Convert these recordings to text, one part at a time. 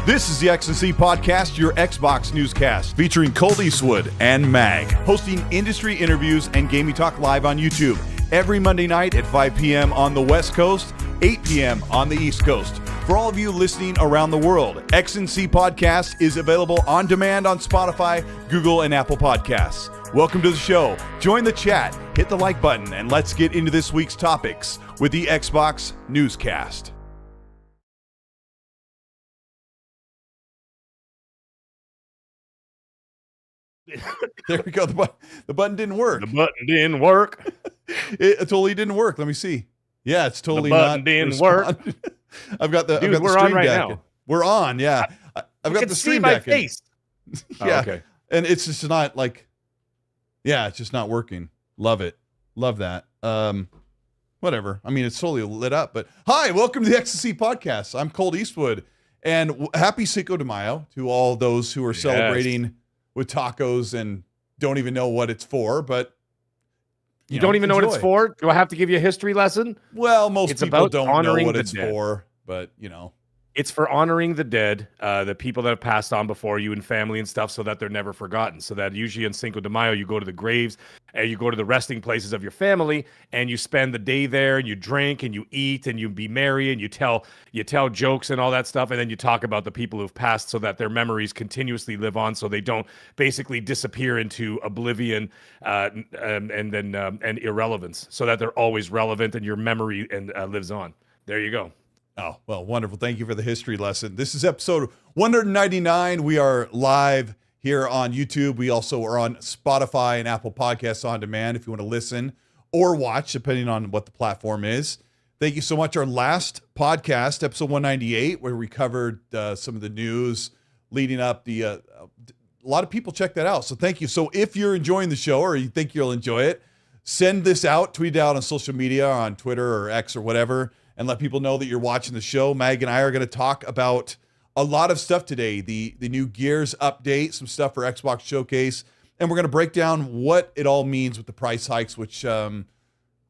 This is the X&C Podcast, your Xbox newscast, featuring Colteastwood and Mag, hosting industry interviews and gaming talk live on YouTube every Monday night at 5 p.m. on the West Coast, 8 p.m. on the East Coast. For all of you listening around the world, X&C Podcast is available on demand on Spotify, Google, and Apple Podcasts. Welcome to the show. Join the chat, hit the like button, and let's get into this week's topics with the Xbox newscast. There we go. The button didn't work. The button didn't work. It totally didn't work. Let me see. Yeah, it's totally the button not didn't work. I've got the Dude, I've got the we're stream on right deck. now. We're on. Yeah, I've got the stream my deck. Face. Yeah, okay. And it's just not like. Yeah, it's just not working. Love it. Love that. Whatever. I mean, it's totally lit up. But hi, welcome to the X&C Podcast. I'm Colteastwood, and happy Cinco de Mayo to all those who are celebrating with tacos and don't even know what it's for, but you don't even know what it's for? Do I have to give you a history lesson? Well, most it's people about don't know honoring what the it's dead. for, but you know. It's for honoring the dead, the people that have passed on before you and family and stuff, so that they're never forgotten. So that usually on Cinco de Mayo, you go to the graves and you go to the resting places of your family and you spend the day there and you drink and you eat and you be merry and you tell jokes and all that stuff. And then you talk about the people who've passed so that their memories continuously live on, so they don't basically disappear into oblivion and irrelevance, so that they're always relevant and your memory lives on. There you go. Oh, well, wonderful. Thank you for the history lesson. This is episode 199. We are live here on YouTube. We also are on Spotify and Apple Podcasts on demand if you want to listen or watch, depending on what the platform is. Thank you so much. Our last podcast, episode 198, where we covered some of the news leading up. A lot of people check that out, so thank you. So if you're enjoying the show or you think you'll enjoy it, send this out, tweet it out on social media, on Twitter or X or whatever, and let people know that you're watching the show. Mag and I are going to talk about a lot of stuff today. The new Gears update, some stuff for Xbox Showcase, and we're going to break down what it all means with the price hikes, which I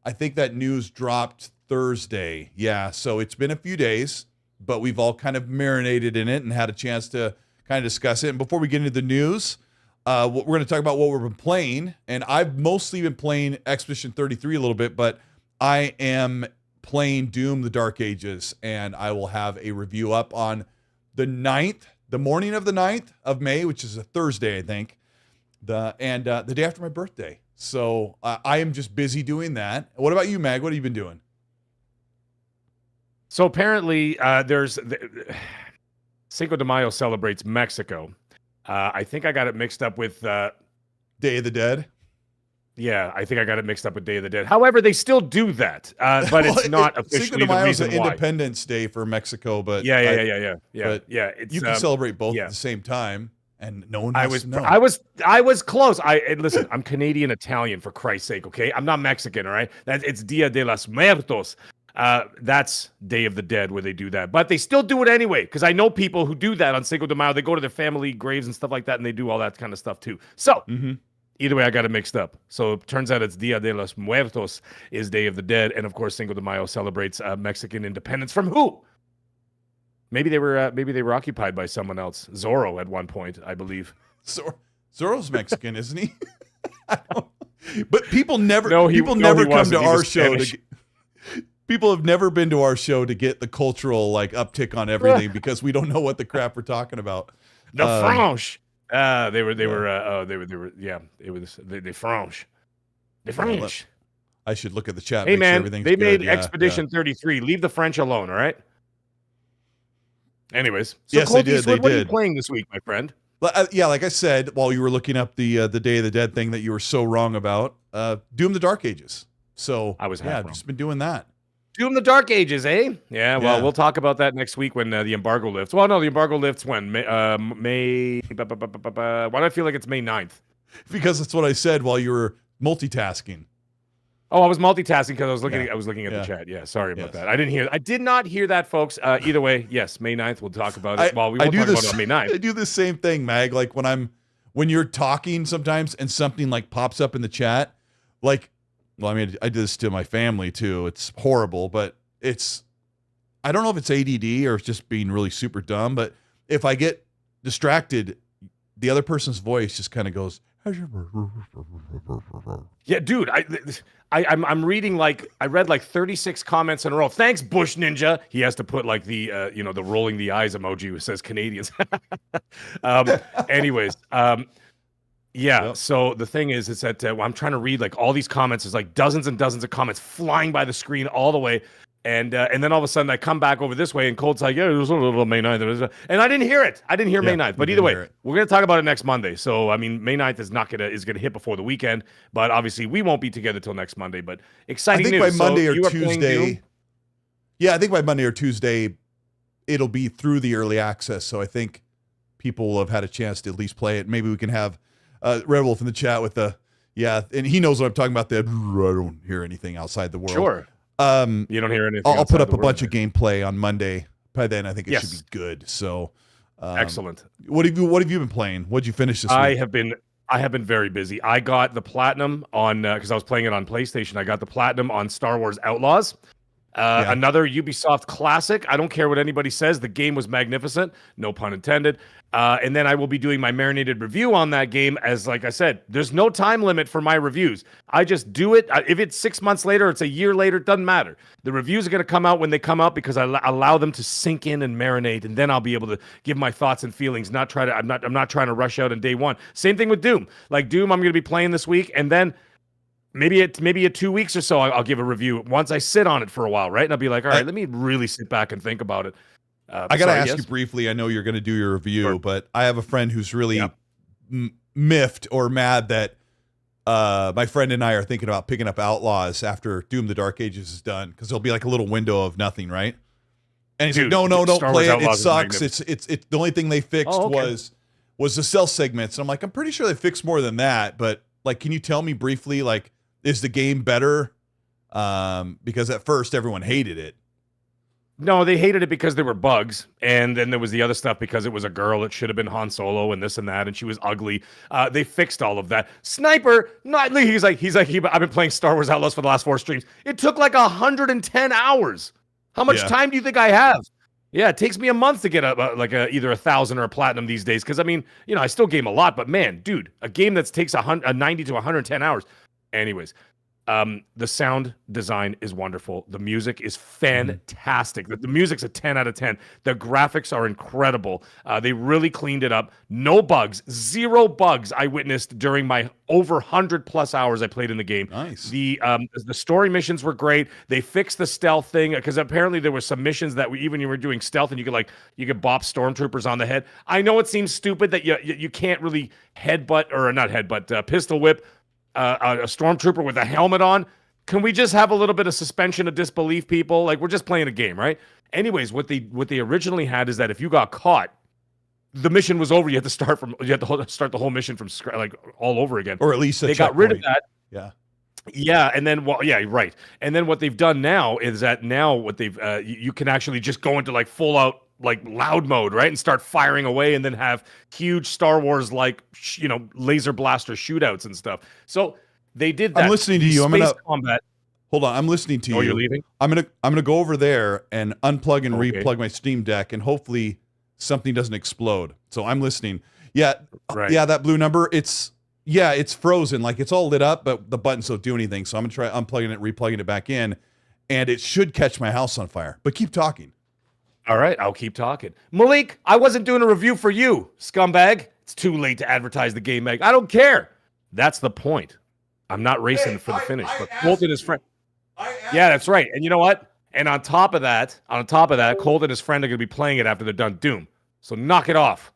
think that news dropped Thursday. Yeah, so it's been a few days, but we've all kind of marinated in it and had a chance to kind of discuss it. And before we get into the news, we're going to talk about what we've been playing. And I've mostly been playing Expedition 33 a little bit, but I am playing Doom: The Dark Ages, and I will have a review up on the 9th, the morning of the 9th of May, which is a Thursday, I think, the day after my birthday. So I am just busy doing that. What about you, Mag? What have you been doing? So apparently Cinco de Mayo celebrates Mexico. I think I got it mixed up with Day of the Dead. Yeah, I think I got it mixed up with Day of the Dead. However, they still do that, but it's not officially Cinco de Mayo the is reason an why. Independence Day for Mexico, but Yeah. But It's, you can celebrate both at the same time, and no one has to know. I was close. Listen, I'm Canadian Italian, for Christ's sake. Okay, I'm not Mexican. All right, it's Dia de los Muertos. That's Day of the Dead where they do that, but they still do it anyway, because I know people who do that on Cinco de Mayo. They go to their family graves and stuff like that, and they do all that kind of stuff too. So. Either way, I got it mixed up. So it turns out it's Dia de los Muertos is Day of the Dead. And of course, Cinco de Mayo celebrates Mexican independence from who? Maybe they were occupied by someone else. Zorro at one point, I believe. Zorro's Mexican, isn't he? But people never come to our show people have never been to our show to get the cultural uptick on everything because we don't know what the crap we're talking about. The French. They were French. The French. I should look at the chat. Hey man, sure they made good. Expedition 33. Leave the French alone, all right? Anyways, so yes, they did. What are you playing this week, my friend? Yeah, like I said, while you were looking up the Day of the Dead thing that you were so wrong about, Doom: The Dark Ages. So I was I've just been doing that. Doom: The Dark Ages, eh? Yeah, well, we'll talk about that next week when the embargo lifts. Well, no, the embargo lifts when? May. Why do I feel like it's May 9th? Because that's what I said while you were multitasking. Oh, I was multitasking because I was looking at the chat. Yeah, sorry about that. I did not hear that, folks. Either way, yes, May 9th, we'll talk about it. We won't talk about it on May 9th. I do the same thing, Mag. Like when you're talking sometimes and something pops up in the chat, well, I mean, I do this to my family too. It's horrible, but I don't know if it's ADD or it's just being really super dumb, but if I get distracted, the other person's voice just kind of goes. Yeah, dude, I'm reading I read like 36 comments in a row. Thanks, Bush Ninja. He has to put like the the rolling the eyes emoji which says Canadians. Anyways, yeah. Yep. So the thing is that I'm trying to read like all these comments. There's like dozens and dozens of comments flying by the screen all the way. And then all of a sudden I come back over this way and Colt's like, yeah, it was a little May 9th. And I didn't hear it. I didn't hear May 9th. But either way, we're going to talk about it next Monday. So, I mean, May 9th is going to hit before the weekend. But obviously, we won't be together till next Monday. But exciting news. I think by Monday or Tuesday. Yeah, I think by Monday or Tuesday, it'll be through the early access. So I think people will have had a chance to at least play it. Maybe we can have Red Wolf in the chat with and he knows what I'm talking about. I don't hear anything outside the world. Sure. You don't hear anything. I'll put up a bunch of gameplay on Monday. By then, I think it should be good. So, excellent. What have you been playing? What'd you finish this week? I have been very busy. I got the platinum on because I was playing it on PlayStation. I got the platinum on Star Wars Outlaws. Another Ubisoft classic. I don't care what anybody says. The game was magnificent. No pun intended. And then I will be doing my marinated review on that game. As like I said, there's no time limit for my reviews. I just do it. If it's 6 months later, it's a year later, it doesn't matter. The reviews are going to come out when they come out because I allow them to sink in and marinate, and then I'll be able to give my thoughts and feelings. I'm not trying to rush out on day one. Same thing with Doom. Like Doom, I'm going to be playing this week, and then maybe at 2 weeks or so, I'll give a review once I sit on it for a while, right? And I'll be like, all right, let me really sit back and think about it. I got to ask you briefly. I know you're going to do your review, but I have a friend who's really miffed or mad that my friend and I are thinking about picking up Outlaws after Doom: The Dark Ages is done, because there'll be like a little window of nothing, right? And he's like, no, don't play it. It sucks. It's the only thing they fixed was the stealth segments. And I'm like, I'm pretty sure they fixed more than that, but like, can you tell me briefly, like, is the game better? Because at first everyone hated it. No, they hated it because there were bugs, and then there was the other stuff because it was a girl. It should have been Han Solo and this and that, and she was ugly. They fixed all of that. Sniper, he's like, I've been playing Star Wars Outlaws for the last 4 streams. It took like 110 hours. How much time do you think I have? Yeah, it takes me a month to get either 1,000 or a platinum these days. Because I mean, I still game a lot, but man, dude, a game that takes 90 to 110 hours. Anyways. The sound design is wonderful. The music is fantastic. The music's a 10 out of 10. The graphics are incredible. They really cleaned it up. No bugs, 0 bugs I witnessed during my over 100+ hours I played in the game. Nice. The story missions were great. They fixed the stealth thing because apparently there were some missions that even you were doing stealth and you could bop stormtroopers on the head. I know it seems stupid that you can't really pistol whip a stormtrooper with a helmet on. Can we just have a little bit of suspension of disbelief, people? Like, we're just playing a game, right? Anyways, what they originally had is that if you got caught, the mission was over. You had to start the whole mission from like all over again, or at least they got rid of that. Yeah, and then right. And then what they've done now is that you can actually just go into like full out like loud mode, right, and start firing away, and then have huge Star Wars like laser blaster shootouts and stuff. So they did that. I'm listening to you. Combat. Hold on, I'm listening to you. Oh, you're leaving? I'm gonna go over there and unplug and replug my Steam Deck, and hopefully something doesn't explode. So I'm listening. Yeah, right. Yeah, that blue number. It's frozen. Like, it's all lit up, but the buttons don't do anything. So I'm gonna try unplugging it, replugging it back in, and it should catch my house on fire. But keep talking. All right, I'll keep talking. Malik, I wasn't doing a review for you, scumbag. It's too late to advertise the game, Meg. I don't care. That's the point. I'm not racing for the finish. But Colt and his friend. Yeah, that's right. And you know what? And on top of that, Colt and his friend are going to be playing it after they're done Doom. So knock it off.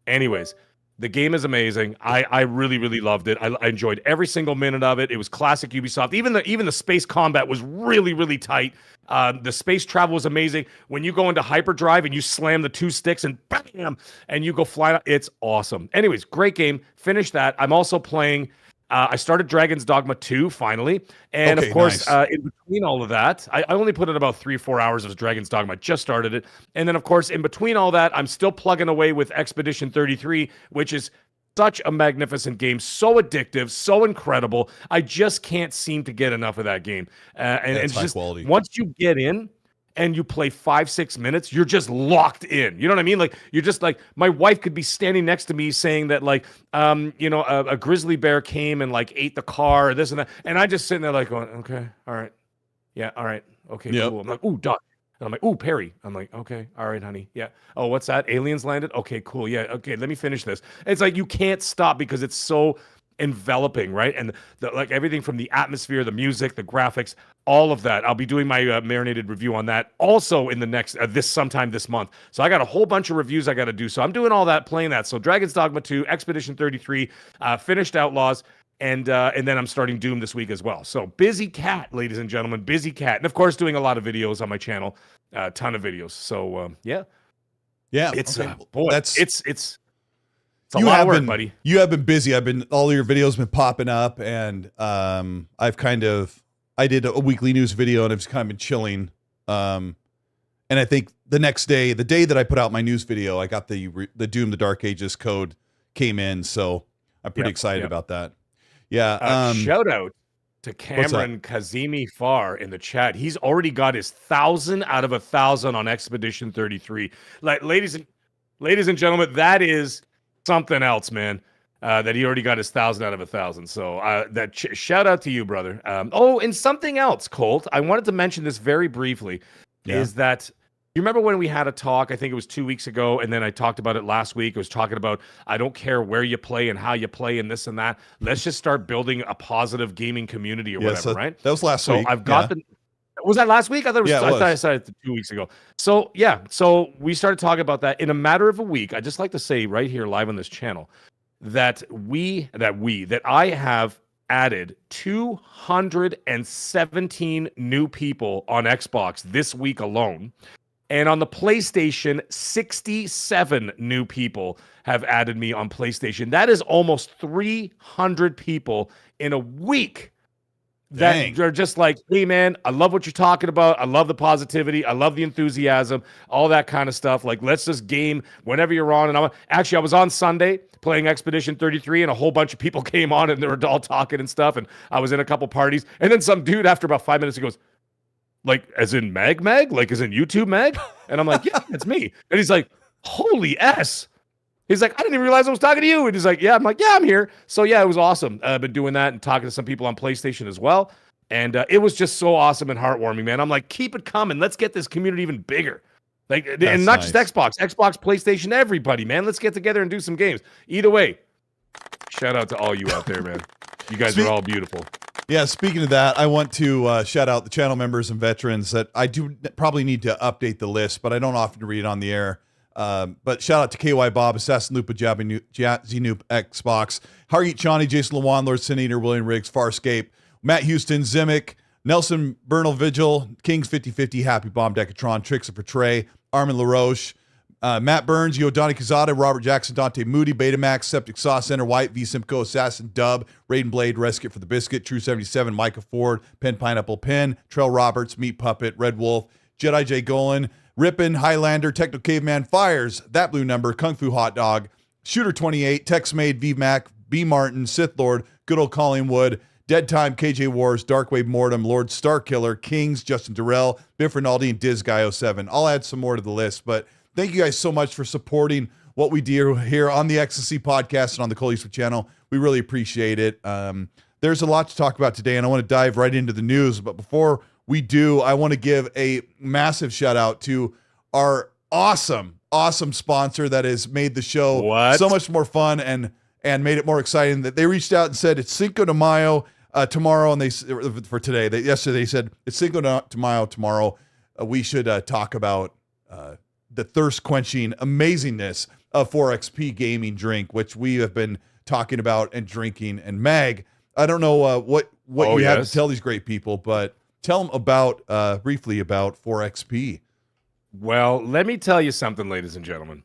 Anyways, the game is amazing. I really, really loved it. I enjoyed every single minute of it. It was classic Ubisoft. Even the space combat was really, really tight. The space travel was amazing. When you go into hyperdrive and you slam the 2 sticks and bam, and you go flying, it's awesome. Anyways, great game. Finished that. I'm also playing. I started Dragon's Dogma 2 finally, and of course, nice. In between all of that, I only put in about 3-4 hours of Dragon's Dogma. I just started it, and then of course, in between all that, I'm still plugging away with Expedition 33, which is such a magnificent game, so addictive, so incredible. I just can't seem to get enough of that game, and it's just quality. Once you get in, and you play 5-6 minutes, you're just locked in. You know what I mean? Like, you're just like, my wife could be standing next to me saying that, like, a grizzly bear came and like ate the car or this and that. And I just sitting there like going, okay, all right. Yeah, all right. Okay, cool. I'm like, ooh, Doc. And I'm like, ooh, Perry. I'm like, okay, all right, honey. Yeah. Oh, what's that? Aliens landed? Okay, cool. Yeah, okay, let me finish this. It's like you can't stop because it's so enveloping, right? And like everything from the atmosphere, the music, the graphics, all of that. I'll be doing my marinated review on that also in the next sometime this month. So I got a whole bunch of reviews I got to do. So I'm doing all that, playing that. So Dragon's Dogma 2, Expedition 33, finished Outlaws, and then I'm starting Doom this week as well. So busy cat, ladies and gentlemen, busy cat, and of course doing a lot of videos on my channel, a ton of videos. So yeah, it's okay. boy, That's it's a lot of work, buddy. You have been busy. All your videos been popping up, and I did a weekly news video, and I've just kind of been chilling. And I think the next day, the day that I put out my news video, I got the Doom: The Dark Ages code came in, so I'm pretty excited about that. Yeah. Shout out to Cameron Kazemi Farr in the chat. He's already got his 1,000 out of 1,000 on Expedition 33. Like, ladies and gentlemen, that is something else, man. That he already got his 1,000 out of 1,000. So shout out to you, brother. And something else, Colt. I wanted to mention this very briefly. Is that you remember when we had a talk? I think it was 2 weeks ago, and then I talked about it last week. I was talking about I don't care where you play and how you play and this and that. Let's just start building a positive gaming community or whatever, right? That was last week. So I've got Was that last week? I thought I said it 2 weeks ago. So yeah, so we started talking about that in a matter of a week. I just like to say right here live on this channel that I have added 217 new people on Xbox this week alone. And on the PlayStation, 67 new people have added me on PlayStation. That is almost 300 people in a week that are just like, hey, man, I love what you're talking about. I love the positivity. I love the enthusiasm, all that kind of stuff. Like, let's just game whenever you're on. And I was on Sunday playing Expedition 33, and a whole bunch of people came on, and they were all talking and stuff. And I was in a couple parties. And then some dude, after about 5 minutes, he goes, like, as in mag? Like, as in YouTube mag? And I'm like, yeah, it's me. And he's like, holy S. He's like, I didn't even realize I was talking to you. And he's like, yeah. I'm like, yeah, I'm here. So yeah, it was awesome. I've been doing that and talking to some people on PlayStation as well. And it was just so awesome and heartwarming, man. I'm like, keep it coming. Let's get this community even bigger. Like, and not just Xbox, PlayStation, everybody, man. Let's get together and do some games. Either way, shout out to all you out there, man. You guys are all beautiful. Yeah, speaking of that, I want to shout out the channel members and veterans that I do probably need to update the list, but I don't often read it on the air. But shout out to KY Bob, Assassin Lupa, Jazzy Noob, Xbox, Hargeet Chani, Jason Lewan, Lord Sin Eater, William Riggs, Farscape, Matt Houston, Zimic, Nelson Bernal Vigil, Kings 5050, Happy Bomb, Decatron, Tricks of Portray, Armin LaRoche, Matt Burns, Yodani Kazada, Robert Jackson, Dante Moody, Betamax, Septic Sauce Center, White, V Simcoe, Assassin, Dub, Raiden Blade, Rescue for the Biscuit, True 77, Micah Ford, Pen Pineapple Pen, Trell Roberts, Meat Puppet, Red Wolf, Jedi J. Golan, Rippin, Highlander, Techno Caveman, Fires, That Blue Number, Kung Fu Hot Dog, Shooter 28, Tex Made, VMAC, B Martin, Sith Lord, Good Old Collingwood, Dead Time, KJ Wars, Darkwave Mortem, Lord Starkiller, Kings, Justin Durrell, Biff Rinaldi, and Diz Guy 07. I'll add some more to the list, but thank you guys so much for supporting what we do here on the XNC podcast and on the Colteastwood channel. We really appreciate it. There's a lot to talk about today, and I want to dive right into the news. But before we do, I want to give a massive shout out to our awesome sponsor that has made the show so much more fun and made it more exciting. That they reached out and said it's Cinco de Mayo tomorrow, and yesterday they said it's Cinco de Mayo tomorrow. We should talk about the thirst-quenching amazingness of 4XP gaming drink, which we have been talking about and drinking. And Mag, I don't know what you have to tell these great people, but tell them briefly about 4XP. Well, let me tell you something, ladies and gentlemen,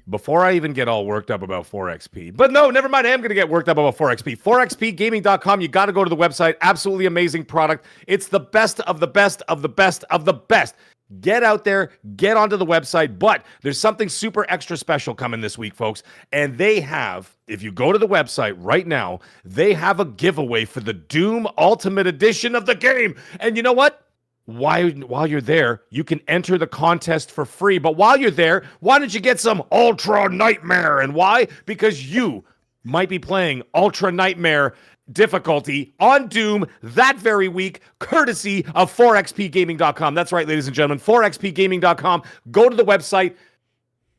before I even get all worked up about 4XP. But no, never mind. I am going to get worked up about 4XP. 4xpgaming.com. You got to go to the website. Absolutely amazing product. It's the best of the best of the best of the best. Get out there, get onto the website, but there's something super extra special coming this week, folks. And they have, if you go to the website right now, they have a giveaway for the Doom Ultimate Edition of the game. And you know what? while you're there, you can enter the contest for free. But while you're there, why don't you get some Ultra Nightmare? And why? Because you might be playing Ultra Nightmare difficulty on Doom that very week, courtesy of 4xpgaming.com. That's right, ladies and gentlemen, 4xpgaming.com. Go to the website.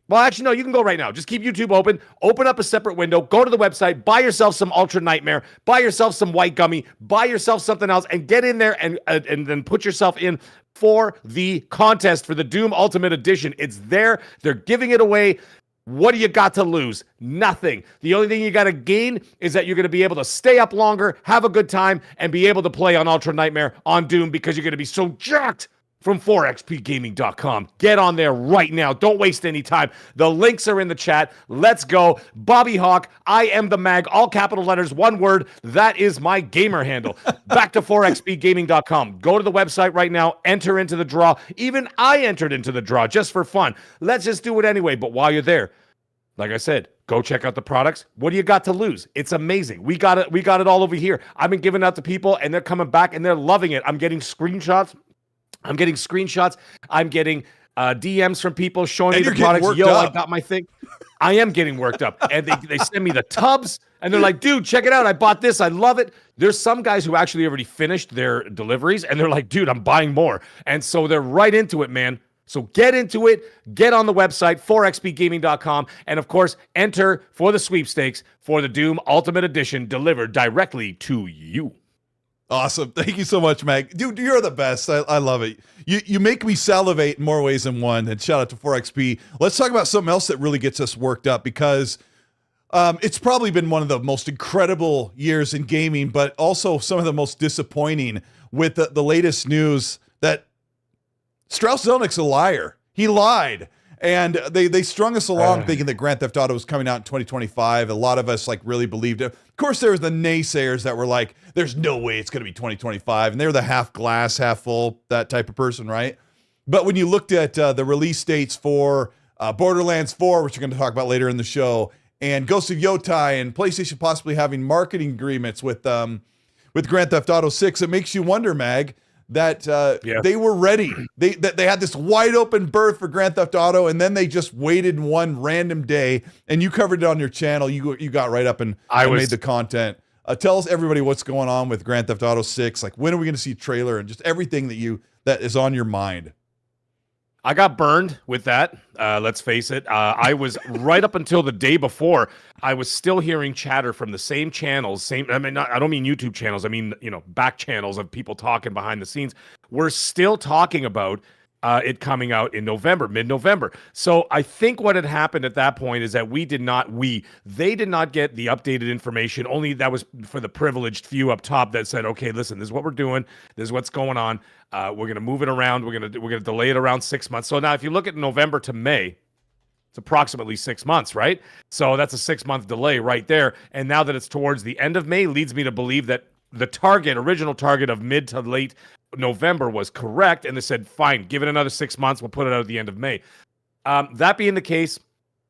Well, actually, no, you can go right now. Just keep YouTube open up a separate window, go to the website, buy yourself some Ultra Nightmare, buy yourself some White Gummy, buy yourself something else, and get in there and then put yourself in for the contest for the Doom Ultimate Edition. It's there. They're giving it away. What do you got to lose? Nothing. The only thing you got to gain is that you're going to be able to stay up longer, have a good time, and be able to play on Ultra Nightmare on Doom because you're going to be so jacked from 4xpgaming.com. Get on there right now. Don't waste any time. The links are in the chat. Let's go. Bobby Hawk, I am the mag, all capital letters, one word. That is my gamer handle. Back to 4xpgaming.com. Go to the website right now. Enter into the draw. Even I entered into the draw just for fun. Let's just do it anyway. But while you're there, like I said, go check out the products. What do you got to lose? It's amazing. We got it all over here. I've been giving out to people, and they're coming back, and they're loving it. I'm getting screenshots. I'm getting DMs from people showing me the products. Yo, I got my thing. I am getting worked up. And they send me the tubs, and they're like, dude, check it out. I bought this. I love it. There's some guys who actually already finished their deliveries, and they're like, dude, I'm buying more. And so they're right into it, man. So get into it. Get on the website, 4xpgaming.com. And, of course, enter for the sweepstakes for the Doom Ultimate Edition delivered directly to you. Awesome. Thank you so much, Mag. Dude, you're the best. I love it. You make me salivate in more ways than one. And shout out to 4XP. Let's talk about something else that really gets us worked up because it's probably been one of the most incredible years in gaming, but also some of the most disappointing with the latest news that Strauss Zelnick's a liar. He lied. And they strung us along thinking that Grand Theft Auto was coming out in 2025. A lot of us really believed it. Of course, there was the naysayers that were like, there's no way it's going to be 2025. And they were the half glass, half full, that type of person, right? But when you looked at the release dates for Borderlands 4, which we're going to talk about later in the show, and Ghost of Yotai, and PlayStation possibly having marketing agreements with Grand Theft Auto 6, it makes you wonder, Mag, that they were ready. They had this wide open berth for Grand Theft Auto, and then they just waited one random day, and you covered it on your channel. You got right up and made the content. Tell us, everybody, what's going on with Grand Theft Auto 6. Like, when are we going to see a trailer and just everything that is on your mind? I got burned with that. Let's face it. I was right up until the day before. I was still hearing chatter from the same channels. I don't mean YouTube channels. I mean, back channels of people talking behind the scenes. We're still talking about it coming out in November, mid-November. So I think what had happened at that point is that they did not get the updated information. Only that was for the privileged few up top that said, okay, listen, this is what we're doing. This is what's going on. We're going to move it around. We're going to delay it around 6 months. So now if you look at November to May, it's approximately 6 months, right? So that's a 6-month delay right there. And now that it's towards the end of May, leads me to believe that the original target of mid to late November was correct. And they said, fine, give it another 6 months. We'll put it out at the end of May. That being the case,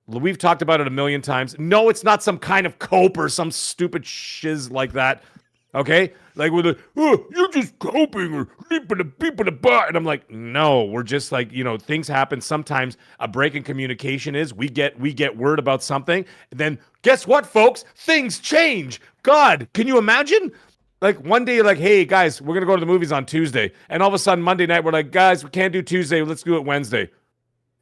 we've talked about it a million times. No, it's not some kind of cope or some stupid shiz like that. Okay? Like with you're just coping or beep in the butt. And I'm like, no, we're just like, things happen. Sometimes a break in communication is we get word about something. And then guess what, folks? Things change. God, can you imagine? Like one day you're like, hey guys, we're going to go to the movies on Tuesday. And all of a sudden Monday night, we're like, guys, we can't do Tuesday. Let's do it Wednesday.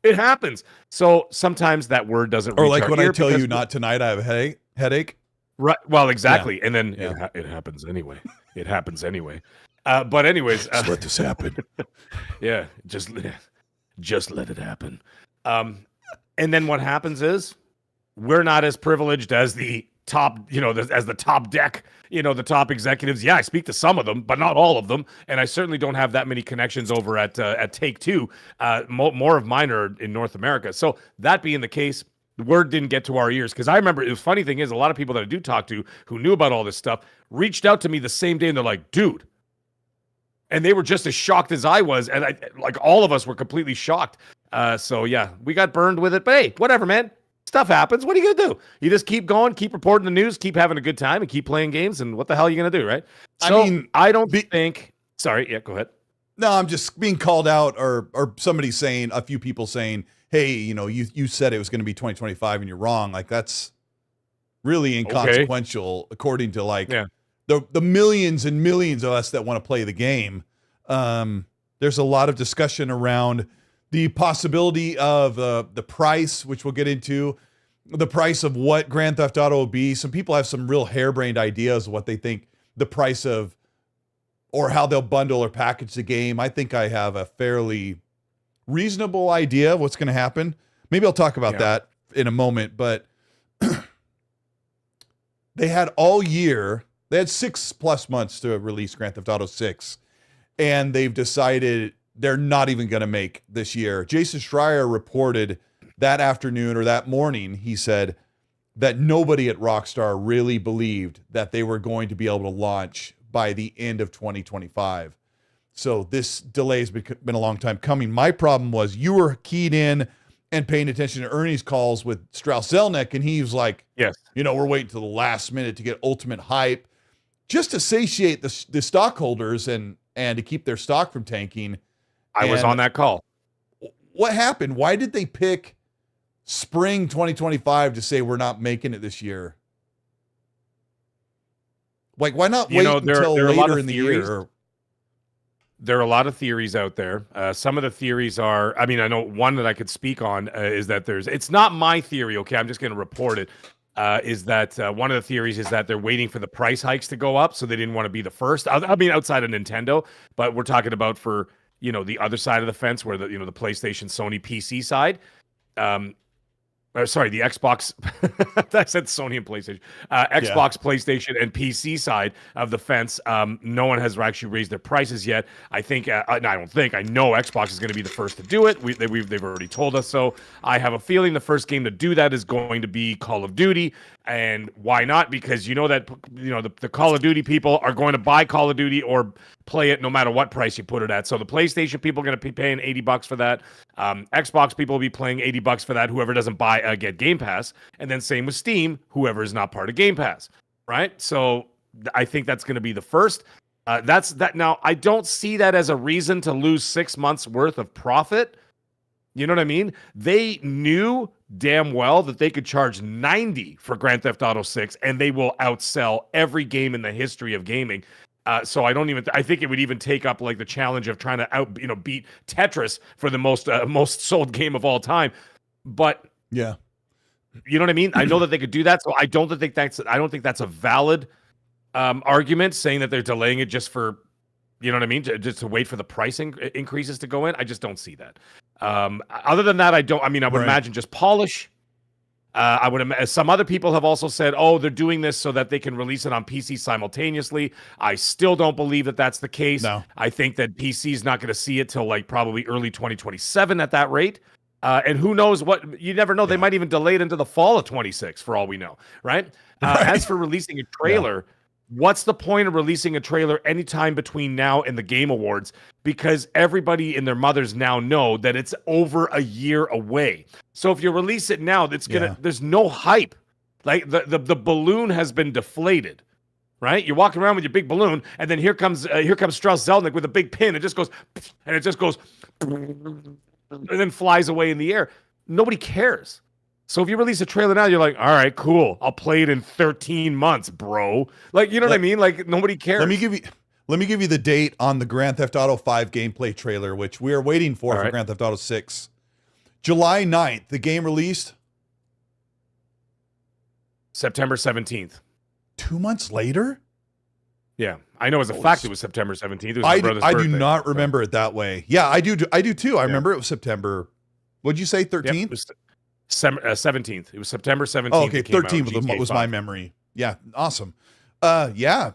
It happens. So sometimes that word doesn't reach Or like our when ear I tell you not tonight, I have a headache. Right. Well, exactly. Yeah. And then it happens anyway. It happens anyway. But anyways. Just let this happen. Yeah. Just let it happen. And then what happens is we're not as privileged as the top, as the top deck, the top executives. Yeah, I speak to some of them, but not all of them. And I certainly don't have that many connections over at Take-Two. More of mine are in North America. So that being the case, the word didn't get to our ears because I remember the funny thing is a lot of people that I do talk to who knew about all this stuff reached out to me the same day and they're like, dude. And they were just as shocked as I was. And all of us were completely shocked. So yeah, we got burned with it. But hey, whatever, man. Stuff happens. What are you going to do? You just keep going, keep reporting the news, keep having a good time, and keep playing games. And what the hell are you going to do, right? So I don't think... Sorry. Yeah, go ahead. No, I'm just being called out, or somebody saying, a few people saying, hey, you said it was going to be 2025 and you're wrong. Like, that's really inconsequential according to the millions and millions of us that want to play the game. There's a lot of discussion around the possibility of the price, which we'll get into, the price of what Grand Theft Auto will be. Some people have some real harebrained ideas of what they think the price of, or how they'll bundle or package the game. I think I have a fairly reasonable idea of what's going to happen. Maybe I'll talk about that in a moment, but they had all year, they had 6+ months to release Grand Theft Auto 6, and they've decided they're not even going to make this year. Jason Schreier reported that afternoon, or that morning, he said that nobody at Rockstar really believed that they were going to be able to launch by the end of 2025. So this delay has been a long time coming. My problem was, you were keyed in and paying attention to Ernie's calls with Strauss Zelnick, and he was like, yes, we're waiting till the last minute to get ultimate hype, just to satiate the stockholders and to keep their stock from tanking. I was on that call. What happened? Why did they pick spring 2025 to say we're not making it this year? Like, why not wait until later in the year? There are a lot of theories out there. Some of the theories are, I know one that I could speak on is that it's not my theory, okay? I'm just going to report it. Is that one of the theories is that they're waiting for the price hikes to go up, so they didn't want to be the first. Outside of Nintendo, but we're talking about for, the other side of the fence, where the PlayStation, Sony, PC side. Sorry, the Xbox. I said Sony and PlayStation. Xbox, PlayStation, and PC side of the fence. No one has actually raised their prices yet. I think. I know Xbox is going to be the first to do it. They've already told us so. I have a feeling the first game to do that is going to be Call of Duty. And why not? Because the Call of Duty people are going to buy Call of Duty or play it no matter what price you put it at. So the PlayStation people are going to be paying $80 for that. Xbox people will be paying $80 for that. Whoever doesn't buy get Game Pass, and then same with Steam. Whoever is not part of Game Pass, right? So I think that's going to be the first. That's that. Now I don't see that as a reason to lose 6 months worth of profit. You know what I mean? They knew damn well that they could charge $90 for Grand Theft Auto 6, and they will outsell every game in the history of gaming. So I think it would even take up like the challenge of trying to beat Tetris for the most sold game of all time. But yeah, you know what I mean? I know that they could do that. So I don't think that's a valid argument, saying that they're delaying it just for, you know what I mean? Just to wait for the pricing increases to go in. I just don't see that. Other than that, I would imagine just polish. Some other people have also said, they're doing this so that they can release it on PC simultaneously. I still don't believe that that's the case. No. I think that PC is not going to see it till like probably early 2027 at that rate. And who knows what, you never know. They might even delay it into the fall of 26 for all we know. Right. As for releasing a trailer, what's the point of releasing a trailer anytime between now and the Game Awards? Because everybody and their mothers now know that it's over a year away. So if you release it now, there's no hype. Like the balloon has been deflated, right? You're walking around with your big balloon, and then here comes Strauss Zelnick with a big pin. It just goes, and then flies away in the air. Nobody cares. So if you release a trailer now, you're like, all right, cool. I'll play it in 13 months, bro. Like, you know what I mean? Like, nobody cares. Let me give you the date on the Grand Theft Auto 5 gameplay trailer, which we are waiting for Grand Theft Auto 6. July 9th, the game released. September 17th. 2 months later? Yeah, I know as a fact it was September 17th. It was I my brother's birthday. do not remember it that way. Yeah, I do too. I remember it was September. What'd you say, 13th? Yep, 17th. It was September 17th. Oh, okay, 13th was my memory. Yeah, awesome. Yeah.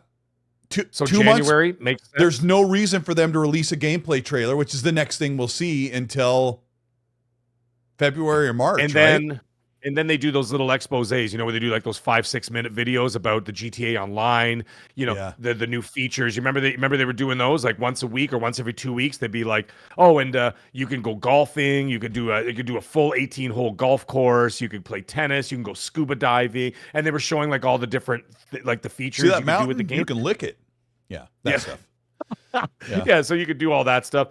So 2 January months, makes sense. There's no reason for them to release a gameplay trailer, which is the next thing we'll see until February or March. And then they do those little exposés, where they do like those 5-6 minute videos about the GTA Online, the new features. You remember they were doing those like once a week or once every 2 weeks. They'd be like, you can go golfing, you could do a full 18-hole golf course, you could play tennis, you can go scuba diving, and they were showing like all the different the features See that you mountain? could do with the game. You can lick it. Yeah, that stuff. Yeah, so you could do all that stuff.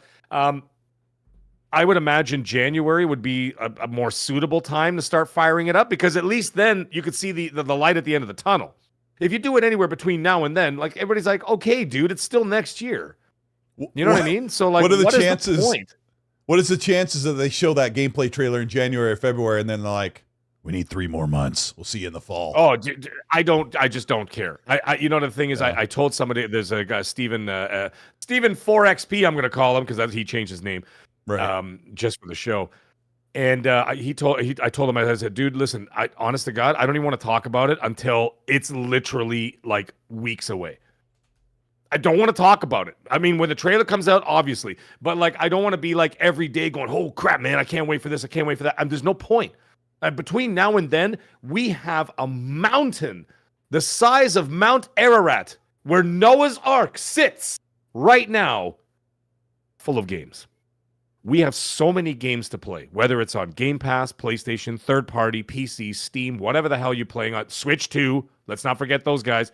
I would imagine January would be a more suitable time to start firing it up, because at least then you could see the light at the end of the tunnel. If you do it anywhere between now and then, like everybody's like, okay, dude, it's still next year. You know what I mean? So like, what are the chances? Is the point? What is the chances that they show that gameplay trailer in January or February and then they're like, we need 3 more months. We'll see you in the fall. Oh, I just don't care. You know, the thing is, I told somebody, there's a guy, Steven 4XP, I'm going to call him because he changed his name. Right. Just for the show. And I told him, I said, dude, listen, honest to God, I don't even want to talk about it until it's literally like weeks away. I don't want to talk about it. I mean, when the trailer comes out, obviously, but like, I don't want to be like every day going, oh crap, man, I can't wait for this. I can't wait for that. And there's no point. Between now and then, we have a mountain the size of Mount Ararat where Noah's Ark sits right now, full of games. We have so many games to play, whether it's on Game Pass, PlayStation, third-party, PC, Steam, whatever the hell you're playing on, Switch 2, let's not forget those guys.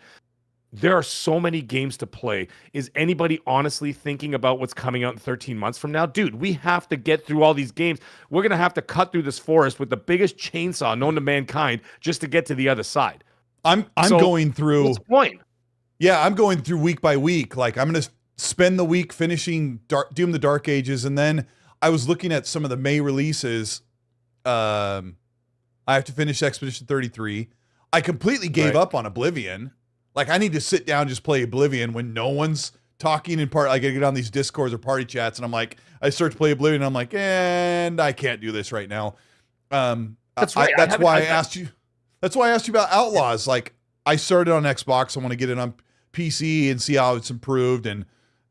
There are so many games to play. Is anybody honestly thinking about what's coming out in 13 months from now? Dude, we have to get through all these games. We're going to have to cut through this forest with the biggest chainsaw known to mankind just to get to the other side. I'm going through... What's the point? Yeah, I'm going through week by week. Like, I'm going to spend the week finishing Doom the Dark Ages, and then I was looking at some of the May releases. I have to finish Expedition 33. I completely gave up on Oblivion. Like, I need to sit down and just play Oblivion when no one's talking in part. I gotta get on these Discords or party chats, and I'm like, I start to play Oblivion, and I'm like, and I can't do this right now. That's right. That's why I asked you about Outlaws. Like, I started on Xbox. I want to get it on PC and see how it's improved, and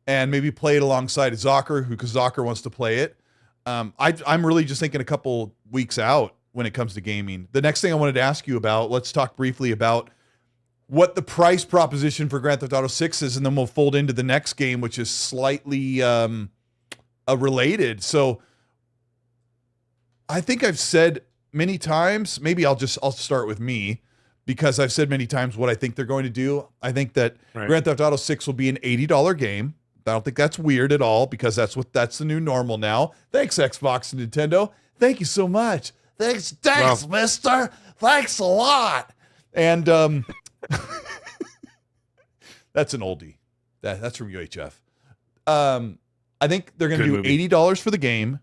maybe play it alongside Zocker, because Zocker wants to play it. I'm really just thinking a couple weeks out when it comes to gaming. The next thing I wanted to ask you about, let's talk briefly about what the price proposition for Grand Theft Auto 6 is, and then we'll fold into the next game, which is slightly related. So I think I've said many times, maybe I'll start with me, because I've said many times what I think they're going to do. I think that Grand Theft Auto 6 will be an $80 game. I don't think that's weird at all, because that's the new normal now. Thanks, Xbox and Nintendo. Thank you so much. Thanks, mister. Thanks a lot. And that's an oldie. That's from UHF. I think they're going to do $80 for the game,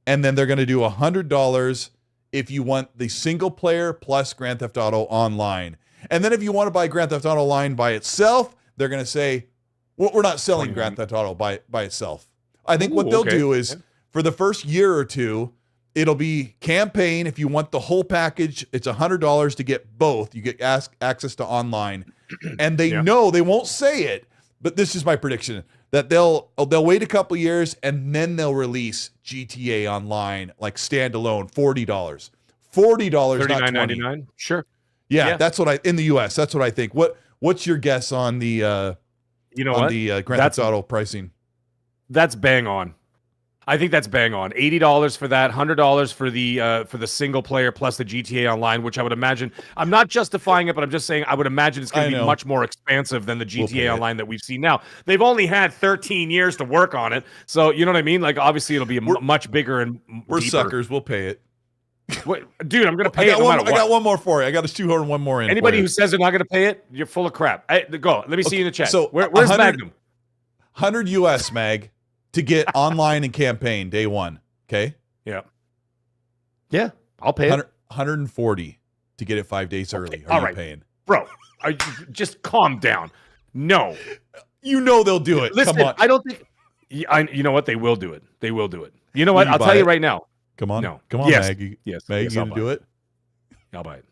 and then they're going to do $100 if you want the single player plus Grand Theft Auto Online. And then if you want to buy Grand Theft Auto Online by itself, they're going to say, well, we're not selling Grand Theft Auto by itself. I think what they'll do is, for the first year or two, it'll be campaign. If you want the whole package, it's $100 to get both. You get access to online. And they know, they won't say it, but this is my prediction, that they'll wait a couple years, and then they'll release GTA Online, like standalone, $40. $40, $39.99. Sure. Yeah, that's what in the US, that's what I think. What's your guess on the Grand Theft Auto pricing? That's bang on. I think that's bang on. $80 for that, $100 for the single player plus the GTA Online, which I would imagine, I'm not justifying it, but I'm just saying I would imagine it's going to be much more expensive than the GTA Online that we've seen now. They've only had 13 years to work on it, so you know what I mean? Like, obviously it'll be much bigger and we're deeper. Suckers. We'll pay it. Dude, I'm going to pay it no matter what. I got one more for you. I got to shoehorn one more in. Anybody who says they're not going to pay it, you're full of crap. Go. Let me see you in the chat. So where's Magnum? 100 US, Mag, to get online and campaign day one. Okay? Yeah, I'll pay it. 140 to get it 5 days early. Are you paying? Bro, just calm down. No. You know they'll do it. Listen, come on. I don't think... you know what? They will do it. They will do it. You know what? I'll tell you right now. Come on. No. Come on, yes. Mag. Yes. Mag, you going to do it? I'll buy it.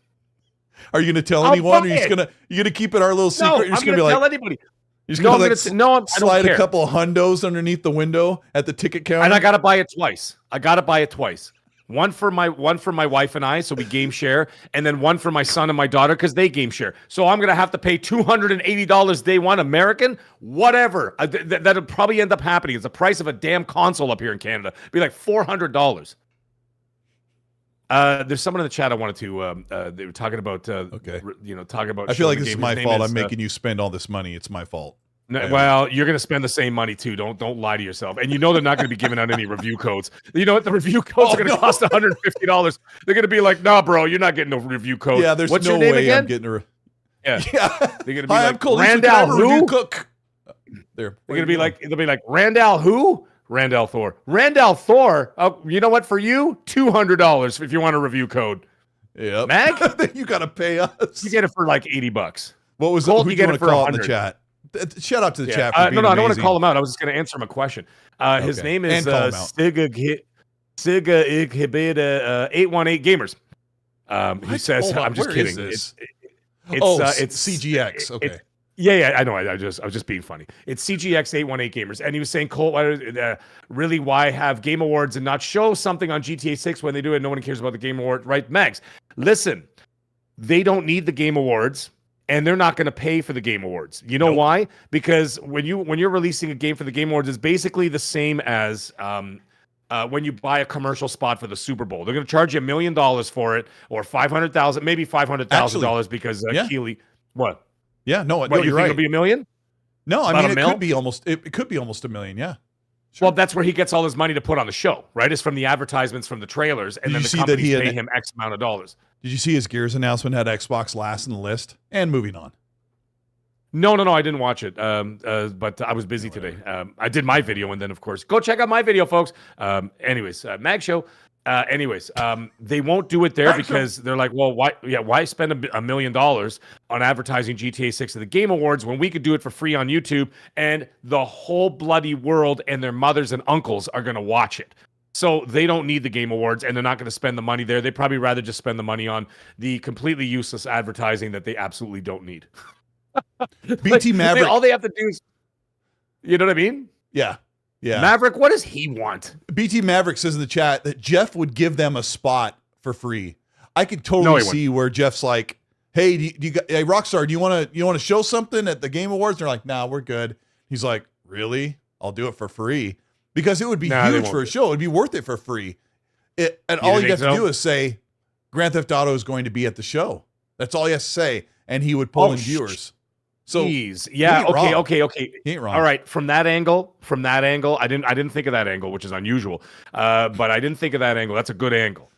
Are you going to tell anyone? Or you going to keep it our little secret? No, you're just I'm going to tell anybody. You're just going to slide a couple of hundos underneath the window at the ticket counter? And I got to buy it twice. One for my wife and I, so we game share, and then one for my son and my daughter because they game share. So I'm gonna have to pay $280 day one, American, whatever. That'll probably end up happening. It's the price of a damn console up here in Canada. It'd be like $400. There's someone in the chat I wanted to. They were talking about. Talking about. I feel like this is my fault. I'm making you spend all this money. It's my fault. No, well, you're going to spend the same money too. Don't lie to yourself. And they're not going to be giving out any review codes. You know what? The review codes are going to cost $150. They're going to be like, "Nah, bro, you're not getting no review code." Yeah, there's What's no your name way again? I'm getting a. Yeah. They're going to be Hi, like, I'm Colteastwood. Randall who? Review cook. There. They're going to be like, they'll be like, Randall who? Randall Thor. Randall Thor. Oh, you know what? For you, $200 if you want a review code. Yep. Mag, you got to pay us. you get it for like $80. What was Colt, who you do you get want it to for call in the 100. chat? Shout out to the chat. No, For being I don't want to amazing. call him out. I was just going to answer him a question. His name is Siga 818 Gamers. He says, I'm just kidding. It's CGX. Okay. Yeah, I know. I was just being funny. It's CGX 818 Gamers, and he was saying, Colt, really, why have Game Awards and not show something on GTA 6 when they do it? No one cares about the Game Awards, right? Mags, listen, they don't need the Game Awards, and they're not going to pay for the Game Awards. You know why? Because when you're releasing a game for the Game Awards, it's basically the same as when you buy a commercial spot for the Super Bowl. They're going to charge you $1 million for it, or $500,000, maybe $500,000 because Keeley. What? Yeah, no, what, no, you you're think right. it'll be $1 million? No, I About mean a it mil? could be almost $1 million. Yeah. Sure. Well, that's where he gets all his money to put on the show, right? It's from the advertisements, from the trailers, and then the companies pay him X amount of dollars. Did you see his Gears announcement had Xbox last in the list? And moving on. No, I didn't watch it, but I was busy today. I did my video, and then, of course, go check out my video, folks. Mag Show. They won't do it there because they're like, well, why spend $1 million on advertising GTA 6 at the Game Awards when we could do it for free on YouTube, and the whole bloody world and their mothers and uncles are going to watch it. So they don't need the Game Awards, and they're not going to spend the money there. They'd probably rather just spend the money on the completely useless advertising that they absolutely don't need. BT Maverick. All they have to do is, you know what I mean? Yeah. Maverick, what does he want? BT Maverick says in the chat that Jeff would give them a spot for free. I could totally see where Jeff's like, "Hey, hey, Rockstar, do you want to show something at the Game Awards?" And they're like, "Nah, we're good." He's like, "Really? I'll do it for free." Because it would be huge for a show. It'd be worth it for free. And all you have to do is say, Grand Theft Auto is going to be at the show. That's all he has to say. And he would pull in viewers. So yeah, okay. He ain't wrong. All right, from that angle, I didn't think of that angle, which is unusual. But I didn't think of that angle. That's a good angle.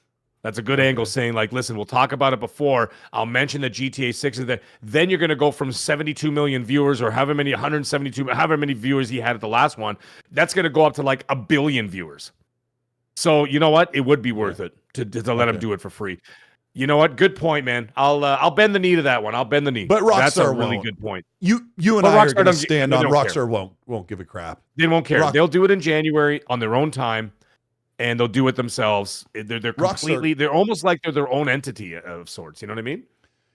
That's a good angle, saying like, listen, we'll talk about it before. I'll mention that GTA 6 is there. Then you're going to go from 72 million viewers, or however many viewers he had at the last one. That's going to go up to like 1 billion viewers. So you know what? It would be worth it to let him do it for free. You know what? Good point, man. I'll bend the knee to that one. I'll bend the knee. But Rockstar That's a really won't. good point. You and I are going to stand on Rockstar won't give a crap. They won't care. They'll do it in January on their own time, and they'll do it themselves. They're completely. They're almost like they're their own entity of sorts. You know what I mean?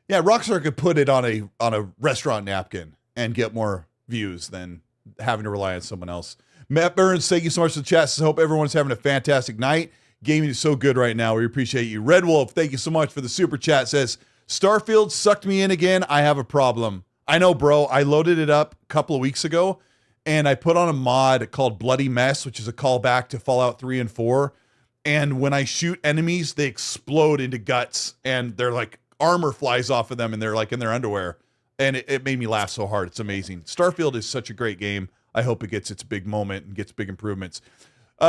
Yeah, Rockstar could put it on a restaurant napkin and get more views than having to rely on someone else. Matt Burns, thank you so much for the chat. I hope everyone's having a fantastic night. Gaming is so good right now. We appreciate you. Red Wolf, thank you so much for the super chat. Says, Starfield sucked me in again. I have a problem. I know, bro. I loaded it up a couple of weeks ago, and I put on a mod called Bloody Mess, which is a callback to Fallout 3 and 4. And when I shoot enemies, they explode into guts, and they're like armor flies off of them, and they're like in their underwear. And it made me laugh so hard. It's amazing. Starfield is such a great game. I hope it gets its big moment and gets big improvements.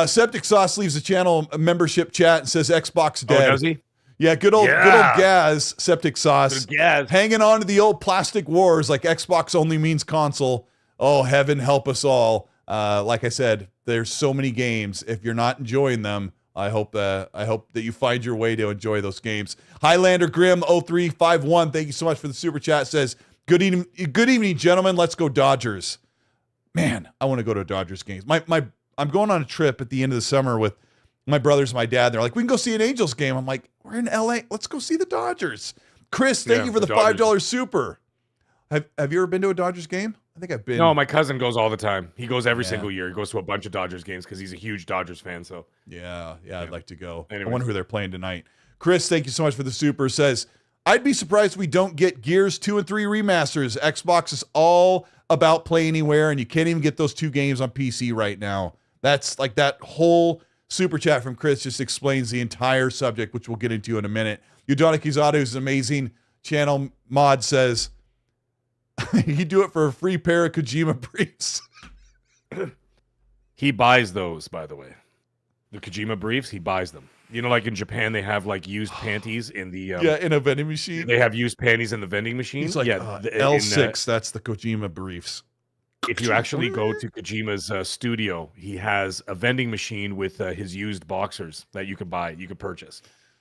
Septic Sauce leaves the channel membership chat and says Xbox dead. Oh, does he? Yeah, good old Gaz, Septic Sauce. Hanging on to the old plastic wars like Xbox only means console. Oh, heaven help us all. Like I said, there's so many games. If you're not enjoying them, I hope that you find your way to enjoy those games. Highlander Grim 0351, thank you so much for the super chat. Says, good evening, gentlemen. Let's go Dodgers. Man, I want to go to a Dodgers games. I'm going on a trip at the end of the summer with my brothers and my dad. They're like, we can go see an Angels game. I'm like, we're in LA. Let's go see the Dodgers. Chris, thank you for the $5 super. Have you ever been to a Dodgers game? I think I've been. No, my cousin goes all the time. He goes every single year. He goes to a bunch of Dodgers games because he's a huge Dodgers fan. So yeah, I'd like to go. Anyways. I wonder who they're playing tonight. Chris, thank you so much for the super. Says, I'd be surprised if we don't get Gears 2 and 3 remasters. Xbox is all about play anywhere, and you can't even get those 2 games on PC right now. That's like that whole super chat from Chris just explains the entire subject, which we'll get into in a minute. Udonic Auto is an amazing channel. Mod says, He'd do it for a free pair of Kojima briefs. He buys those, by the way. The Kojima briefs, he buys them. You know, like in Japan, they have like used panties in the in a vending machine. They have used panties in the vending machine. He's like, L6. That's the Kojima briefs. If you actually go to Kojima's studio, he has a vending machine with his used boxers that you can buy, you can purchase.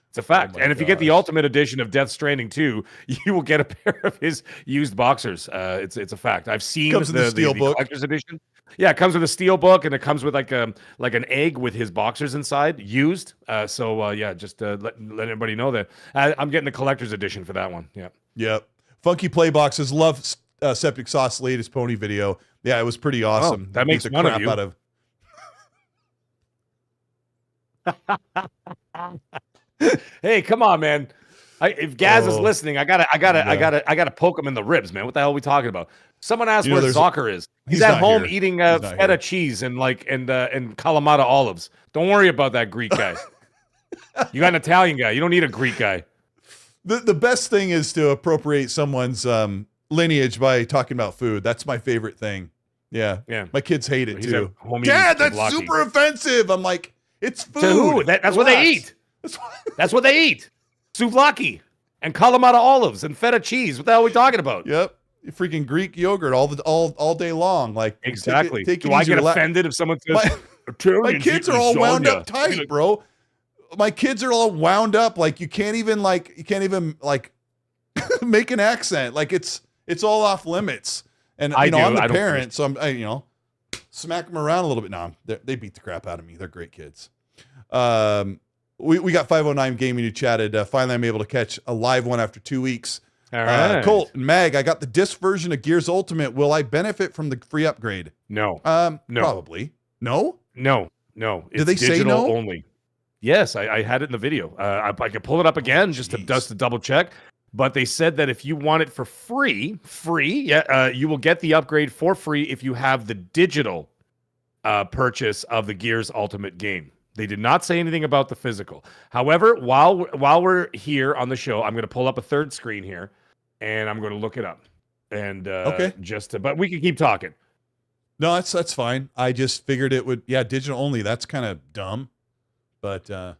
It's a fact. And if you get the Ultimate Edition of Death Stranding 2, you will get a pair of his used boxers. It's a fact. I've seen the collector's edition. Yeah, it comes with a steel book, and it comes with like an egg with his boxers inside, used. Just let everybody know that I'm getting the collector's edition for that one. Yeah. Yep. Funky Play Boxes. Love Septic Sauce's latest pony video. Yeah, it was pretty awesome. Oh, that makes fun of you. Out of... Hey, come on, man. If Gaz is listening, I gotta poke him in the ribs, man. What the hell are we talking about? Someone asked where Zocker is. He's at home eating feta cheese and Kalamata olives. Don't worry about that Greek guy. You got an Italian guy. You don't need a Greek guy. The best thing is to appropriate someone's lineage by talking about food. That's my favorite thing. Yeah. My kids hate it too. Dad, that's super offensive. I'm like, it's food. To who? That's what they eat. That's what they eat. Souvlaki and Kalamata olives and feta cheese. What the hell are we talking about? Yep. Freaking Greek yogurt all day long. Like, exactly. Do I get offended if someone says my kids are all wound up tight, bro? My kids are all wound up. Like, you can't even make an accent. Like, it's all off limits. And I'm the parent, so I'm smack them around a little bit. No, they beat the crap out of me. They're great kids. We got 509 Gaming who chatted. Finally, I'm able to catch a live one after 2 weeks. All right. Colt and Mag, I got the disc version of Gears Ultimate. Will I benefit from the free upgrade? No. No. Probably. No? No. Did they say no? Only. Yes, I had it in the video. I could pull it up again just to double check. But they said that if you want it for free, you will get the upgrade for free if you have the digital purchase of the Gears Ultimate game. They did not say anything about the physical. However, while we're here on the show, I'm going to pull up a third screen here, and I'm going to look it up. And okay, but we can keep talking. No, that's fine. I just figured it would. Yeah, digital only. That's kind of dumb. But all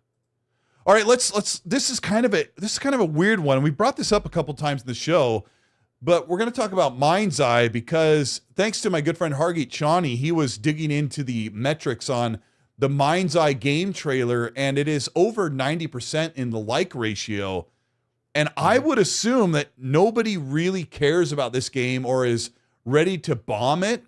right, let's. This is kind of a weird one. We brought this up a couple times in the show, but we're going to talk about Mindseye because thanks to my good friend Hargeet Chani, he was digging into the metrics on the Mindseye game trailer, and it is over 90% in the like ratio. And I would assume that nobody really cares about this game or is ready to bomb it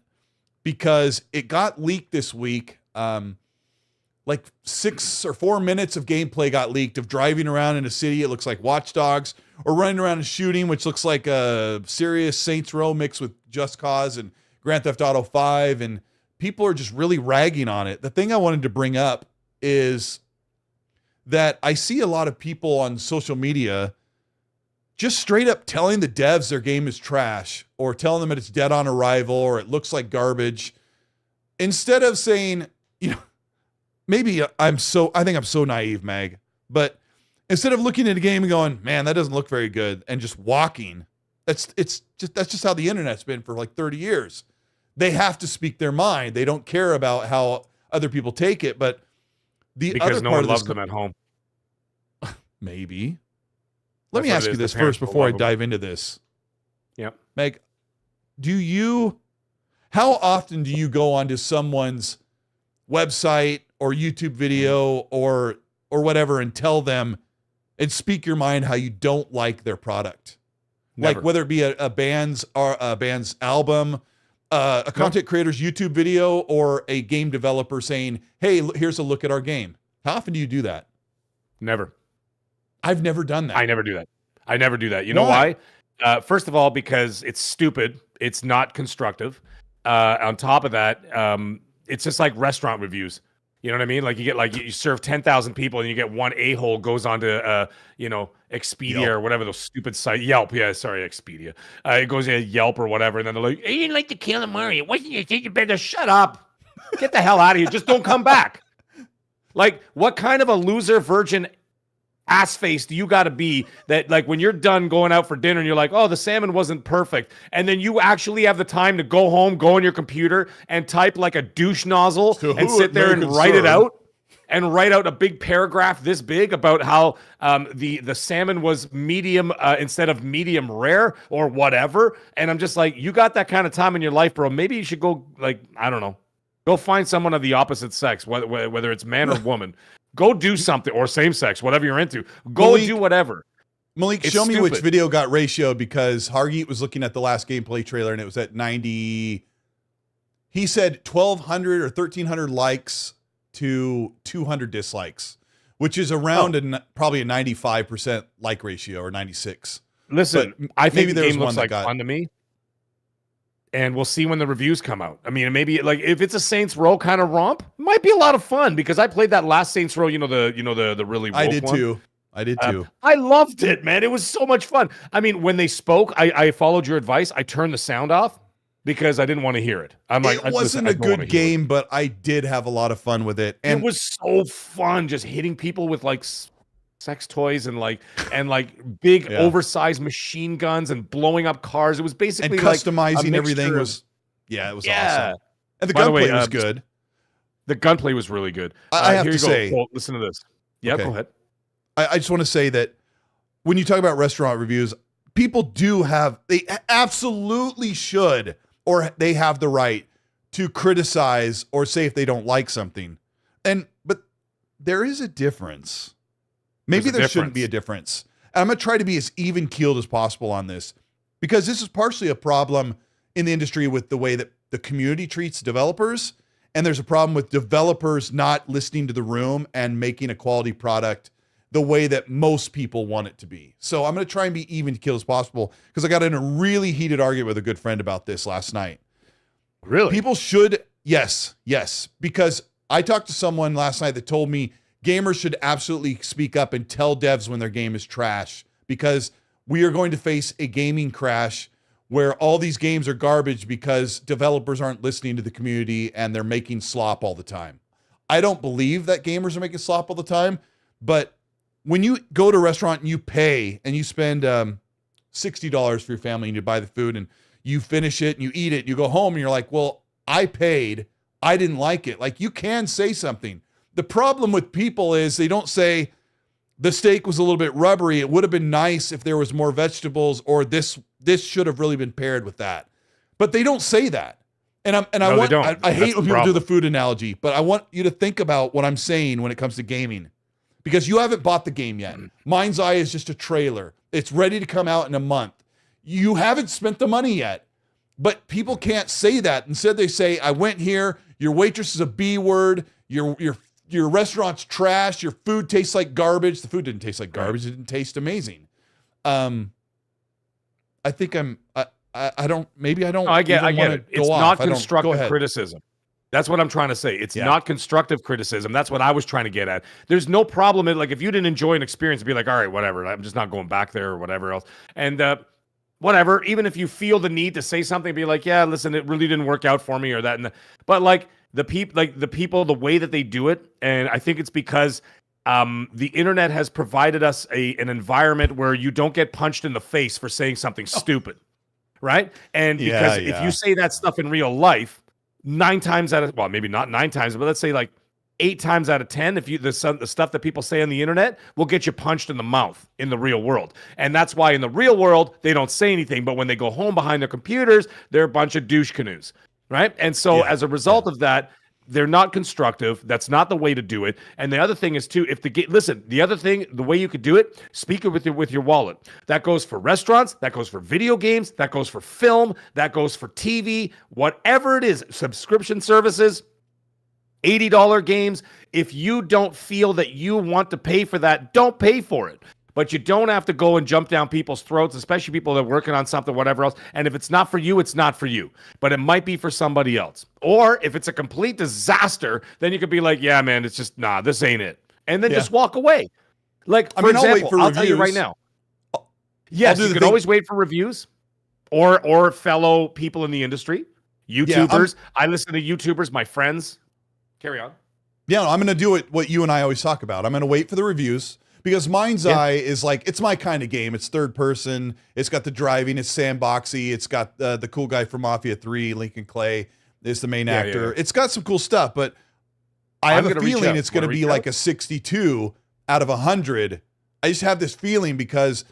because it got leaked this week. Like 6 or 4 minutes of gameplay got leaked of driving around in a city. It looks like Watch Dogs, or running around and shooting, which looks like a serious Saints Row mixed with Just Cause and Grand Theft Auto 5. And people are just really ragging on it. The thing I wanted to bring up is that I see a lot of people on social media just straight up telling the devs their game is trash, or telling them that it's dead on arrival, or it looks like garbage, instead of saying, maybe I think I'm so naive, Mag, but instead of looking at a game and going, man, that doesn't look very good, and just walking, that's just how the internet's been for like 30 years. They have to speak their mind. They don't care about how other people take it. But because no one loves them at home. Maybe. Let me ask you this first before I dive into this. Yep. Meg, how often do you go onto someone's website or YouTube video or whatever and tell them and speak your mind how you don't like their product? Never. Like whether it be a band's album, a content creator's YouTube video, or a game developer saying, hey, here's a look at our game. How often do you do that? Never. I've never done that. I never do that. You know why? First of all, because it's stupid. It's not constructive. On top of that, it's just like restaurant reviews. You know what I mean? Like you serve 10,000 people and you get one a-hole goes on to, Expedia Yelp, or whatever those stupid site. Yelp. Yeah, sorry, Expedia. It goes in Yelp or whatever. And then they're like, I didn't like the calamari. It wasn't you better shut up. Get the hell out of here. Just don't come back. Like, what kind of a loser virgin ass-faced you got to be that, like, when you're done going out for dinner and you're like, oh, the salmon wasn't perfect, and then you actually have the time to go home, go on your computer and type like a douche nozzle and sit there and write it out and write out a big paragraph this big about how the salmon was medium instead of medium rare or whatever. And I'm just like, you got that kind of time in your life, bro. Maybe you should go, like, I don't know, go find someone of the opposite sex, whether it's man or woman. Go do something, or same sex, whatever you're into. Go do whatever. Malik, show me which video got ratioed, because Hargeet was looking at the last gameplay trailer and it was at 90. He said 1,200 or 1,300 likes to 200 dislikes, which is around probably a 95% like ratio, or 96. Listen, but I think maybe the game looks like fun to me. And we'll see when the reviews come out. I mean, maybe like if it's a Saints Row kind of romp, it might be a lot of fun, because I played that last Saints Row, the really woke I did one. too. I did too. I loved it, man. It was so much fun. I mean, when they spoke, I followed your advice. I turned the sound off because I didn't want to hear it. I'm like, it wasn't a good game, but I did have a lot of fun with it. And it was so fun just hitting people with like sex toys and big oversized machine guns and blowing up cars. It was basically and customizing like everything was it was awesome. And the gunplay was good. The gunplay was really good. I have to say, Cole, listen to this. Yeah, okay. Go ahead. I just want to say that when you talk about restaurant reviews, people they absolutely should, or they have the right to criticize or say if they don't like something. But there is a difference. Maybe there shouldn't be a difference. And I'm going to try to be as even keeled as possible on this, because this is partially a problem in the industry with the way that the community treats developers. And there's a problem with developers not listening to the room and making a quality product the way that most people want it to be. So I'm going to try and be even keeled as possible, because I got in a really heated argument with a good friend about this last night. Really? People should, yes, because I talked to someone last night that told me gamers should absolutely speak up and tell devs when their game is trash, because we are going to face a gaming crash where all these games are garbage because developers aren't listening to the community and they're making slop all the time. I don't believe that gamers are making slop all the time, but when you go to a restaurant and you pay and you spend $60 for your family and you buy the food and you finish it and you eat it and you go home and you're like, well, I paid, I didn't like it. Like, you can say something. The problem with people is they don't say the steak was a little bit rubbery. It would have been nice if there was more vegetables, or this should have really been paired with that. But they don't say that. And I hate when people do the food analogy, but I want you to think about what I'm saying when it comes to gaming, because you haven't bought the game yet. Mindseye is just a trailer. It's ready to come out in a month. You haven't spent the money yet, but people can't say that. Instead, they say, I went here, your waitress is a B word, your restaurant's trash, your food tastes like garbage. The food didn't taste like garbage. It didn't taste amazing. I think I don't get it. It's not constructive criticism. That's what I'm trying to say. It's not constructive criticism. That's what I was trying to get at. There's no problem in, like, if you didn't enjoy an experience, be like, all right, whatever, I'm just not going back there or whatever else. And whatever, even if you feel the need to say something, be like, yeah, listen, it really didn't work out for me, or that. But like the people, the way that they do it, and I think it's because the internet has provided us an environment where you don't get punched in the face for saying something stupid, right? And because if you say that stuff in real life, 9 times out of, well, maybe not 9 times, but let's say like 8 times out of 10, if the stuff that people say on the internet will get you punched in the mouth in the real world. And that's why in the real world, they don't say anything, but when they go home behind their computers, they're a bunch of douche canoes, right? And so as a result of that, they're not constructive. That's not the way to do it. And the other thing is too, the way you could do it, speak it with your wallet. That goes for restaurants, that goes for video games, that goes for film, that goes for TV, whatever it is, subscription services, $80 games. If you don't feel that you want to pay for that, don't pay for it. But you don't have to go and jump down people's throats, especially people that are working on something, whatever else. And if it's not for you, it's not for you. But it might be for somebody else. Or if it's a complete disaster, then you could be like, yeah, man, it's just, nah, this ain't it. And then just walk away. Like, for example, I'll tell you right now. Yes, you can always wait for reviews or fellow people in the industry. YouTubers. I listen to YouTubers, my friends. Carry on. Yeah, I'm going to do what you and I always talk about. I'm going to wait for the reviews. Because Mindseye is like, it's my kind of game. It's third person. It's got the driving. It's sandboxy. It's got the cool guy from Mafia 3, Lincoln Clay, is the main actor. It's got some cool stuff, but I have a feeling it's going to be like a 62 out of 100. I just have this feeling because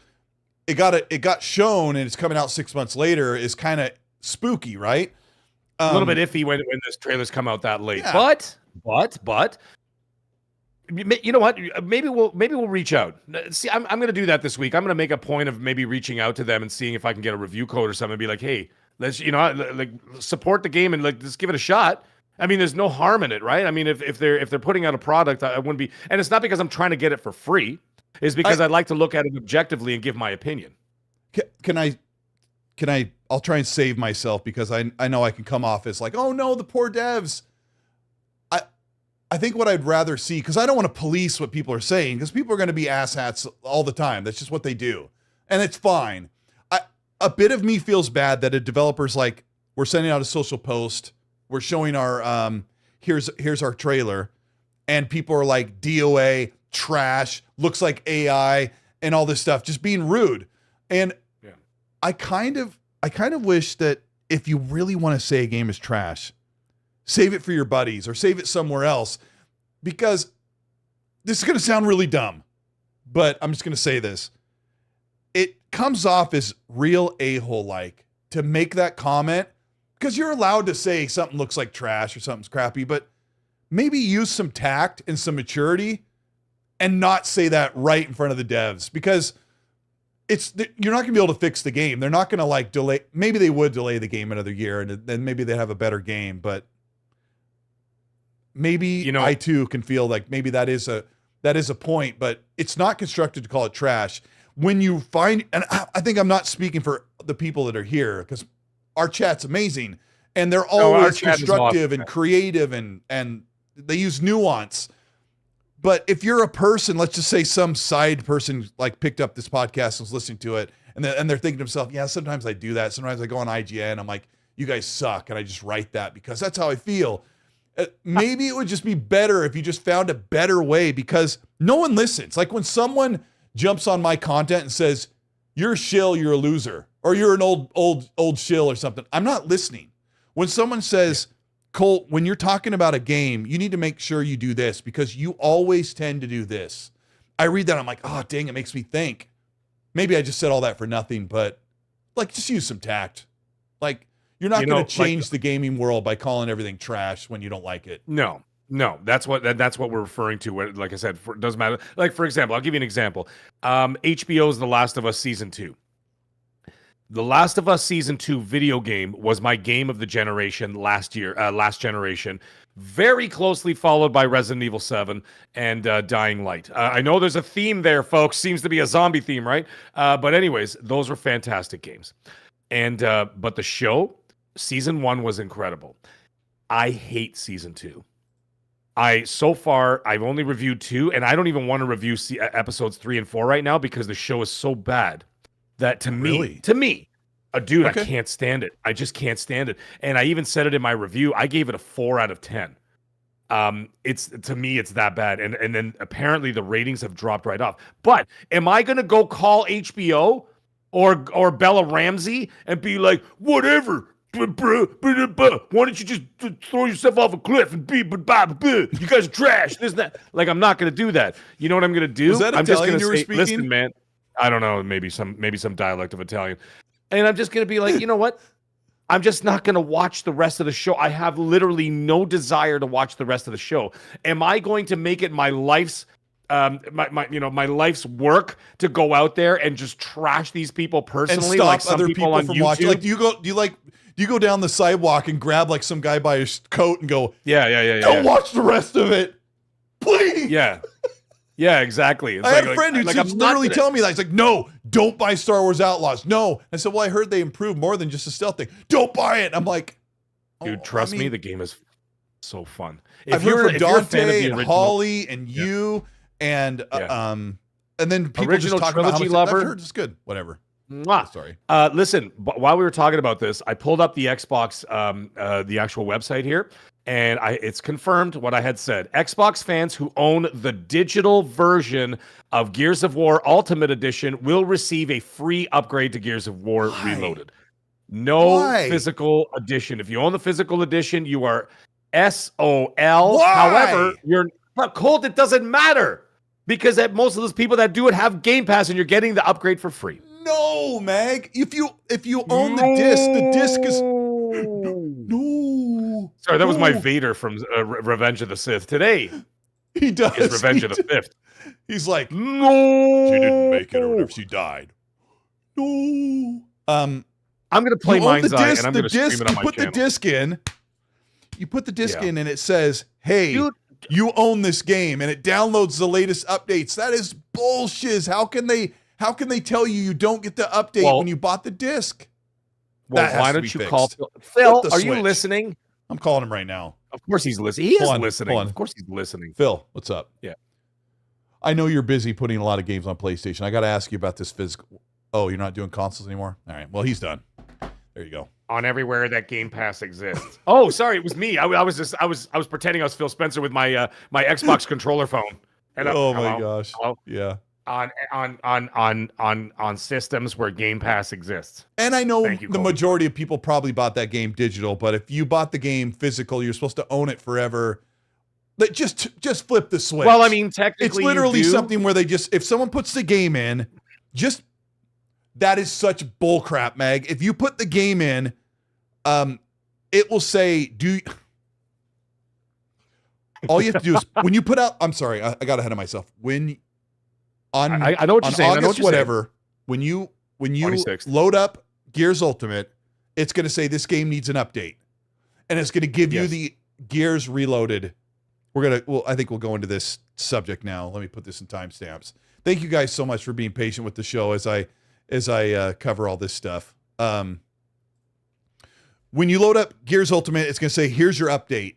it got shown and it's coming out 6 months later is kind of spooky, right? A little bit iffy when this trailer's come out that late. Yeah. But you know what? Maybe we'll reach out. See, I'm going to do that this week. I'm going to make a point of maybe reaching out to them and seeing if I can get a review code or something and be like, hey, let's, like support the game and like, just give it a shot. I mean, there's no harm in it, right? I mean, if they're putting out a product, I wouldn't be, and it's not because I'm trying to get it for free. It's because I'd like to look at it objectively and give my opinion. Can I, I'll try and save myself because I know I can come off as like, oh no, the poor devs. I think what I'd rather see, because I don't want to police what people are saying, because people are going to be asshats all the time. That's just what they do. And it's fine. A bit of me feels bad that a developer's like, we're sending out a social post. We're showing our, here's our trailer. And people are like, DOA, trash, looks like AI, and all this stuff, just being rude. And yeah. I kind of wish that if you really want to say a game is trash, save it for your buddies or save it somewhere else, because this is going to sound really dumb, but I'm just going to say this. It comes off as real a-hole like to make that comment, because you're allowed to say something looks like trash or something's crappy, but maybe use some tact and some maturity and not say that right in front of the devs, because you're not going to be able to fix the game. They're not going to like delay. Maybe they would delay the game another year and then maybe they'd have a better game, but maybe I too can feel like maybe that is a point, but it's not constructive to call it trash. When you find, and I think I'm not speaking for the people that are here, because our chat's amazing and they're always constructive and creative and they use nuance. But if you're a person, let's just say some side person like picked up this podcast and was listening to it, and they're thinking to themselves, yeah, sometimes I do that. Sometimes I go on IGN, I'm like, you guys suck, and I just write that because that's how I feel. Maybe it would just be better if you just found a better way, because no one listens. Like when someone jumps on my content and says, you're a shill, you're a loser, or you're an old shill or something, I'm not listening. When someone says, Colt, when you're talking about a game, you need to make sure you do this because you always tend to do this. I read that, I'm like, oh, dang, it makes me think. Maybe I just said all that for nothing, but like, just use some tact. Like, you're not going to change the gaming world by calling everything trash when you don't like it. No, that's what we're referring to. Like I said, it doesn't matter. Like, for example, I'll give you an example. HBO's The Last of Us Season 2. The Last of Us Season 2 video game was my game of the generation last generation, very closely followed by Resident Evil 7 and Dying Light. I know there's a theme there, folks. Seems to be a zombie theme, right? But anyways, those were fantastic games. And but the show, Season 1 was incredible. I hate Season 2. So far, I've only reviewed 2, and I don't even want to review episodes 3 and 4 right now because the show is so bad. That to me, dude, okay. I can't stand it. I just can't stand it. And I even said it in my review. I gave it a 4 out of 10. It's that bad. And then apparently the ratings have dropped right off. But am I going to go call HBO or Bella Ramsey and be like, whatever, why don't you just throw yourself off a cliff and you guys are trash, this and that. Like, I'm not going to do that. You know what I'm going to do? I'm just going to say, listen, man. I don't know, maybe some dialect of Italian. And I'm just going to be like, you know what? I'm just not going to watch the rest of the show. I have literally no desire to watch the rest of the show. Am I going to make it my life's my life's work to go out there and just trash these people personally, and stop like some other people on from YouTube? Watching? Like, do you go down the sidewalk and grab like some guy by his coat and go, don't watch the rest of it, please? Yeah, exactly. It's I had a friend who's literally telling me that. He's like, no, don't buy Star Wars Outlaws. No. I said, well, I heard they improved more than just a stealth thing. Don't buy it. I'm like, dude, trust me, the game is so fun. I've heard from Dante and Holly and you and then people original just talk about how much I've heard it's good. Whatever. Mwah. Sorry. Listen, while we were talking about this, I pulled up the Xbox, the actual website here. and it's confirmed what I had said. Xbox fans who own the digital version of Gears of War Ultimate Edition will receive a free upgrade to Gears of War Reloaded. No physical edition. If you own the physical edition, you are SOL. However, but Colt, it doesn't matter because most of those people that do it have Game Pass, and you're getting the upgrade for free. No, Mag. If you own the disc is no. Sorry, that was my Vader from Revenge of the Sith. Today, he does. Is Revenge of the Fifth. He's like, no, she didn't make it, or whatever. She died. No. I'm gonna play Mindseye, and I'm gonna stream it on my channel. The disc in. You put the disc in, and it says, "Hey, dude, you own this game," and it downloads the latest updates. That is bullshit. How can they tell you don't get the update when you bought the disc? Well, why don't you call Phil? Are you listening? I'm calling him right now. Of course he's listening. He is listening. Of course he's listening. Phil, what's up? Yeah. I know you're busy putting a lot of games on PlayStation. I got to ask you about this physical. Oh, you're not doing consoles anymore? All right. Well, he's done. There you go. On everywhere that Game Pass exists. Oh, sorry, it was me. I was pretending I was Phil Spencer with my my Xbox controller phone. And oh my gosh. Hello? Yeah. On systems where Game Pass exists. And I know the majority of people probably bought that game digital, but if you bought the game physical, you're supposed to own it forever. Like just flip the switch. Well, I mean, technically, it's literally something where if someone puts the game in, that is such bullcrap, Meg. If you put the game in, it will say, all you have to do is when you put out. I'm sorry, I got ahead of myself. I know what you're saying. August, when you 26th. Load up Gears Ultimate, it's going to say this game needs an update, and it's going to give you the Gears Reloaded. I think we'll go into this subject now. Let me put this in timestamps. Thank you guys so much for being patient with the show as I cover all this stuff. When you load up Gears Ultimate, it's going to say, here's your update.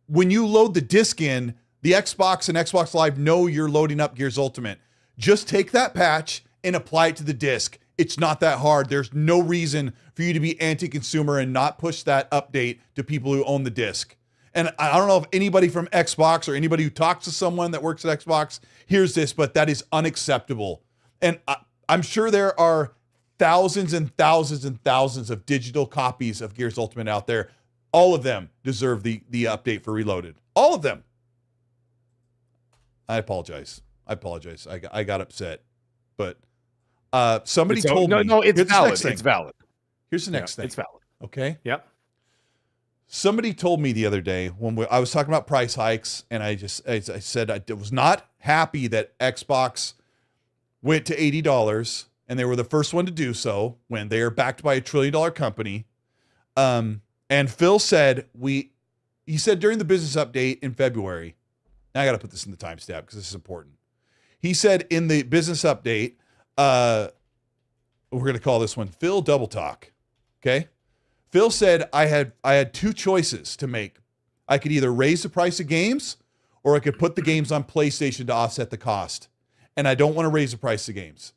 When you load the disc in, the Xbox and Xbox Live know you're loading up Gears Ultimate. Just take that patch and apply it to the disc. It's not that hard. There's no reason for you to be anti-consumer and not push that update to people who own the disc. And I don't know if anybody from Xbox or anybody who talks to someone that works at Xbox hears this, but that is unacceptable. And I'm sure there are thousands and thousands and thousands of digital copies of Gears Ultimate out there. All of them deserve the update for Reloaded. All of them. I apologize. I got upset. But somebody told me. No, it's valid. It's valid. Here's the next thing. It's valid. Okay? Yep. Somebody told me the other day when I was talking about price hikes, and I said I was not happy that Xbox went to $80, and they were the first one to do so when they are backed by $1 trillion company. And Phil said he said during the business update in February. Now I got to put this in the timestamp because this is important. He said in the business update, we're going to call this one Phil Double Talk. Okay. Phil said I had two choices to make. I could either raise the price of games or I could put the games on PlayStation to offset the cost. And I don't want to raise the price of games.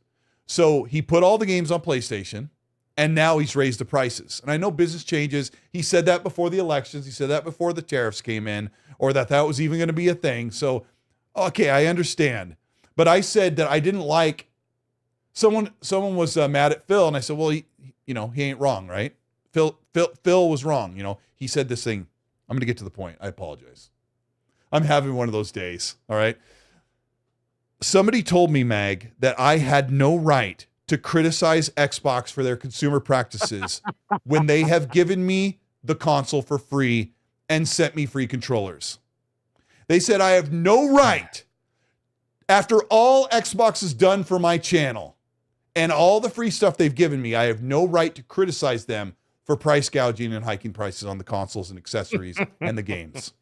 So he put all the games on PlayStation and now he's raised the prices. And I know business changes. He said that before the elections. He said that before the tariffs came in or that was even going to be a thing. So, okay, I understand. But I said that I didn't like someone was mad at Phil. And I said, well, he ain't wrong, right? Phil was wrong. He said this thing. I'm going to get to the point. I apologize. I'm having one of those days. All right. Somebody told me, Mag, that I had no right to criticize Xbox for their consumer practices when they have given me the console for free and sent me free controllers. They said I have no right, after all Xbox has done for my channel and all the free stuff they've given me, I have no right to criticize them for price gouging and hiking prices on the consoles and accessories and the games.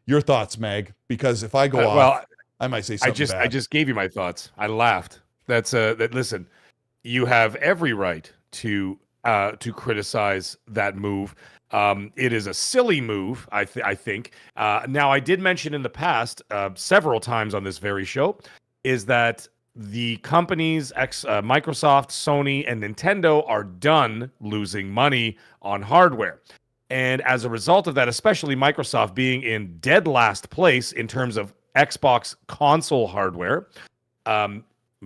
Your thoughts, Mag? Because if I go off, I might say something bad. I just gave you my thoughts. I laughed. Listen, you have every right to criticize that move. It is a silly move, I think. Now, I did mention in the past several times on this very show is that the companies Microsoft, Sony, and Nintendo are done losing money on hardware. And as a result of that, especially Microsoft being in dead last place in terms of Xbox console hardware,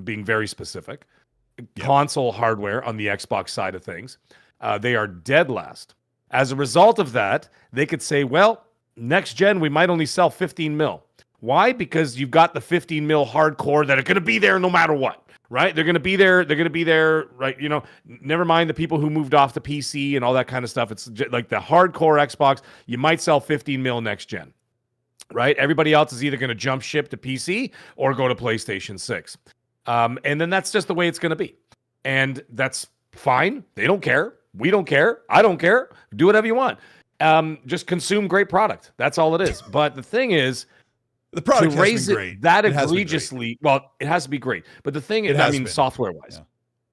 being very specific, console hardware on the Xbox side of things, they are dead last. As a result of that, they could say, well, next gen, we might only sell 15 mil. Why? Because you've got the 15 mil hardcore that are going to be there no matter what, right? They're going to be there. They're going to be there, right? You know, never mind the people who moved off the PC and all that kind of stuff. It's like the hardcore Xbox. You might sell 15 mil next gen, right? Everybody else is either going to jump ship to PC or go to PlayStation 6. And then that's just the way it's going to be. And that's fine. They don't care. We don't care. I don't care. Do whatever you want. Just consume great product. That's all it is. But the thing is, the product to has raise been great. it that It has been egregiously, well, it has to be great. But the thing is, It I has mean, been. software-wise.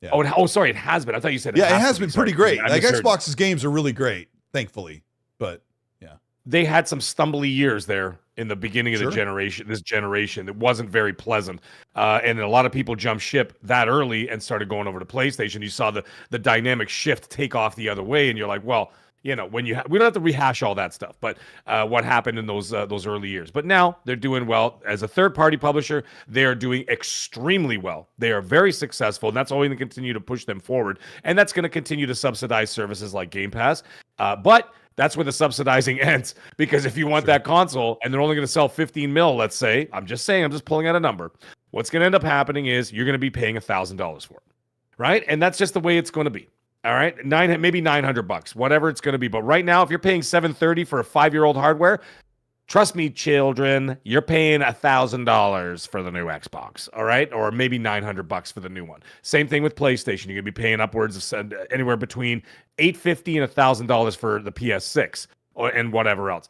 Yeah. Oh, sorry, it has been. I thought you said Yeah, it has to be. been Sorry. pretty great. I Like misheard. Xbox's games are really great, thankfully. But yeah, They had some stumbly years there in the beginning of Sure. this generation. It wasn't very pleasant. And a lot of people jumped ship that early and started going over to PlayStation. You saw the dynamic shift take off the other way, and you're like, well, you know, when we don't have to rehash all that stuff, but what happened in those early years. But now they're doing well. As a third-party publisher, they are doing extremely well. They are very successful, and that's only going to continue to push them forward. And that's going to continue to subsidize services like Game Pass. But that's where the subsidizing ends, because if you want that console and they're only going to sell 15 mil, let's say, I'm just pulling out a number. What's going to end up happening is you're going to be paying $1,000 for it, right? And that's just the way it's going to be. All right, maybe $900, whatever it's going to be. But right now, if you're paying $730 for a 5-year-old hardware, trust me, children, you're paying $1,000 for the new Xbox. All right, or maybe $900 for the new one. Same thing with PlayStation. You're going to be paying upwards of anywhere between $850 and $1,000 for the PS6 and whatever else.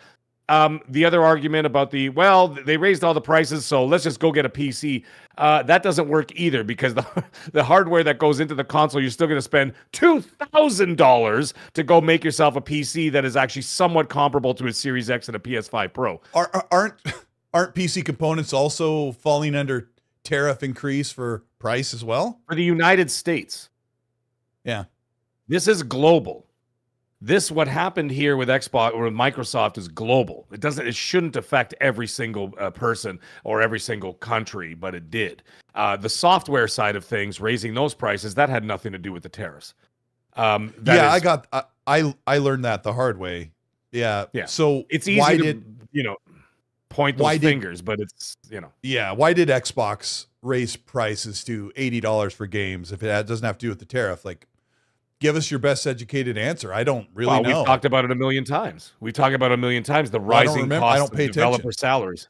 The other argument about they raised all the prices, so let's just go get a PC. That doesn't work either, because the hardware that goes into the console, you're still going to spend $2,000 to go make yourself a PC that is actually somewhat comparable to a Series X and a PS5 Pro. aren't PC components also falling under tariff increase for price as well? For the United States, Yeah. this is global. What happened here with Xbox or with Microsoft is global. It shouldn't affect every single person or every single country, but it did. The software side of things, raising those prices, that had nothing to do with the tariffs. I learned that the hard way. Yeah. Yeah. So it's easy to point those fingers, but it's, Yeah. Why did Xbox raise prices to $80 for games if it doesn't have to do with the tariff? Like, give us your best educated answer. I don't really know. We've talked about it a million times. The rising cost of developer salaries.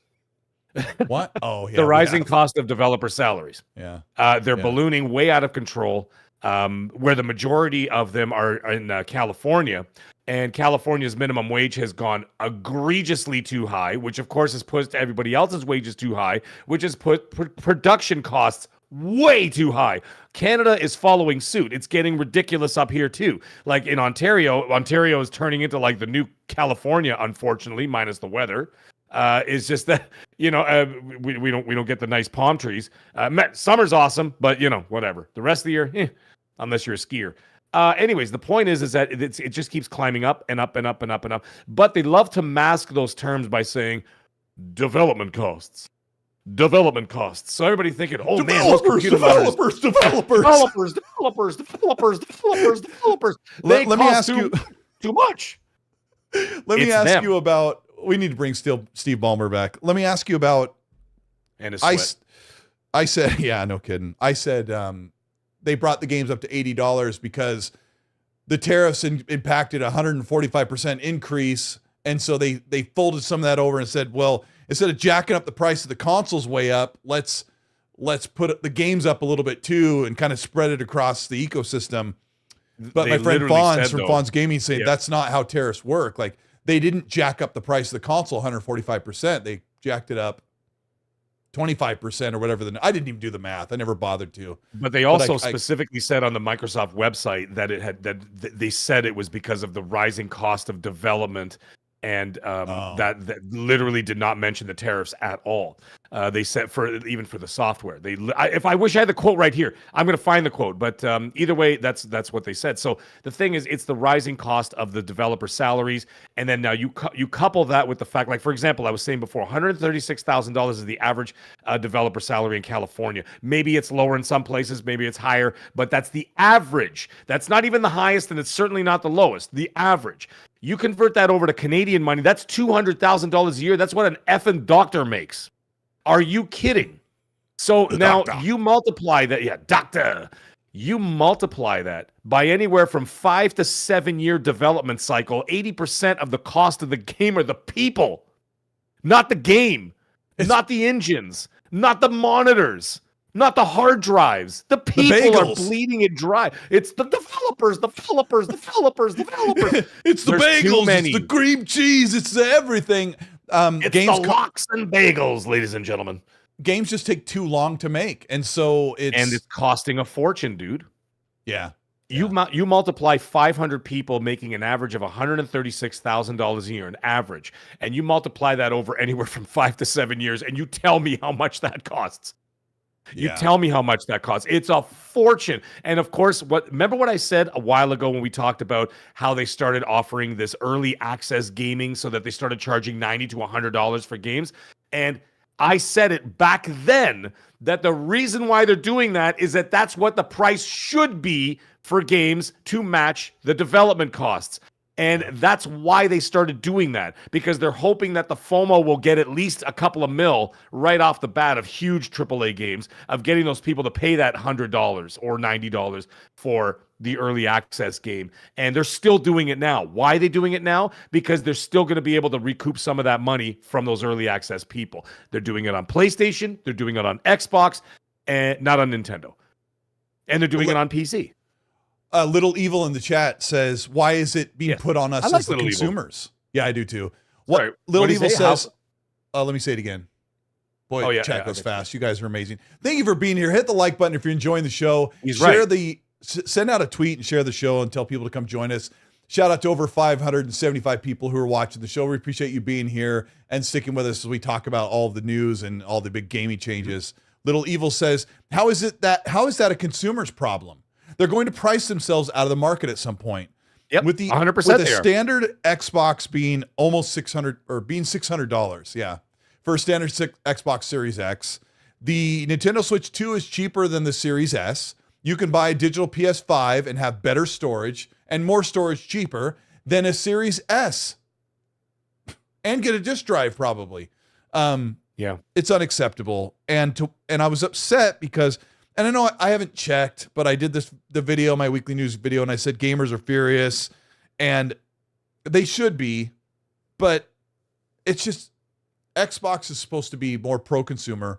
What? Oh, yeah. The rising cost of developer salaries. Yeah. They're ballooning way out of control, where the majority of them are in California. And California's minimum wage has gone egregiously too high, which of course has pushed everybody else's wages too high, which has put production costs way too high. Canada is following suit. It's getting ridiculous up here too. Like in Ontario is turning into like the new California, unfortunately, minus the weather. It's just that we don't get the nice palm trees. Summer's awesome, but whatever. The rest of the year, unless you're a skier. Anyways, the point is that it just keeps climbing up and up and up and up and up. But they love to mask those terms by saying development costs. So everybody thinking, oh man, developers. Let me ask you too much. Let me ask you about. We need to bring Steve Ballmer back. Let me ask you about. And his sweat. I said, yeah, no kidding. I said they brought the games up to $80 because the tariffs impacted 145% increase, and so they folded some of that over and said, well, instead of jacking up the price of the consoles way up, let's put the games up a little bit too and kind of spread it across the ecosystem. But my friend Fonz from Fonz Gaming saying that's not how tariffs work. Like, they didn't jack up the price of the console 145%. They jacked it up 25% or whatever. I didn't even do the math. I never bothered to. But they also specifically said on the Microsoft website that they said it was because of the rising cost of development. And that literally did not mention the tariffs at all. They set even for the software. If I wish I had the quote right here, I'm going to find the quote. But either way, that's what they said. So the thing is, it's the rising cost of the developer salaries, and then now you couple that with the fact, like for example, I was saying before, $136,000 is the average developer salary in California. Maybe it's lower in some places, maybe it's higher, but that's the average. That's not even the highest, and it's certainly not the lowest. The average. You convert that over to Canadian money, that's $200,000 a year. That's what an effing doctor makes. Are you kidding? So now you multiply that. Yeah, doctor. You multiply that by anywhere from 5 to 7 year development cycle. 80% of the cost of the game are the people, not the game, not the engines, not the monitors, not the hard drives. The people are bleeding it dry. It's the developers. It's the bagels. It's the cream cheese. It's the everything. It's the lox and bagels, ladies and gentlemen. Games just take too long to make, and so it's costing a fortune, dude. Yeah. You multiply 500 people making an average of $136,000 a year, an average, and you multiply that over anywhere from 5 to 7 years, and you tell me how much that costs. You tell me how much that costs. It's a fortune. And of course, remember what I said a while ago when we talked about how they started offering this early access gaming so that they started charging $90 to $100 for games? And I said it back then that the reason why they're doing that is that that's what the price should be for games to match the development costs. And that's why they started doing that, because they're hoping that the FOMO will get at least a couple of mil right off the bat of huge AAA games, of getting those people to pay that $100 or $90 for the early access game. And they're still doing it now. Why are they doing it now? Because they're still going to be able to recoup some of that money from those early access people. They're doing it on PlayStation, they're doing it on Xbox, and not on Nintendo. And they're doing it on PC. Little Evil in the chat says, "Why is it being put on us as the consumers?" Evil. Yeah, I do too. Sorry, Little Evil says, let me say it again. Boy, chat goes fast. You guys are amazing. Thank you for being here. Hit the like button if you're enjoying the show. Send out a tweet and share the show and tell people to come join us. Shout out to over 575 people who are watching the show. We appreciate you being here and sticking with us as we talk about all of the news and all the big gaming changes. Little Evil says, how is that a consumer's problem? They're going to price themselves out of the market at some point. Yep, with the 100% with the standard Xbox being almost $600 or being $600, yeah, for a standard Xbox Series X. The Nintendo Switch 2 is cheaper than the Series S. You can buy a digital PS5 and have better storage and more storage cheaper than a Series S, and get a disk drive probably. It's unacceptable, and I was upset because. And I know I haven't checked, but I did the video, my weekly news video, and I said gamers are furious, and they should be, but it's just Xbox is supposed to be more pro-consumer.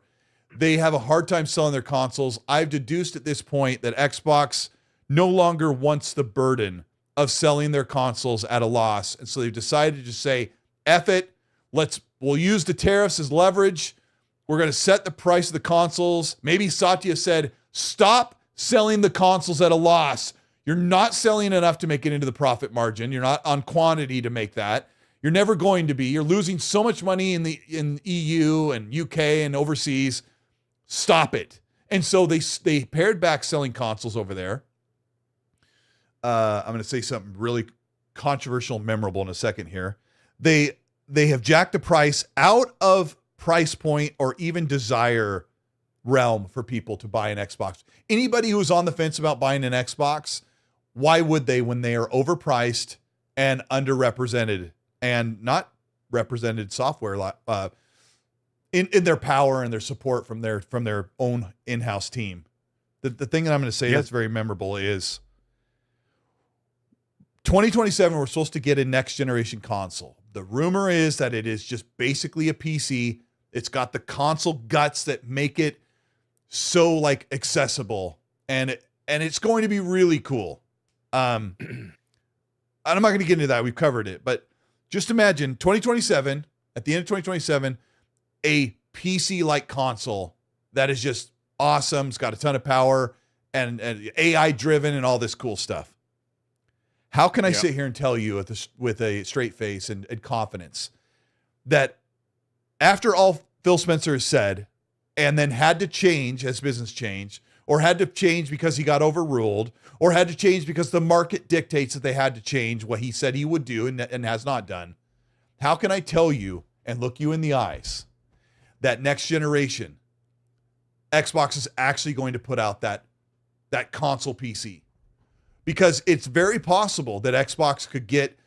They have a hard time selling their consoles. I've deduced at this point that Xbox no longer wants the burden of selling their consoles at a loss, and so they've decided to just say, F it, we'll use the tariffs as leverage. We're going to set the price of the consoles. Maybe Satya said, stop selling the consoles at a loss. You're not selling enough to make it into the profit margin. You're not on quantity to make that. You're never going to be. You're losing so much money in EU and UK and overseas. Stop it. And so they pared back selling consoles over there. I'm going to say something really controversial and memorable in a second here. They have jacked the price out of price point or even desire realm for people to buy an Xbox. Anybody who's on the fence about buying an Xbox, why would they when they are overpriced and underrepresented and not represented software in their power and their support from their own in-house team? The thing that I'm going to say that's very memorable is 2027, we're supposed to get a next generation console. The rumor is that it is just basically a PC. It's got the console guts that make it so like accessible, and it's going to be really cool. And I'm not going to get into that. We've covered it, but just imagine 2027, at the end of 2027, a PC-like console that is just awesome. It's got a ton of power and AI driven and all this cool stuff. How can I sit here and tell you with a straight face and confidence that after all Phil Spencer has said, and then had to change as business changed, or had to change because he got overruled, or had to change because the market dictates that they had to change what he said he would do and has not done. How can I tell you and look you in the eyes that next generation Xbox is actually going to put out that console PC? Because it's very possible that Xbox could get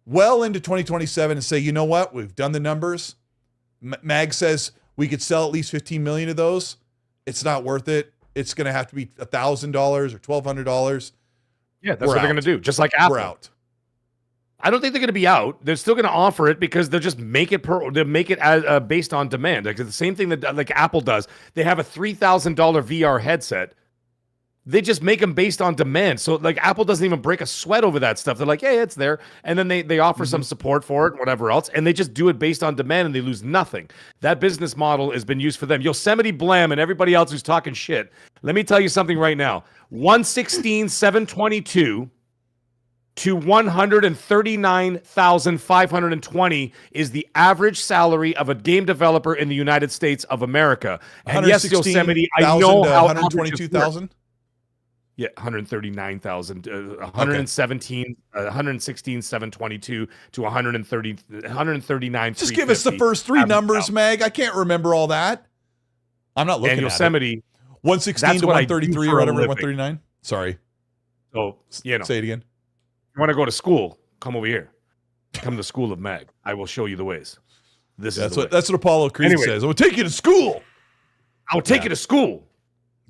well into 2027 and say, you know what, we've done the numbers. Mag says we could sell at least 15 million of those. It's not worth it. It's going to have to be $1,000 or $1,200. Yeah, that's what they're going to do. Just like Apple. We're out. I don't think they're going to be out. They're still going to offer it because they'll just make it as based on demand. Like the same thing that like Apple does. They have a $3,000 VR headset. They just make them based on demand. So like Apple doesn't even break a sweat over that stuff. They're like, hey, it's there. And then they offer some support for it and whatever else. And they just do it based on demand and they lose nothing. That business model has been used for them. Yosemite Blam and everybody else who's talking shit. Let me tell you something right now. 116,722 to 139,520 is the average salary of a game developer in the United States of America. And yes, Yosemite, I know how 122,000. Yeah, 139,000, 116,722 to 139. Just give us the first three numbers, Mag. I can't remember all that. I'm not looking at Yosemite, it. 116 to 133 or whatever, 139. Sorry. So, say it again. You want to go to school? Come over here. Come to the school of Mag. I will show you the ways. That's what Apollo Creed says. I will take you to school. I'll take you to school.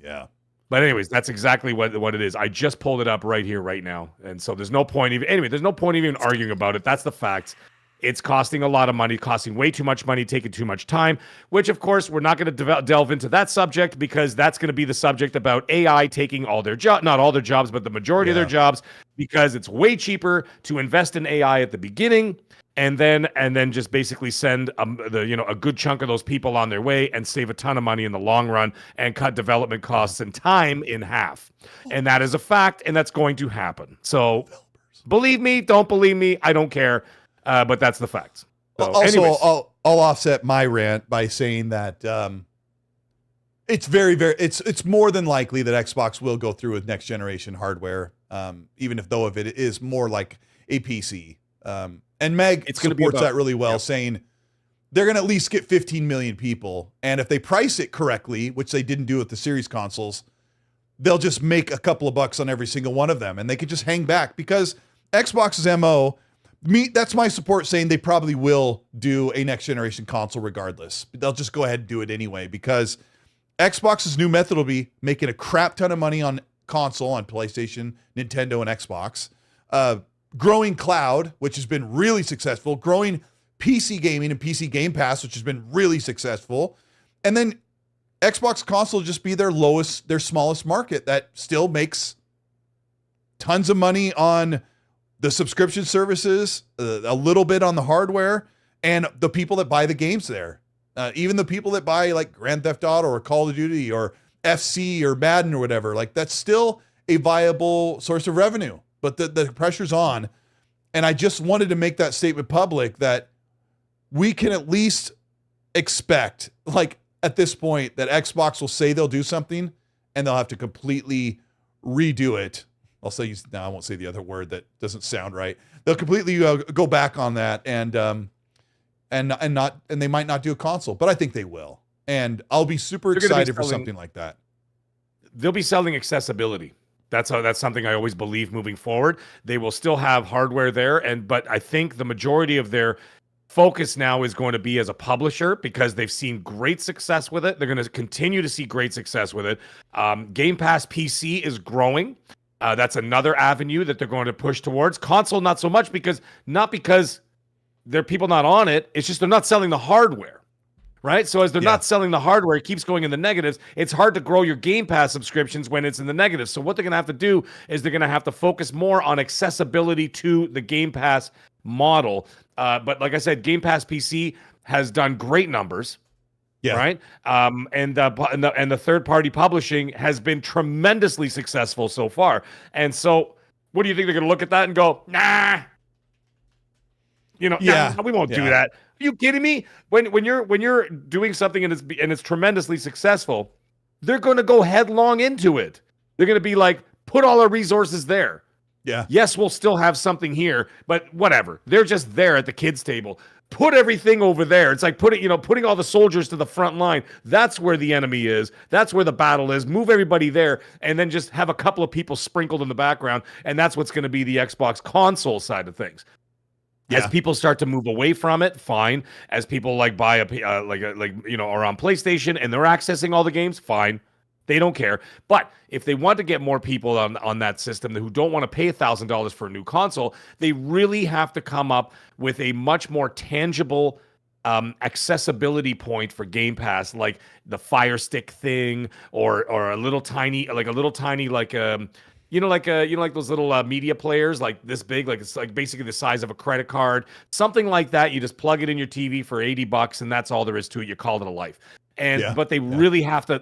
Yeah. But anyways, that's exactly what it is. I just pulled it up right here, right now. And so there's no point even arguing about it. That's the facts. It's costing a lot of money, costing way too much money, taking too much time, which of course we're not going to delve into that subject because that's going to be the subject about AI taking all their jobs, not all their jobs, but the majority of their jobs, because it's way cheaper to invest in AI at the beginning and then just basically send a good chunk of those people on their way and save a ton of money in the long run and cut development costs and time in half. And that is a fact, and that's going to happen. So believe me, don't believe me, I don't care. But that's the facts. So, also, I'll offset my rant by saying that it's it's more than likely that Xbox will go through with next generation hardware, even if it is more like a PC. And Meg supports that really well, saying they're going to at least get 15 million people, and if they price it correctly, which they didn't do with the series consoles, they'll just make a couple of bucks on every single one of them, and they could just hang back because Xbox's MO. That's my support saying they probably will do a next generation console regardless. They'll just go ahead and do it anyway because Xbox's new method will be making a crap ton of money on console, on PlayStation, Nintendo, and Xbox. Growing cloud, which has been really successful. Growing PC gaming and PC Game Pass, which has been really successful. And then Xbox console will just be their smallest market that still makes tons of money on the subscription services, a little bit on the hardware, and the people that buy the games there. Even the people that buy like Grand Theft Auto or Call of Duty or FC or Madden or whatever, like that's still a viable source of revenue. But the pressure's on. And I just wanted to make that statement public that we can at least expect, like at this point, that Xbox will say they'll do something and they'll have to completely redo it. I won't say the other word that doesn't sound right. They'll completely go back on that and they might not do a console, but I think they will. And I'll be super excited for something like that. They'll be selling accessibility. That's something I always believe moving forward. They will still have hardware there, but I think the majority of their focus now is going to be as a publisher because they've seen great success with it. They're going to continue to see great success with it. Game Pass PC is growing. That's another avenue that they're going to push towards. Console, not so much not because there are people not on it. It's just they're not selling the hardware. Right? So as they're not selling the hardware, it keeps going in the negatives. It's hard to grow your Game Pass subscriptions when it's in the negatives. So what they're going to have to do is they're going to have to focus more on accessibility to the Game Pass model. But like I said, Game Pass PC has done great numbers. Yeah. Right. And the third party publishing has been tremendously successful so far. And so what do you think they're going to look at that and go, nah? You know, Yeah. we won't do Yeah. that. Are you kidding me? When you're doing something and it's tremendously successful, they're going to go headlong into it. They're going to be like, put all our resources there. Yeah. Yes, we'll still have something here, but whatever. They're just there at the kids' table. Put everything over there. It's like putting all the soldiers to the front line. That's where the enemy is. That's where the battle is. Move everybody there, and then just have a couple of people sprinkled in the background, and that's what's going to be the Xbox console side of things. Yeah. As people start to move away from it, fine. As people like buy are on PlayStation and they're accessing all the games, fine. They don't care. But if they want to get more people on that system who don't want to pay $1,000 for a new console, they really have to come up with a much more tangible accessibility point for Game Pass, like the Fire Stick thing, or a little tiny like those little media players, like this big, like it's like basically the size of a credit card, something like that. You just plug it in your TV for $80, and that's all there is to it. You call it a life. But they really have to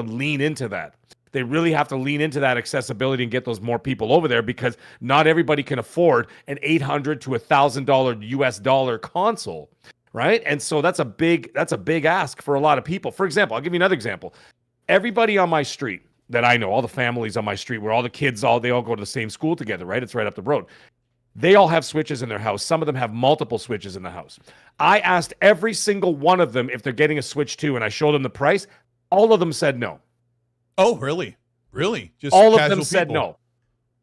lean into that. They really have to lean into that accessibility and get those more people over there, because not everybody can afford an $800 to $1,000 US dollar console, right? And so that's a big ask for a lot of people. For example, I'll give you another example. Everybody on my street that I know, all the families on my street, where all the kids they all go to the same school together, right? It's right up the road. They all have Switches in their house. Some of them have multiple Switches in the house. I asked every single one of them if they're getting a Switch 2, and I showed them the price. All of them said no. Oh, really? Really? Just all of them said no.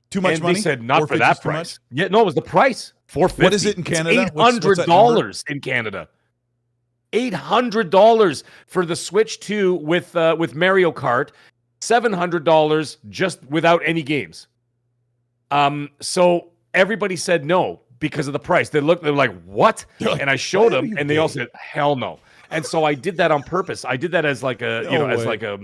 Too much money? They said not for that price. Yeah, no, it was the price. $450. What is it in Canada? $800 in Canada. $800 for the Switch 2 with Mario Kart. $700 just without any games. So everybody said no because of the price. They're like, what? And I showed them, and they all said, hell no. And so I did that on purpose. I did that as like a,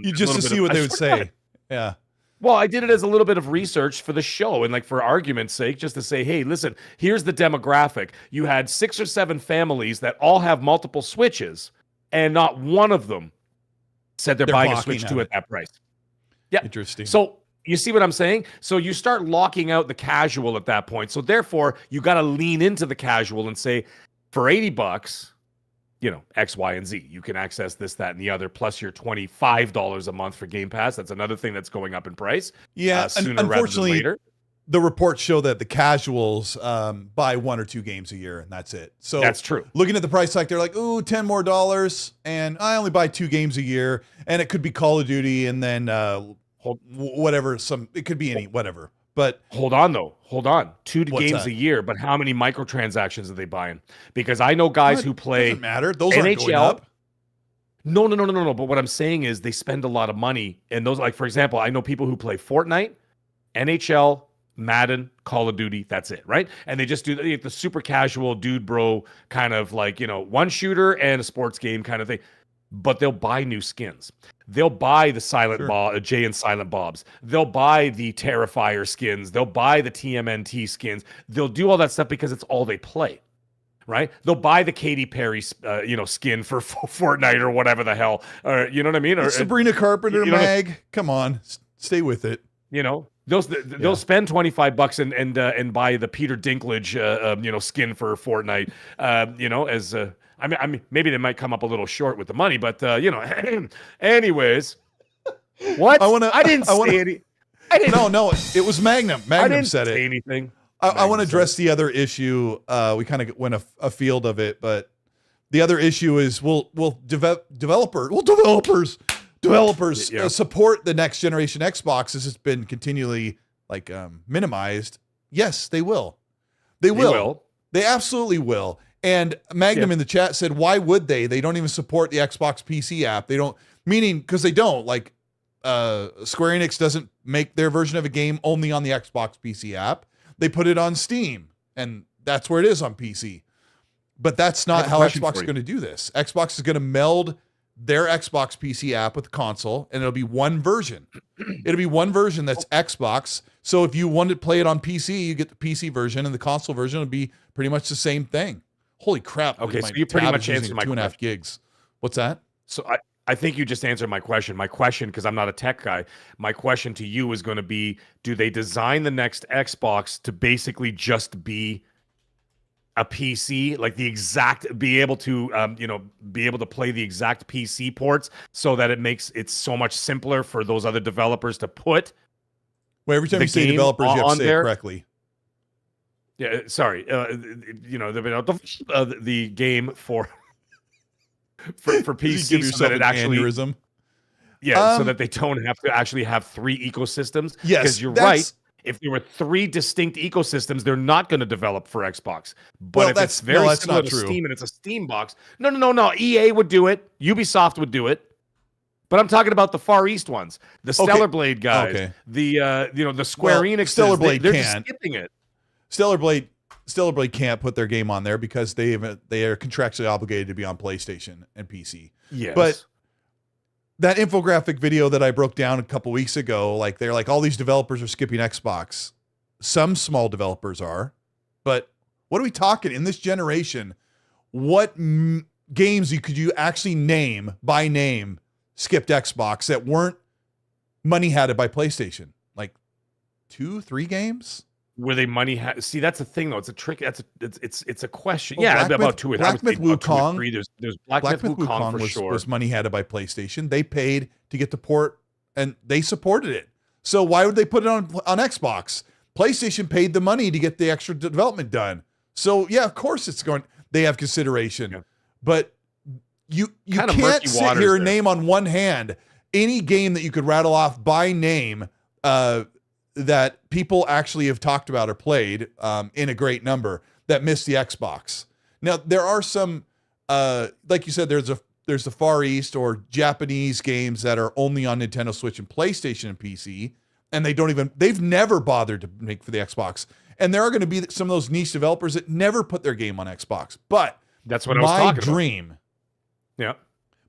just to see what they would say. Yeah. Well, I did it as a little bit of research for the show, and like for argument's sake, just to say, hey, listen, here's the demographic. You had 6 or 7 families that all have multiple Switches, and not one of them said they're buying a Switch 2 at that price. Yeah. Interesting. So you see what I'm saying? So you start locking out the casual at that point. So therefore, you got to lean into the casual and say, for $80, X, Y, and Z, you can access this, that, and the other, plus your $25 a month for Game Pass. That's another thing that's going up in price. Yeah, sooner rather than later. The reports show that the casuals buy 1 or 2 games a year, and that's it. So that's true. Looking at the price tag, they're like, ooh, $10 more, and I only buy 2 games a year, and it could be Call of Duty, and then whatever, it could be whatever. But hold on. 2 games a year, but how many microtransactions are they buying? Because I know guys who play. Doesn't matter. Those aren't going up. No. But what I'm saying is they spend a lot of money, and those, like for example, I know people who play Fortnite, NHL, Madden, Call of Duty. That's it, right? And they just do the super casual dude bro kind of like one shooter and a sports game kind of thing. But they'll buy new skins. They'll buy the Jay and Silent Bobs. They'll buy the Terrifier skins. They'll buy the TMNT skins. They'll do all that stuff because it's all they play, right? They'll buy the Katy Perry, skin for Fortnite or whatever the hell, or you know what I mean? Or Sabrina Carpenter mag. Come on, stay with it. They'll spend $25 and buy the Peter Dinklage, skin for Fortnite, I mean, maybe they might come up a little short with the money, but anyways, what? I didn't say any. No, it was Magnum. Magnum said it. I didn't say anything. I want to address the other issue. We kind of went afield of it, but the other issue is will developers support the next generation Xbox as it's been continually minimized? Yes, they will. They will. They absolutely will. And Magnum in the chat said, why would they? They don't even support the Xbox PC app. They don't, meaning because they don't. Square Enix doesn't make their version of a game only on the Xbox PC app. They put it on Steam, and that's where it is on PC. But that's not how Xbox is going to do this. Xbox is going to meld their Xbox PC app with the console, and it'll be one version. It'll be one version that's Xbox. So if you want to play it on PC, you get the PC version, and the console version will be pretty much the same thing. Holy crap. Okay, so you pretty much answered my 2.5 gigs. What's that? So I think you just answered my question. My question, because I'm not a tech guy, my question to you is going to be, do they design the next Xbox to basically just be a PC, like the exact, be able to play the exact PC ports, so that it makes it so much simpler for those other developers to put. Well, every time you say developers, you have to say it correctly. Yeah, sorry. The game for PC, give yourself an aneurysm. Yeah, so that they don't have to actually have 3 ecosystems. Yes, because you're right. If there were 3 distinct ecosystems, they're not going to develop for Xbox. But if it's very similar to Steam and it's a Steam box, no. EA would do it. Ubisoft would do it. But I'm talking about the Far East ones, the Stellar Blade guys, the Square Enix. Stellar Blade they're just skipping it. Stellar Blade can't put their game on there because they are contractually obligated to be on PlayStation and PC. Yes. But that infographic video that I broke down a couple weeks ago, like they're like all these developers are skipping Xbox. Some small developers are, but what are we talking in this generation? What games could you actually name by name skipped Xbox that weren't money hatted by PlayStation? Like 2-3 games? Were they money? See, that's the thing, though. It's a trick. It's a question. Well, about 2 or 3. Black Myth Wukong. There's Black Myth Wukong for sure. Was money hatted by PlayStation. They paid to get the port, and they supported it. So why would they put it on Xbox? PlayStation paid the money to get the extra development done. So yeah, of course it's going. They have consideration, but you can't sit here and name on one hand any game that you could rattle off by name. That people actually have talked about or played in a great number that missed the Xbox. Now there are some, like you said, there's the Far East or Japanese games that are only on Nintendo Switch and PlayStation and PC, and they've never bothered to make for the Xbox. And there are going to be some of those niche developers that never put their game on Xbox. But that's what I was talking about. Yeah,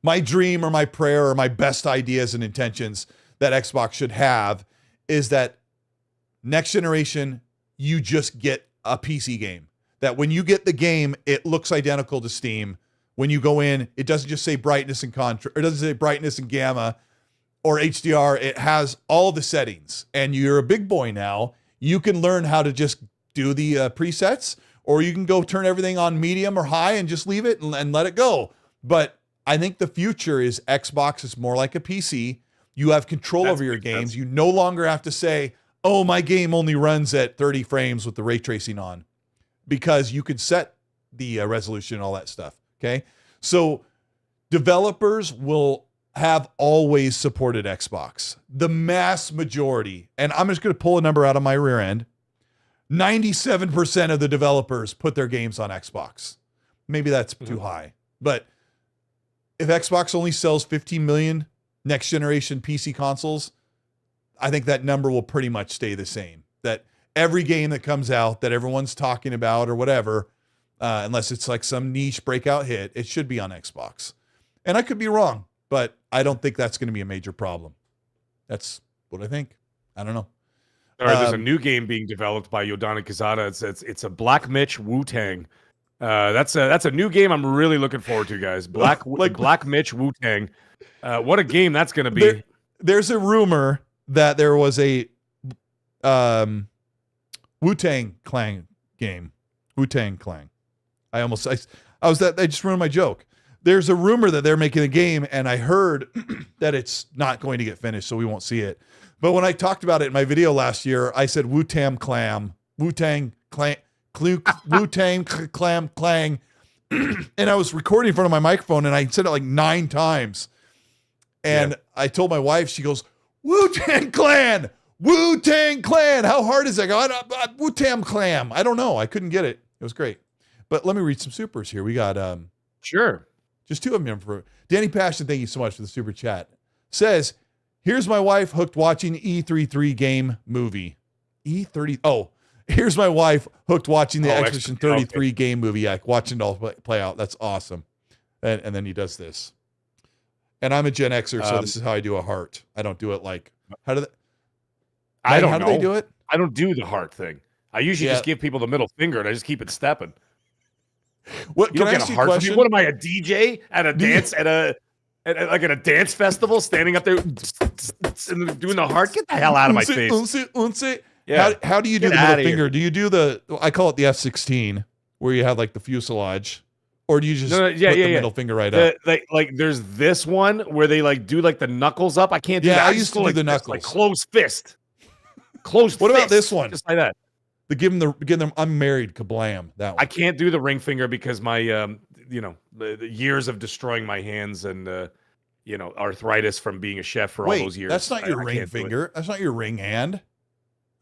my dream or my prayer or my best ideas and intentions that Xbox should have is that next generation, you just get a PC game. That when you get the game, it looks identical to Steam. When you go in, it doesn't just say brightness and contrast, or it doesn't say brightness and gamma or HDR. It has all the settings. And you're a big boy now. You can learn how to just do the presets, or you can go turn everything on medium or high and just leave it and let it go. But I think the future is Xbox is more like a PC. You have control over your games. You no longer have to say, oh, my game only runs at 30 frames with the ray tracing on, because you could set the resolution and all that stuff. Okay. So developers will have always supported Xbox. The mass majority, and I'm just going to pull a number out of my rear end. 97% of the developers put their games on Xbox. Maybe that's too high, but if Xbox only sells 15 million next generation PC consoles, I think that number will pretty much stay the same. That every game that comes out that everyone's talking about or whatever, unless it's like some niche breakout hit, it should be on Xbox. And I could be wrong, but I don't think that's going to be a major problem. That's what I think. I don't know. All right, there's a new game being developed by Yodana Kazada. It's a Black Mitch Wu-Tang. That's a new game I'm really looking forward to, guys. Black Mitch Wu-Tang. What a game that's going to be. There's a rumor that there was a Wu-Tang Clan game. Wu-Tang Clan. I just ruined my joke. There's a rumor that they're making a game, and I heard that it's not going to get finished, so we won't see it. But when I talked about it in my video last year, I said Wu-Tang Clam. Wu-Tang Clan. Wu-Tang Clam Clang. And I was recording in front of my microphone, and I said it like 9 times. And I told my wife, she goes, Wu-Tang Clan! Wu-Tang Clan! How hard is that? I go, Wu-Tang Clam. I don't know. I couldn't get it. It was great. But let me read some supers here. We got sure. Just 2 of them for Danny Passion. Thank you so much for the super chat. Says, here's my wife hooked watching E33 game movie. E30. Oh, here's my wife hooked watching the Expedition 33 game movie. Yeah, watching it all play out. That's awesome. And then he does this. And I'm a Gen Xer, so this is how I do a heart. I don't do it like, how do they do it? I don't do the heart thing. I usually just give people the middle finger and I just keep it stepping. What, you don't get a heart from me? What am I, a DJ at a dance at a dance festival, standing up there and doing the heart? Get the hell out of my face. Yeah. How do you do the middle finger? Do you do I call it the F16. where you have like the fuselage, or do you just put the middle finger right up? Like there's this one where they like do like the knuckles up. I can't do that. I used to do the knuckles. Like closed fist. Closed What fist. about this one? Just like that. The give them I'm married kablam. That one. I can't do the ring finger because my the years of destroying my hands and arthritis from being a chef for all those years. That's not your ring finger. That's not your ring hand.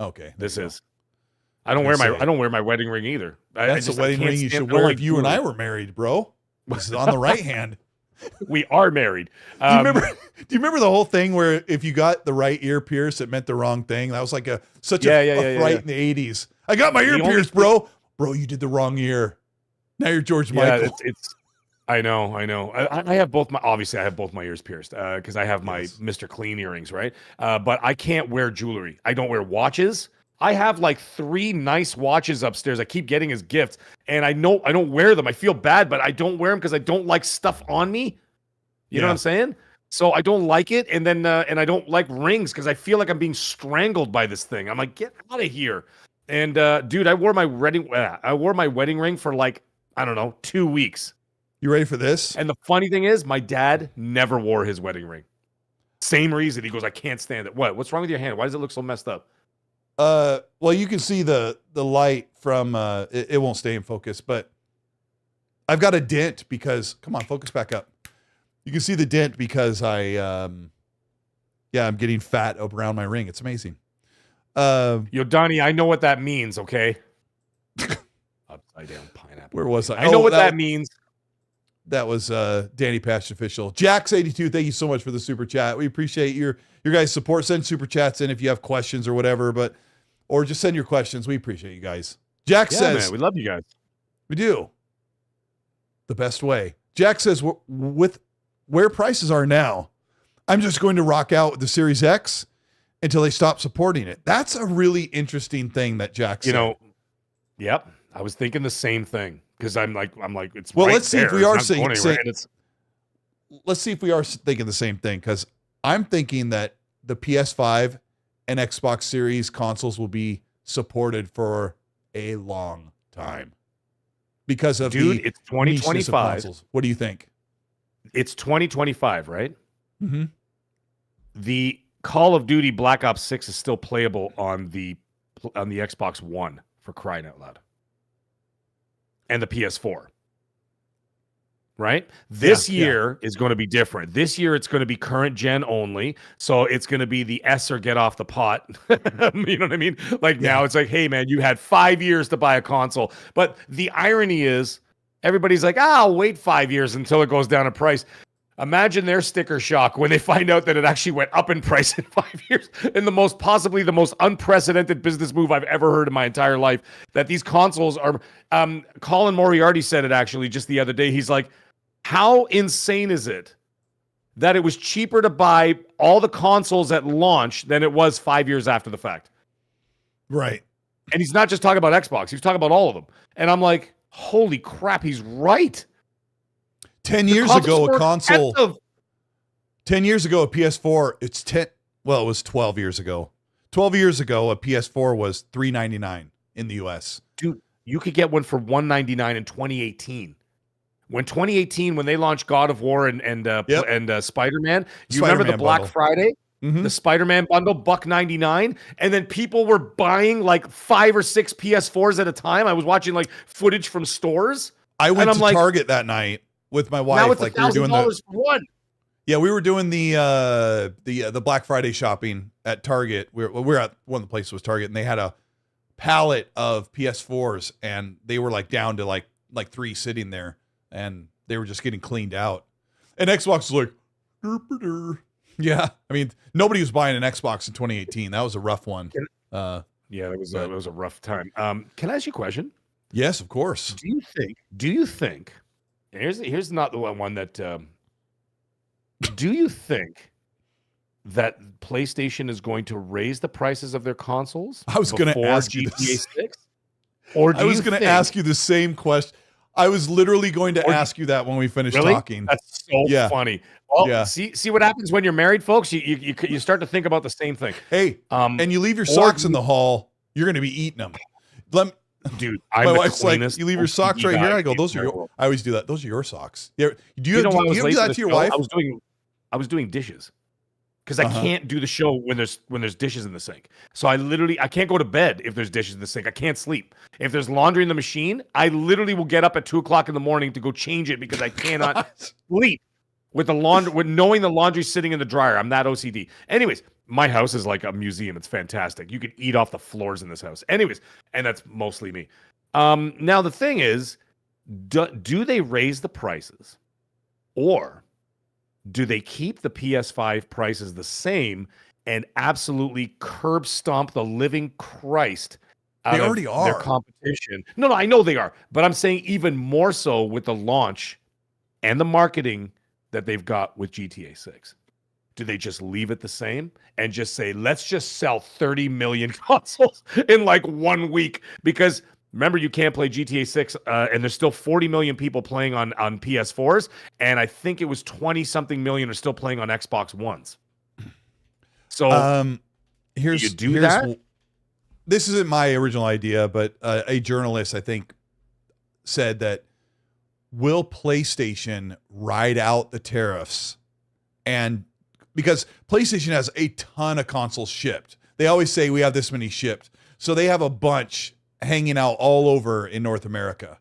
Okay. This is. I don't wear my wedding ring either. That's the wedding ring you should wear if you and I were married, bro. This is on the right hand. We are married. Do you remember the whole thing where if you got the right ear pierced, it meant the wrong thing? That was like such a fright in the 80s. I got my ear pierced, bro. Bro, you did the wrong ear. Now you're George Michael. I know. I have both I have both my ears pierced because I have my Mr. Clean earrings, right? But I can't wear jewelry. I don't wear watches. I have like 3 nice watches upstairs I keep getting as gifts, and I know I don't wear them. I feel bad, but I don't wear them because I don't like stuff on me. You know what I'm saying? So I don't like it, and then and I don't like rings because I feel like I'm being strangled by this thing. I'm like, get out of here. And dude, I wore my wedding ring for like, I don't know, 2 weeks. You ready for this? And the funny thing is, my dad never wore his wedding ring. Same reason. He goes, I can't stand it. What's wrong with your hand? Why does it look so messed up? Well, you can see the light from it won't stay in focus, but I've got a dent because come on, focus back up. You can see the dent because I'm getting fat around my ring. It's amazing. Yo, Donnie, I know what that means, okay? Upside down pineapple. Where was I? I know what that means. That was Danny Patch Official. Jax82, thank you so much for the super chat. We appreciate your guys' support. Send super chats in if you have questions or whatever, or just send your questions. We appreciate you guys. Jack says, man, we love you guys. We do. The best way. Jack says, with where prices are now, I'm just going to rock out with the Series X until they stop supporting it. That's a really interesting thing that Jack said. Yep. I was thinking the same thing because I'm like, it's well. Right let's see there. if we are let's see if we are thinking the same thing because I'm thinking that the PS5 and Xbox Series consoles will be supported for a long time because of it's 2025. What do you think? It's 2025, right? Mm-hmm. The Call of Duty Black Ops 6 is still playable on the Xbox One, for crying out loud, and the PS4. Right? This year is going to be different. This year it's going to be current gen only. So it's going to be the S or get off the pot. You know what I mean? Like now it's like, hey man, you had 5 years to buy a console. But the irony is everybody's like, I'll wait 5 years until it goes down in price. Imagine their sticker shock when they find out that it actually went up in price in 5 years. And possibly the most unprecedented business move I've ever heard in my entire life. That these consoles are. Colin Moriarty said it actually just the other day. He's like, how insane is it that it was cheaper to buy all the consoles at launch than it was 5 years after the fact? Right. And he's not just talking about Xbox. He's talking about all of them. And I'm like, holy crap, he's right. 10 years ago, a console. 10 years ago, a PS4. It was 12 years ago. 12 years ago, a PS4 was $399 in the US. Dude, you could get one for $199 in 2018. When they launched God of War and Spider-Man, you remember the Black Friday? Mm-hmm. The Spider-Man bundle, $199, and then people were buying like 5 or 6 PS4s at a time. I was watching like footage from stores. I went to Target that night with my wife. Now it's like we were doing for one. Yeah, we were doing the Black Friday shopping at Target. We're at one of the places was Target, and they had a pallet of PS4s, and they were like down to like 3 sitting there, and they were just getting cleaned out. And Xbox was like, yeah. I mean, nobody was buying an Xbox in 2018. That was a rough one. Yeah, it was a rough time. Can I ask you a question? Yes, of course. Do you think? Here's not the one that. Do you think that PlayStation is going to raise the prices of their consoles? I was going to ask you GTA 6. Or I was going to ask you the same question. I was literally going to ask you that when we finished talking. That's so funny. Well, see what happens when you're married, folks. You start to think about the same thing. Hey, and you leave your socks in the hall, you're going to be eating them. Dude, My I'm the wife's like, cleanest "You leave your socks OCD right here." guy I go, in the "Those are entire your." world. I always do that. Those are your socks. Yeah. Do You you know do why I was you late do for that the to your show? wife? I was doing dishes because I Uh-huh. can't do the show when there's dishes in the sink. So I can't go to bed if there's dishes in the sink. I can't sleep. If there's laundry in the machine, I literally will get up at 2 o'clock in the morning to go change it because I cannot Gosh. sleep with the laundry, with knowing the laundry's sitting in the dryer. I'm that OCD. Anyways, my house is like a museum. It's fantastic. You can eat off the floors in this house. Anyways, and that's mostly me. Now the thing is, do they raise the prices, or do they keep the PS5 prices the same and absolutely curb stomp the living Christ They out of already their are. competition? No, I know they are, but I'm saying even more so with the launch and the marketing that they've got with GTA 6. Do they just leave it the same and just say, let's just sell 30 million consoles in like 1 week? Because remember, you can't play GTA 6, and there's still 40 million people playing on PS4s, and I think it was 20 something million are still playing on Xbox Ones. So Here's you do that? This isn't my original idea, but a journalist, I think, said that will PlayStation ride out the tariffs? And because PlayStation has a ton of consoles shipped, they always say we have this many shipped. So they have a bunch hanging out all over in North America.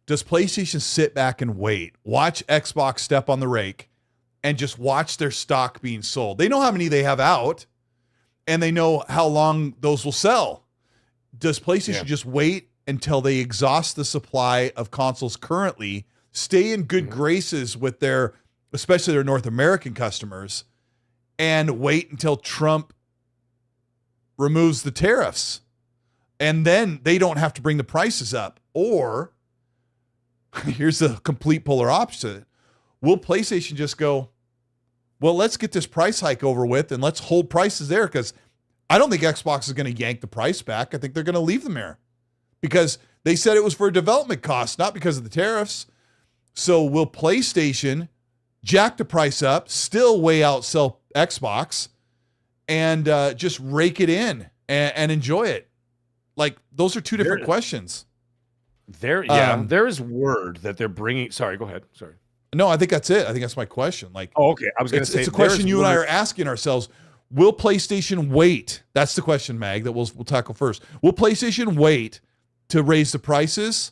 Does PlayStation sit back and wait, watch Xbox step on the rake, and just watch their stock being sold? They know how many they have out, and they know how long those will sell. Does PlayStation just wait until they exhaust the supply of consoles currently, stay in good graces with their, especially their North American customers, and wait until Trump removes the tariffs? And then they don't have to bring the prices up. Or here's the complete polar opposite. Will PlayStation just go, well, let's get this price hike over with and let's hold prices there? Because I don't think Xbox is going to yank the price back. I think they're going to leave them there because they said it was for development costs, not because of the tariffs. So will PlayStation jack the price up, still way outsell Xbox, and just rake it in and enjoy it? Like, those are two different questions. There is word that they're bringing. Sorry, go ahead. Sorry. No, I think that's it. I think that's my question. Like, oh, okay. I was going to say it's a question you and I are asking ourselves. Will PlayStation wait? That's the question, Mag, that we'll tackle first. Will PlayStation wait to raise the prices,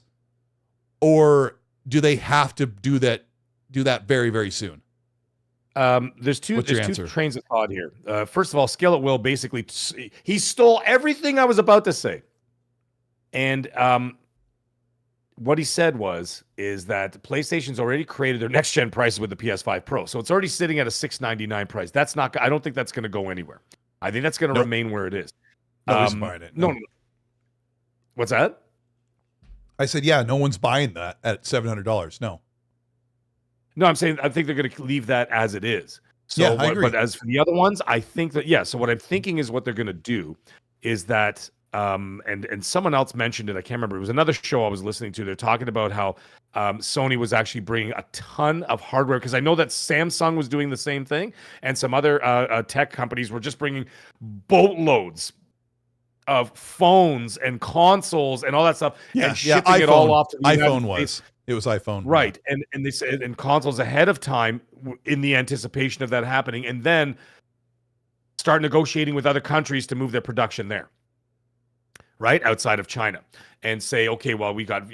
or do they have to do that very, very soon? There's two trains of thought here. First of all, Scarlett will basically he stole everything I was about to say, and what he said is that PlayStation's already created their next gen prices with the PS5 Pro, so it's already sitting at a $699 price. That's not. I don't think that's going to go anywhere. I think that's going to remain where it is. Nobody's buying it. No. What's that? I said, yeah, no one's buying that at $700. No. No, I'm saying I think they're going to leave that as it is. So, yeah, I agree. But as for the other ones, I think that So what I'm thinking is what they're going to do is that, and someone else mentioned it. I can't remember. It was another show I was listening to. They're talking about how Sony was actually bringing a ton of hardware, because I know that Samsung was doing the same thing, and some other tech companies were just bringing boatloads of phones and consoles and all that stuff, and shipping it all off to the United States. It was iPhone. Right. And they said, and consoles ahead of time in the anticipation of that happening, and then start negotiating with other countries to move their production there, right, outside of China, and say, okay, well, we got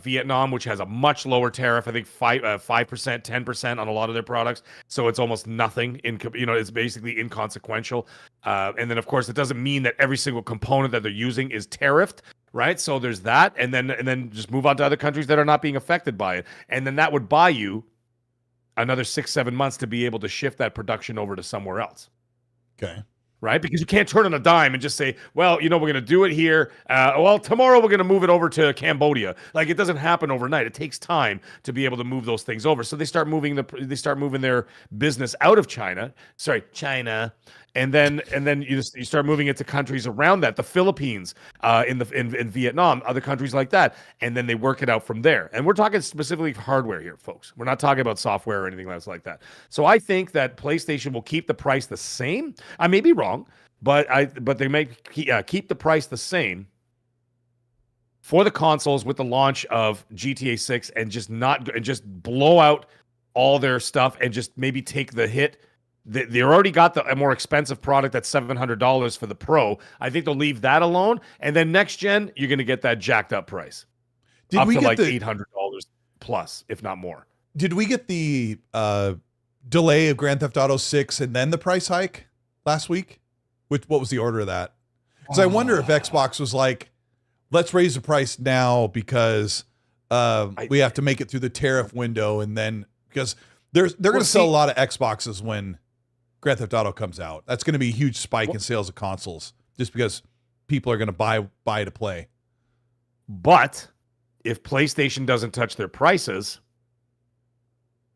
Vietnam, which has a much lower tariff, I think 5%, 10% on a lot of their products, so it's almost nothing it's basically inconsequential. And then of course it doesn't mean that every single component that they're using is tariffed, right? So there's that, and then just move on to other countries that are not being affected by it, and then that would buy you another 6-7 months to be able to shift that production over to somewhere else. Okay. Right? Because you can't turn on a dime and just say, well, we're going to do it here. Well, tomorrow we're going to move it over to Cambodia. Like, it doesn't happen overnight. It takes time to be able to move those things over. So they start moving their business out of China. And then you start moving it to countries around that, the Philippines, in Vietnam, other countries like that, and then they work it out from there. And we're talking specifically hardware here, folks. We're not talking about software or anything else like that. So I think that PlayStation will keep the price the same. I may be wrong, but they may keep the price the same. for the consoles with the launch of GTA 6 and just blow out all their stuff and just maybe take the hit. They already got a more expensive product at $700 for the Pro. I think they'll leave that alone. And then next gen, you're going to get that jacked up price. Up to like $800 plus, if not more. Did we get the delay of Grand Theft Auto 6 and then the price hike last week? What was the order of that? Because I wonder if Xbox was like, let's raise the price now because we have to make it through the tariff window, and then because they're going to sell a lot of Xboxes when Grand Theft Auto comes out. That's going to be a huge spike in sales of consoles just because people are going to buy to play. But if PlayStation doesn't touch their prices,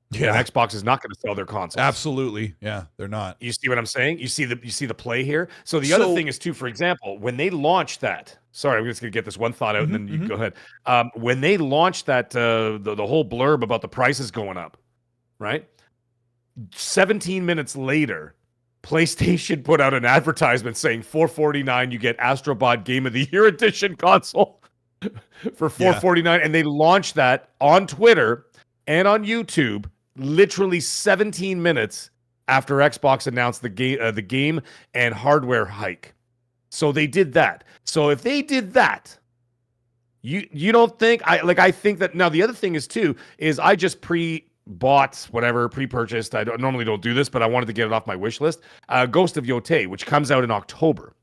then Xbox is not going to sell their consoles. Absolutely. Yeah, they're not. You see what I'm saying? You see the play here? So the other thing is too, for example, when they launched that, sorry, I'm just going to get this one thought out and then you can go ahead. When they launched that, the whole blurb about the prices going up, right? 17 minutes later, PlayStation put out an advertisement saying $449, you get Astrobot Game of the Year Edition console for $449. And they launched that on Twitter and on YouTube literally 17 minutes after Xbox announced the game and hardware hike. So they did that. So if they did that, you don't think I think that now the other thing is I just pre-purchased. I normally don't do this, but I wanted to get it off my wish list. Ghost of Yotei, which comes out in October.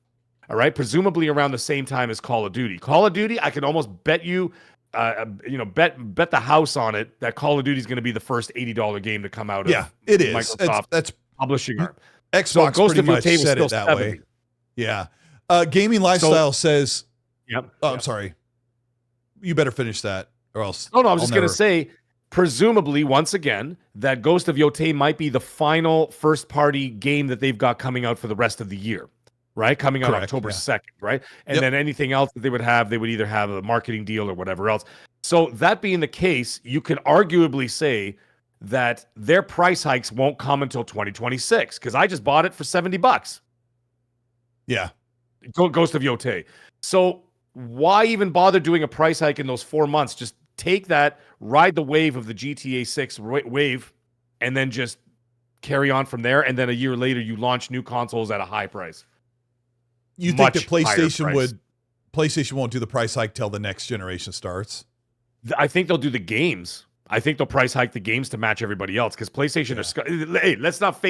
All right, presumably around the same time as Call of Duty. Call of Duty, I can almost bet you. Bet the house on it that Call of Duty is going to be the first $80 game to come out. Yeah, it is. Microsoft that's publishing arm. Xbox so pretty much said it that 70. way. Yeah. Gaming Lifestyle says. Yep. I'm sorry. You better finish that, or else. No, I was just going to say. Presumably, once again, that Ghost of Yotei might be the final first-party game that they've got coming out for the rest of the year. Right? Coming out October 2nd, right? And then anything else that they would either have a marketing deal or whatever else. So that being the case, you can arguably say that their price hikes won't come until 2026 because I just bought it for $70. Yeah. Ghost of Yotei. So why even bother doing a price hike in those 4 months? Just take that, ride the wave of the GTA 6 wave, and then just carry on from there. And then a year later, you launch new consoles at a high price. You think that PlayStation won't do the price hike till the next generation starts? I think they'll do the games. I think they'll price hike the games to match everybody else because PlayStation are. Hey, let's not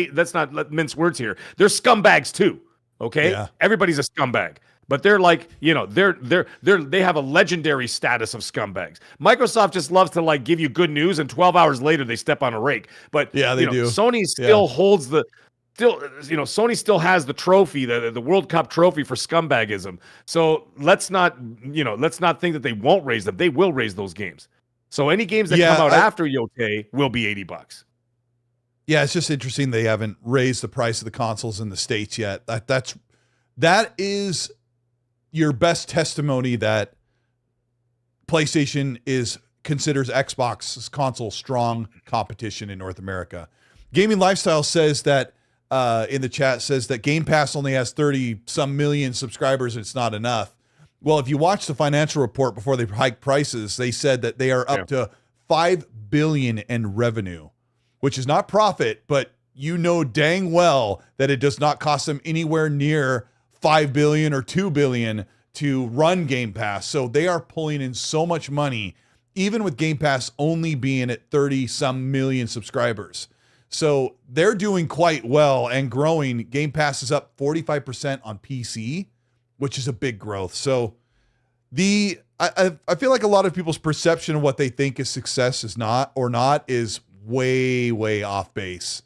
mince words here. They're scumbags too. Okay, everybody's a scumbag, but they're like they have a legendary status of scumbags. Microsoft just loves to like give you good news and 12 hours later they step on a rake. But they do. Sony still holds the. Sony still has the trophy, the World Cup trophy for scumbagism. So let's not think that they won't raise them. They will raise those games. So any games that come out after Yotei will be $80. Yeah, it's just interesting they haven't raised the price of the consoles in the States yet. That is your best testimony that PlayStation considers Xbox's console strong competition in North America. Gaming Lifestyle says that in the chat says that Game Pass only has 30-some million subscribers and it's not enough. Well, if you watch the financial report before they hiked prices, they said that they are up to $5 billion in revenue, which is not profit, but you know dang well that it does not cost them anywhere near $5 billion or $2 billion to run Game Pass. So they are pulling in so much money, even with Game Pass only being at 30-some million subscribers. So they're doing quite well and growing. Game Pass is up 45% on PC, which is a big growth. So I feel like a lot of people's perception of what they think is success is way, way off base.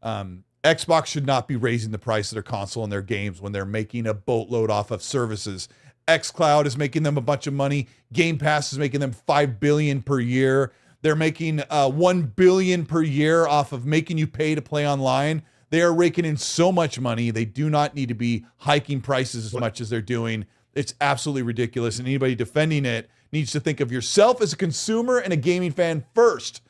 Xbox should not be raising the price of their console and their games when they're making a boatload off of services. xCloud is making them a bunch of money. Game Pass is making them $5 billion per year. They're making $1 billion per year off of making you pay to play online. They are raking in so much money. They do not need to be hiking prices as much as they're doing. It's absolutely ridiculous. And anybody defending it needs to think of yourself as a consumer and a gaming fan first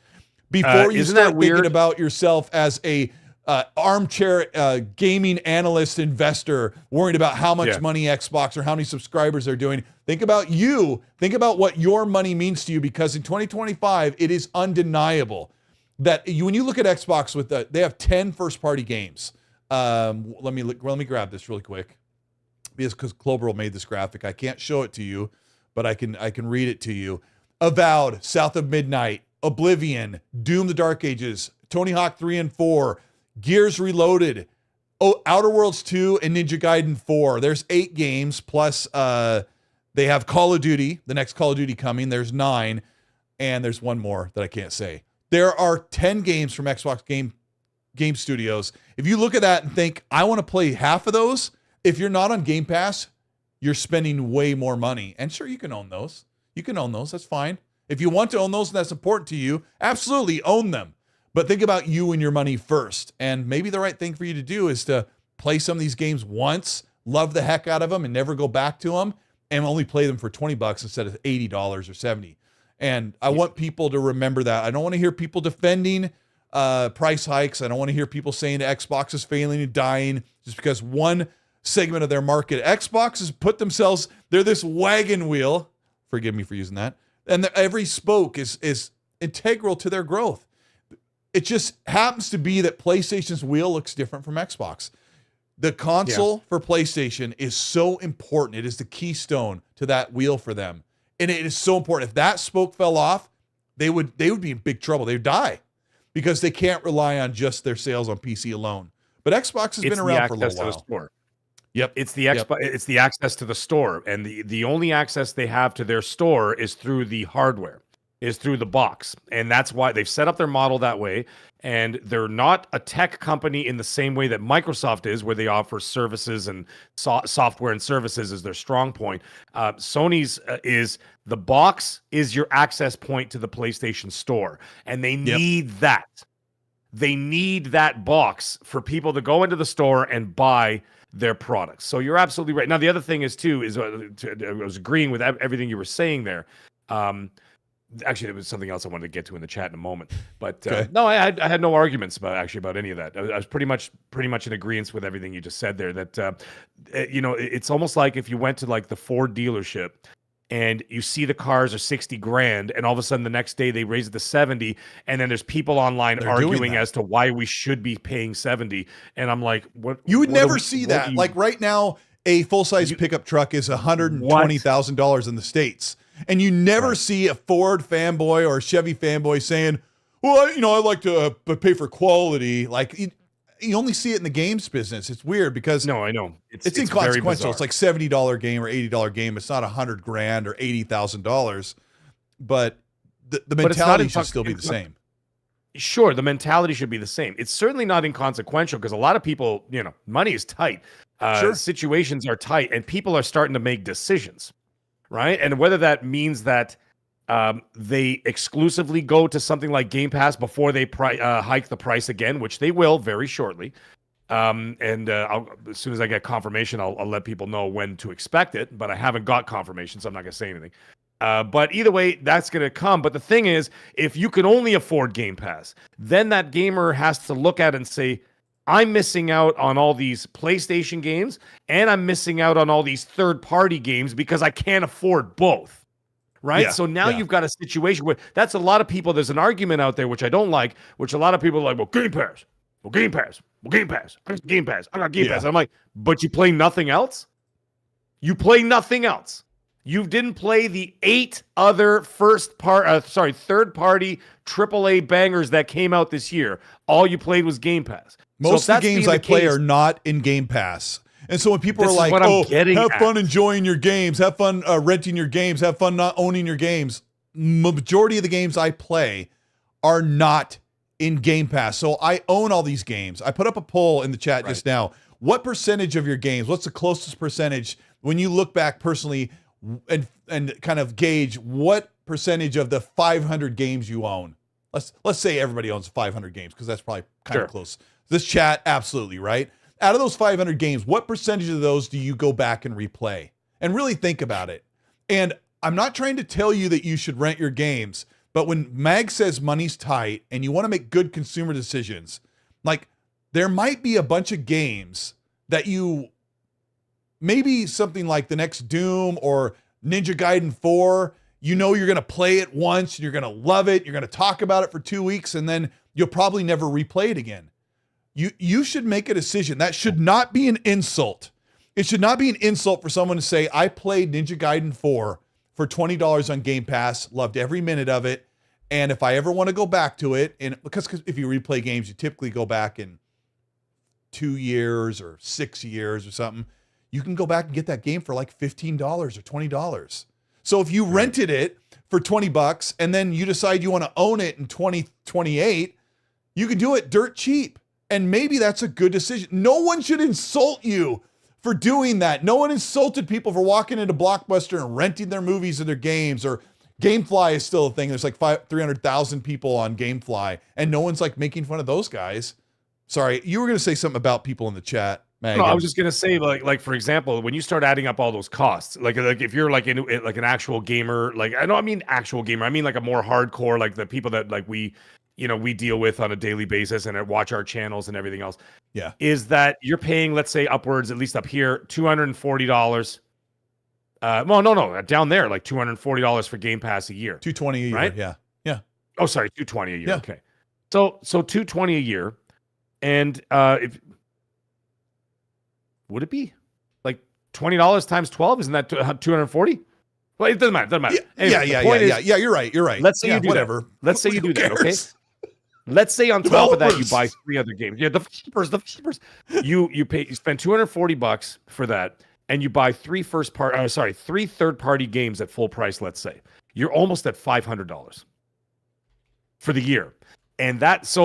before you start thinking about yourself as a armchair gaming analyst investor worrying about how much Yeah. money Xbox or how many subscribers they're doing. Think about you. Think about what your money means to you, because in 2025, it is undeniable that when you look at Xbox they have 10 first-party games. Let me grab this really quick, because Cloverl made this graphic. I can't show it to you, but I can read it to you. Avowed, South of Midnight, Oblivion, Doom: The Dark Ages, Tony Hawk 3 and 4, Gears Reloaded, Outer Worlds 2, and Ninja Gaiden 4. There's 8 games, plus they have Call of Duty, the next Call of Duty coming. There's 9, and there's one more that I can't say. There are 10 games from Xbox Game Studios. If you look at that and think, I want to play half of those, if you're not on Game Pass, you're spending way more money. And sure, you can own those. You can own those. That's fine. If you want to own those and that's important to you, absolutely own them. But think about you and your money first. And maybe the right thing for you to do is to play some of these games once, love the heck out of them, and never go back to them, and only play them for $20 instead of $80 or $70. And I want people to remember that. I don't want to hear people defending price hikes. I don't want to hear people saying Xbox is failing and dying just because one segment of their market. Xbox has put themselves, they're this wagon wheel. Forgive me for using that. And every spoke is integral to their growth. It just happens to be that PlayStation's wheel looks different from Xbox. The console for PlayStation is so important. It is the keystone to that wheel for them. And it is so important. If that spoke fell off, they would be in big trouble. They would die because they can't rely on just their sales on PC alone. But Xbox has been around for a little while. Yep. It's the It's the access to the store, and the only access they have to their store is through the hardware, is through the box, and that's why they've set up their model that way. And they're not a tech company in the same way that Microsoft is, where they offer services and software and services is their strong point. Sony's is the box is your access point to the PlayStation Store, and they need that. They need that box for people to go into the store and buy their products. So you're absolutely right. Now, the other thing is too, is I was agreeing with everything you were saying there. Actually, there was something else I wanted to get to in the chat in a moment, but no, I had no arguments about any of that. I was pretty much in agreement with everything you just said there. That it's almost like if you went to like the Ford dealership and you see the cars are $60,000, and all of a sudden the next day they raise it to 70, and then there's people online arguing as to why we should be paying 70, and I'm like, what? You would never see that. Like right now, a full-size pickup truck is $120,000 in the States. And you never see a Ford fanboy or a Chevy fanboy saying, well, I like to pay for quality. Like you only see it in the games business. It's weird because no, I know it's inconsequential. It's like $70 game or $80 game. It's not $100,000 or $80,000, but the mentality should still be the same. Sure, the mentality should be the same. It's certainly not inconsequential because a lot of people, money is tight. Situations are tight, and people are starting to make decisions. Right. And whether that means that they exclusively go to something like Game Pass before they hike the price again, which they will very shortly. And as soon as I get confirmation, I'll let people know when to expect it. But I haven't got confirmation, so I'm not going to say anything. But either way, that's going to come. But the thing is, if you can only afford Game Pass, then that gamer has to look at it and say, I'm missing out on all these PlayStation games, and I'm missing out on all these third-party games because I can't afford both, right? Yeah, so now you've got a situation where that's a lot of people. There's an argument out there, which I don't like, which a lot of people are like, well, Game Pass, I got Game Pass, I got Game Pass. I'm like, but you play nothing else? You play nothing else. You didn't play the 8 other third-party AAA bangers that came out this year. All you played was Game Pass. Most of the games I play are not in Game Pass. And so when people are like, have fun enjoying your games, have fun renting your games, have fun not owning your games, majority of the games I play are not in Game Pass. So I own all these games. I put up a poll in the chat just now. What percentage of your games, what's the closest percentage when you look back personally and kind of gauge what percentage of the 500 games you own? Let's say everybody owns 500 games because that's probably kind of close. This chat, absolutely, right? Out of those 500 games, what percentage of those do you go back and replay? And really think about it. And I'm not trying to tell you that you should rent your games, but when Mag says money's tight and you want to make good consumer decisions, like there might be a bunch of games that you, maybe something like the next Doom or Ninja Gaiden 4, you know you're going to play it once, and you're going to love it, you're going to talk about it for 2 weeks, and then you'll probably never replay it again. You should make a decision. That should not be an insult. It should not be an insult for someone to say, I played Ninja Gaiden 4 for $20 on Game Pass, loved every minute of it, and if I ever want to go back to it, and because if you replay games, you typically go back in 2 years or 6 years or something, you can go back and get that game for like $15 or $20. So if you rented it for $20 and then you decide you want to own it in 2028, you can do it dirt cheap. And maybe that's a good decision. No one should insult you for doing that. No one insulted people for walking into Blockbuster and renting their movies or their games, or GameFly is still a thing. There's like 300,000 people on GameFly, and no one's like making fun of those guys. Sorry, you were going to say something about people in the chat, Mag. No, I was just going to say, like for example, when you start adding up all those costs, like if you're like in like an actual gamer, like I mean actual gamer, I mean like a more hardcore, like the people that like we deal with on a daily basis and watch our channels and everything else. Yeah. Is that you're paying, let's say upwards, at least up here, $240. Well, no, down there, like $240 for Game Pass a year. $220 a year, right? Yeah. Oh, sorry, $220 a year. Yeah. Okay. So $220 a year. And if would it be like $20 times 12? Isn't that 240? Well, it doesn't matter. Anyway, Yeah. You're right. Let's say you do whatever. That. Let's say you do that. Okay. Cares? Let's say on top of that you buy 3 other games. Yeah, the developers. You spend $240 for that, and you buy 3 third-party games at full price. Let's say you're almost at $500 for the year, and that's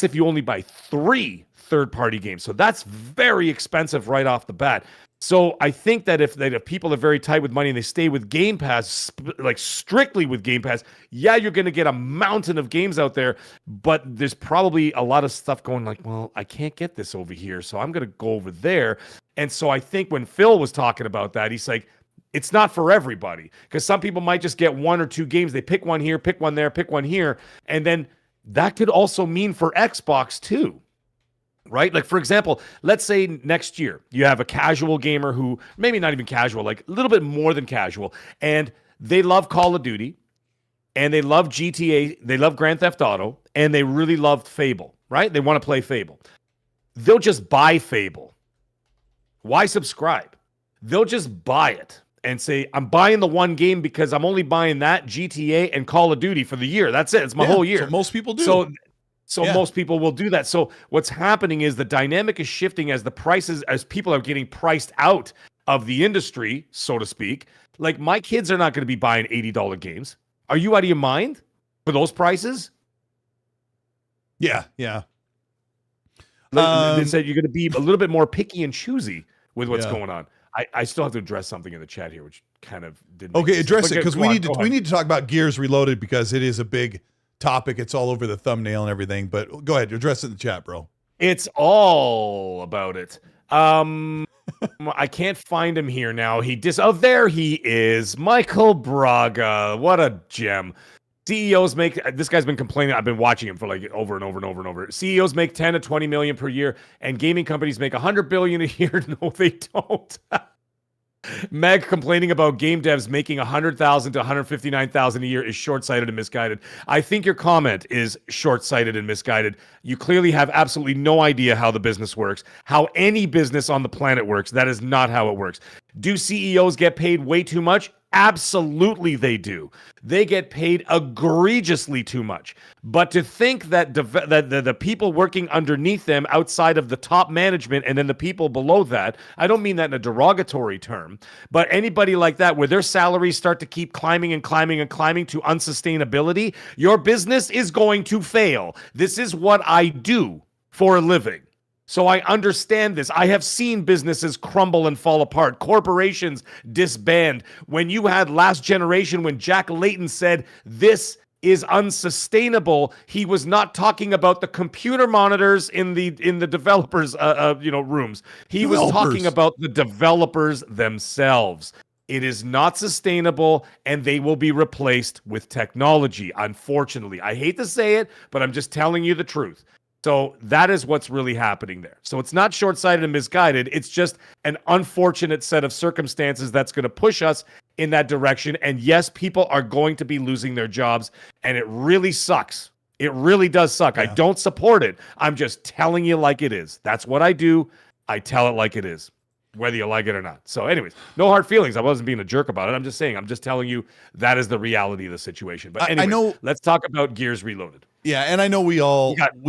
if you only buy 3 third-party games. So that's very expensive right off the bat. So I think that if people are very tight with money and they stay with Game Pass, like strictly with Game Pass, yeah, you're going to get a mountain of games out there, but there's probably a lot of stuff going like, well, I can't get this over here, so I'm going to go over there. And so I think when Phil was talking about that, he's like, it's not for everybody, because some people might just get 1 or 2 games. They pick one here, pick one there, pick one here. And then that could also mean for Xbox too. Right? Like, for example, let's say next year you have a casual gamer who, maybe not even casual, like a little bit more than casual, and they love Call of Duty, and they love GTA, they love Grand Theft Auto, and they really loved Fable, right? They want to play Fable. They'll just buy Fable. Why subscribe? They'll just buy it and say, I'm buying the one game because I'm only buying that, GTA and Call of Duty for the year. That's it. It's my whole year. So most people do. So most people will do that. So what's happening is the dynamic is shifting as people are getting priced out of the industry, so to speak. Like, my kids are not going to be buying $80 games. Are you out of your mind for those prices? Yeah. They said you're going to be a little bit more picky and choosy with what's going on. I still have to address something in the chat here, which kind of didn't. Okay, address it, because we need to talk about Gears Reloaded, because it is a big topic. It's all over the thumbnail and everything, but go ahead, address it in the chat, bro. It's all about it. I can't find him here now. There he is, Michael Braga. What a gem. CEOs make, this guy's been complaining, I've been watching him for like over and over and over and over. CEOs make 10 to 20 million per year, and gaming companies make 100 billion a year. No, they don't. Meg complaining about game devs making 100,000 to 159,000 a year is short-sighted and misguided. I think your comment is short-sighted and misguided. You clearly have absolutely no idea how the business works, how any business on the planet works. That is not how it works. Do CEOs get paid way too much? Absolutely they do. They get paid egregiously too much. But to think that the people working underneath them, outside of the top management, and then the people below that, I don't mean that in a derogatory term, but anybody like that, where their salaries start to keep climbing and climbing and climbing to unsustainability, your business is going to fail. This is what I do for a living. So I understand this. I have seen businesses crumble and fall apart, corporations disband. When you had Last Generation, when Jack Layton said this is unsustainable, he was not talking about the computer monitors in the developers rooms. He was talking about the developers themselves. It is not sustainable, and they will be replaced with technology, unfortunately. I hate to say it, but I'm just telling you the truth. So that is what's really happening there. So it's not short-sighted and misguided. It's just an unfortunate set of circumstances that's going to push us in that direction. And yes, people are going to be losing their jobs, and it really sucks. It really does suck. Yeah. I don't support it. I'm just telling you like it is. That's what I do. I tell it like it is, whether you like it or not. So anyways, no hard feelings. I wasn't being a jerk about it. I'm just saying, I'm just telling you that is the reality of the situation. But anyways, I know, let's talk about Gears Reloaded. Yeah, and I know we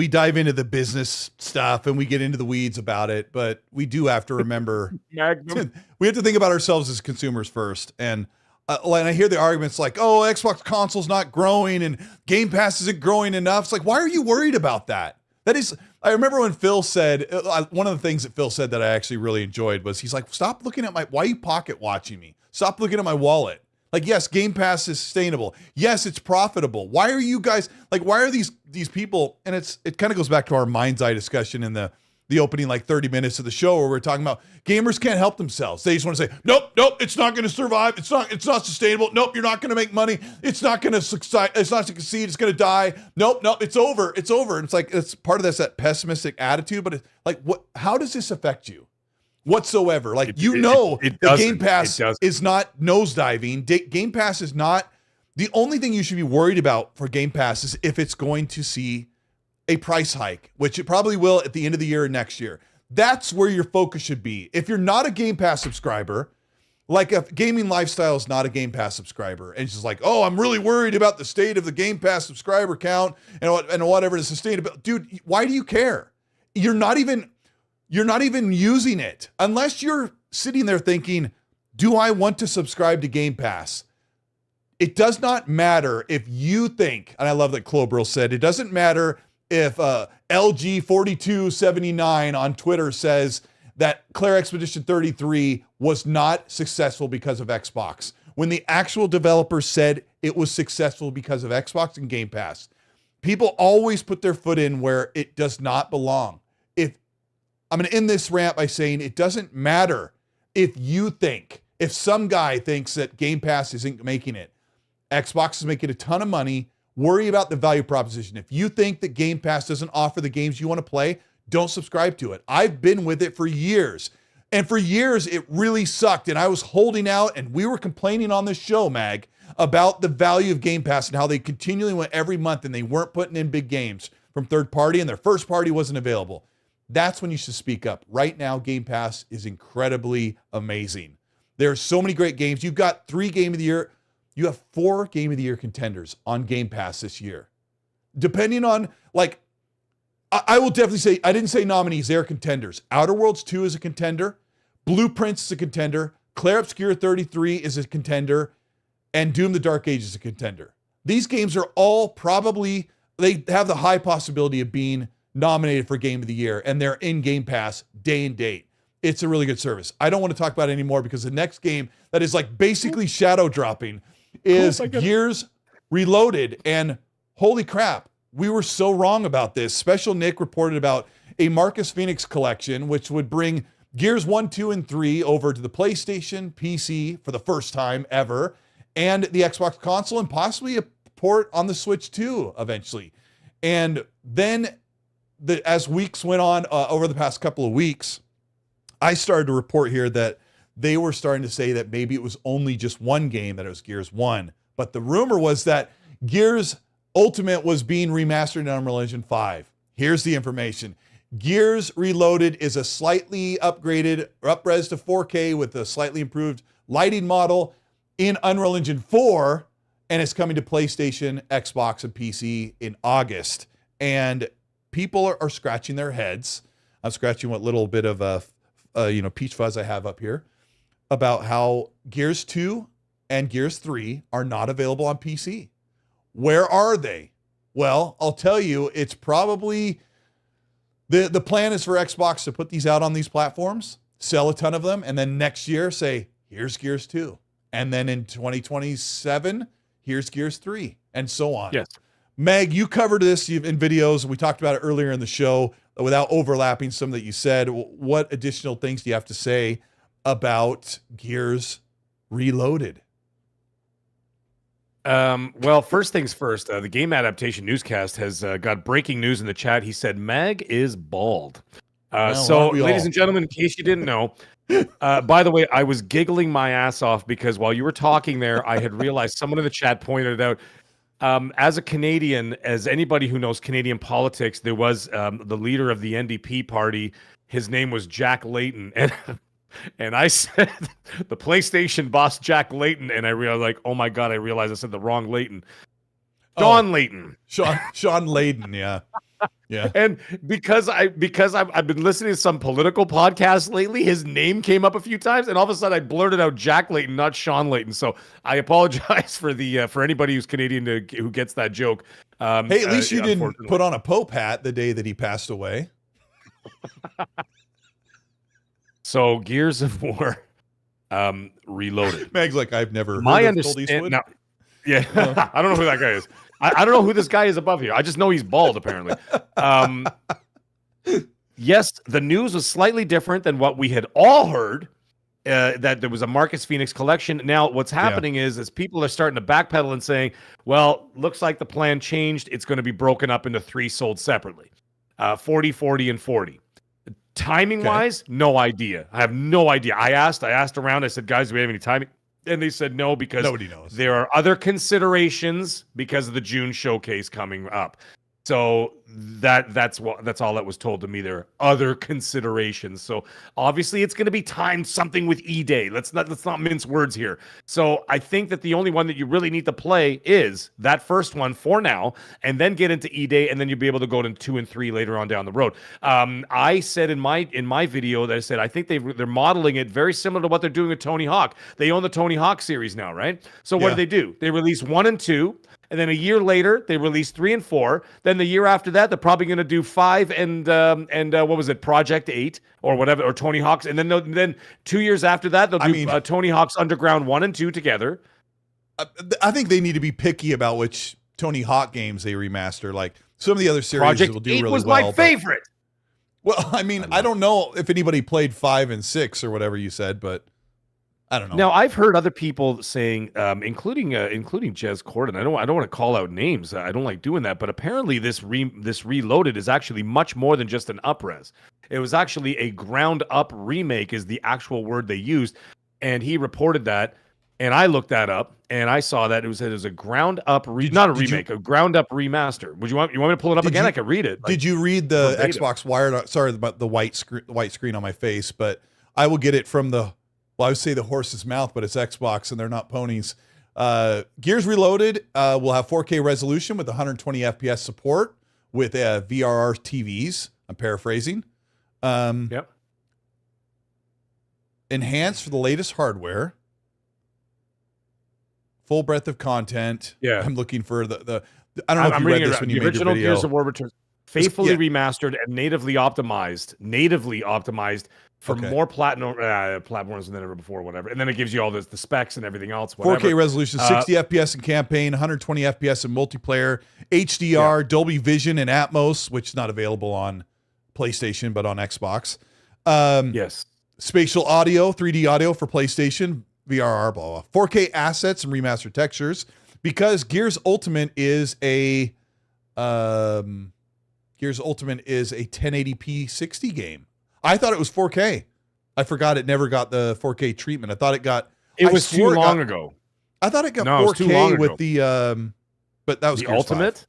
dive into the business stuff and we get into the weeds about it, but we do have to remember we have to think about ourselves as consumers first. And I hear the arguments like, "Oh, Xbox console's not growing and Game Pass isn't growing enough." It's like, why are you worried about that? That is, I remember when Phil said, one of the things that Phil said that I actually really enjoyed was he's like, "Stop looking at why are you pocket watching me? Stop looking at my wallet." Like, yes, Game Pass is sustainable. Yes, it's profitable. Why are you guys like? Why are these people? And it kind of goes back to our Mindseye discussion in the opening 30 minutes of the show where we're talking about gamers can't help themselves. They just want to say, nope, it's not going to survive. It's not sustainable. Nope, you're not going to make money. It's not going to succeed. It's not to succeed. It's going to die. Nope, it's over. It's over. And it's like it's part of that pessimistic attitude. But it's like, what? How does this affect you? Whatsoever. The Game Pass is not nosediving. Game Pass is not the only thing you should be worried about for Game Pass is if it's going to see a price hike, which it probably will at the end of the year or next year. That's where your focus should be. If you're not a Game Pass subscriber, like if Gaming Lifestyle is not a Game Pass subscriber, and it's just like, oh, I'm really worried about the state of the Game Pass subscriber count and whatever the sustainability. Dude, why do you care? You're not even using it unless you're sitting there thinking, do I want to subscribe to Game Pass? It does not matter if you think, and I love that Clobril said, it doesn't matter if LG4279 on Twitter says that Claire Expedition 33 was not successful because of Xbox, when the actual developer said it was successful because of Xbox and Game Pass. People always put their foot in where it does not belong. I'm going to end this rant by saying it doesn't matter if some guy thinks that Game Pass isn't making it. Xbox is making a ton of money. Worry about the value proposition. If you think that Game Pass doesn't offer the games you want to play, don't subscribe to it. I've been with it for years. And for years, it really sucked. And I was holding out, and we were complaining on this show, Mag, about the value of Game Pass and how they continually went every month and they weren't putting in big games from third party and their first party wasn't available. That's when you should speak up. Right now, Game Pass is incredibly amazing. There are so many great games. You've got 3 Game of the Year. You have 4 Game of the Year contenders on Game Pass this year. Depending on, I will definitely say, I didn't say nominees, they're contenders. Outer Worlds 2 is a contender. Blueprints is a contender. Claire Obscura 33 is a contender. And Doom the Dark Age is a contender. These games are all probably, they have the high possibility of being nominated for Game of the Year, and they're in Game Pass day and date. It's a really good service. I don't want to talk about it anymore because the next game that is basically shadow dropping is Gears Reloaded. And holy crap, we were so wrong about this. Special Nick reported about a Marcus Phoenix collection, which would bring Gears 1, 2, and 3 over to the PlayStation, PC for the first time ever, and the Xbox console, and possibly a port on the Switch too eventually. And then as weeks went on over the past couple of weeks, I started to report here that they were starting to say that maybe it was only just one game, that it was Gears 1. But the rumor was that Gears Ultimate was being remastered in Unreal Engine 5. Here's the information. Gears Reloaded is a slightly upgraded, up-res to 4K with a slightly improved lighting model in Unreal Engine 4, and it's coming to PlayStation, Xbox, and PC in August. And people are scratching their heads. I'm scratching what little bit of peach fuzz I have up here about how Gears 2 and Gears 3 are not available on PC. Where are they? Well, I'll tell you, it's probably the plan is for Xbox to put these out on these platforms, sell a ton of them, and then next year say, here's Gears 2. And then in 2027, here's Gears 3, and so on. Yes. Meg, you covered this in videos. We talked about it earlier in the show without overlapping some that you said. What additional things do you have to say about Gears Reloaded? Well, first things first, the game adaptation newscast has got breaking news in the chat. He said Mag is bald. So, ladies and gentlemen, in case you didn't know, by the way, I was giggling my ass off because while you were talking there, I had realized someone in the chat pointed it out. As a Canadian, as anybody who knows Canadian politics, there was the leader of the NDP party. His name was Jack Layton, and I said the PlayStation boss Jack Layton, and I realized, like, oh my god, I realized I said the wrong Layton. John Layton. Sean Layden, yeah. Yeah. And because I've been listening to some political podcasts lately, his name came up a few times, and all of a sudden I blurted out Jack Layton, not Sean Layton. So I apologize for for anybody who's Canadian who gets that joke. Hey, at least you didn't put on a Pope hat the day that he passed away. So Gears of War Reloaded. Meg's like, I've never My heard of understanding. Colteastwood. Yeah, I don't know who that guy is. I don't know who this guy is above here. I just know he's bald, apparently. Yes, the news was slightly different than what we had all heard, that there was a Marcus Phoenix collection. Now, what's happening is people are starting to backpedal and saying, well, looks like the plan changed. It's going to be broken up into 3 sold separately, 40, 40, and 40. Timing-wise, no idea. I have no idea. I asked around. I said, guys, do we have any timing? And they said no, because nobody knows. There are other considerations because of the June showcase coming up. So that's all that was told to me. There are other considerations. So obviously it's going to be timed something with E-Day. Let's not mince words here. So I think that the only one that you really need to play is that first one for now, and then get into E-Day, and then you'll be able to go to 2 and 3 later on down the road. I said in my video that I said I think they're modeling it very similar to what they're doing with Tony Hawk. They own the Tony Hawk series now, right? So what do? They release 1 and 2. And then a year later, they released 3 and 4. Then the year after that, they're probably going to do 5 and what was it, Project 8 or whatever, or Tony Hawk's. And then 2 years after that, they'll do Tony Hawk's Underground 1 and 2 together. I think they need to be picky about which Tony Hawk games they remaster. Like some of the other series Project will do 8 really was well. my favorite. Well, I mean, I don't know if anybody played 5 and 6 or whatever you said, but I don't know. Now, I've heard other people saying, including Jez Corden. I don't want to call out names. I don't like doing that. But apparently, this Reloaded is actually much more than just an upres. It was actually a ground up remake, is the actual word they used. And he reported that, and I looked that up, and I saw that it was a ground up not a remake, a ground up remaster. You want me to pull it up again? I could read it. Did you read the Xbox Wired? Sorry about the white screen on my face, but I will get it from the. Well, I would say the horse's mouth, but it's Xbox and they're not ponies. Gears Reloaded will have 4K resolution with 120 FPS support with VRR TVs. I'm paraphrasing. Yep. Enhanced for the latest hardware. Full breadth of content. Yeah. I'm looking for the I don't know if you read this when you made your video. The original Gears of War returns. Faithfully remastered and natively optimized for more platforms than ever before, whatever. And then it gives you all the specs and everything else. Whatever. 4K resolution, 60 FPS in campaign, 120 FPS in multiplayer, HDR, Dolby Vision, and Atmos, which is not available on PlayStation but on Xbox. Yes. Spatial audio, 3D audio for PlayStation, VRR, blah, blah. 4K assets and remastered textures, because Gears Ultimate is a 1080p 60 game. I thought it was 4K. I forgot it never got the 4K treatment. I thought it got. It was too long ago. I thought it got 4K with the. But that was the Gears Ultimate. 5.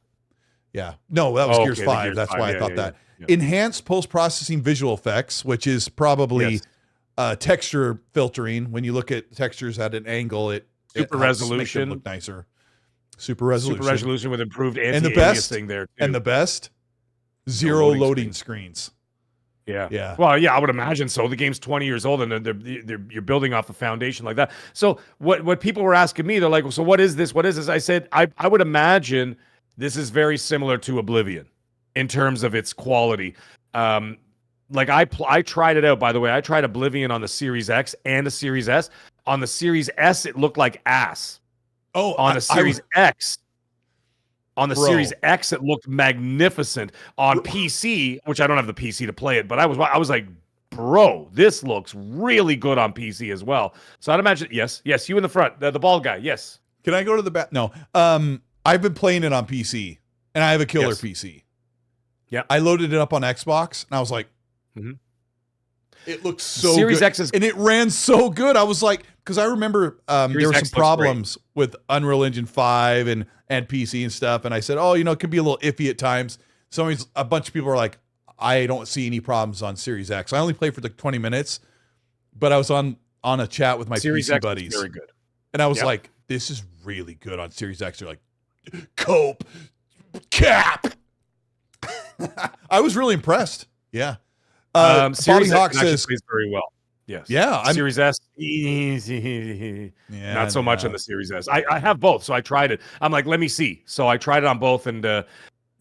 Yeah, no, that was Gears 5. That's why I thought that. Yeah. Enhanced post-processing visual effects, which is probably texture filtering. When you look at textures at an angle, it resolution makes them look nicer. Super resolution with improved anti-aliasing there too. And the best, zero loading screens. Yeah. Well, yeah, I would imagine so. The game's 20 years old, and you're building off a foundation like that. So what people were asking me, they're like, well, so what is this? What is this? I said, I would imagine this is very similar to Oblivion in terms of its quality. Like I tried it out, by the way. I tried Oblivion on the Series X and the Series S. On the Series S, it looked like ass. Oh, on the Series X. On the Series X, it looked magnificent. On PC, which I don't have the PC to play it, but I was like, bro, this looks really good on PC as well. So I'd imagine, yes, you in the front, the bald guy, yes. Can I go to the back? No. I've been playing it on PC, and I have a killer PC. Yeah. I loaded it up on Xbox, and I was like, it looked so Series good. X is, and it ran so good. I was like, because I remember there were some problems with Unreal Engine 5 and PC and stuff, and I said, oh, it can be a little iffy at times. A bunch of people are like, I don't see any problems on Series X. I only played for like 20 minutes, but I was on a chat with my Series PC X buddies. Very good. And I was like, this is really good on Series X. They're like, cope, cap. I was really impressed. Yeah. Series Bobby Hawk X says plays very well. Yes. Yeah. Series S. Not so much on the Series S. I have both, so I tried it. I'm like, let me see. So I tried it on both, and the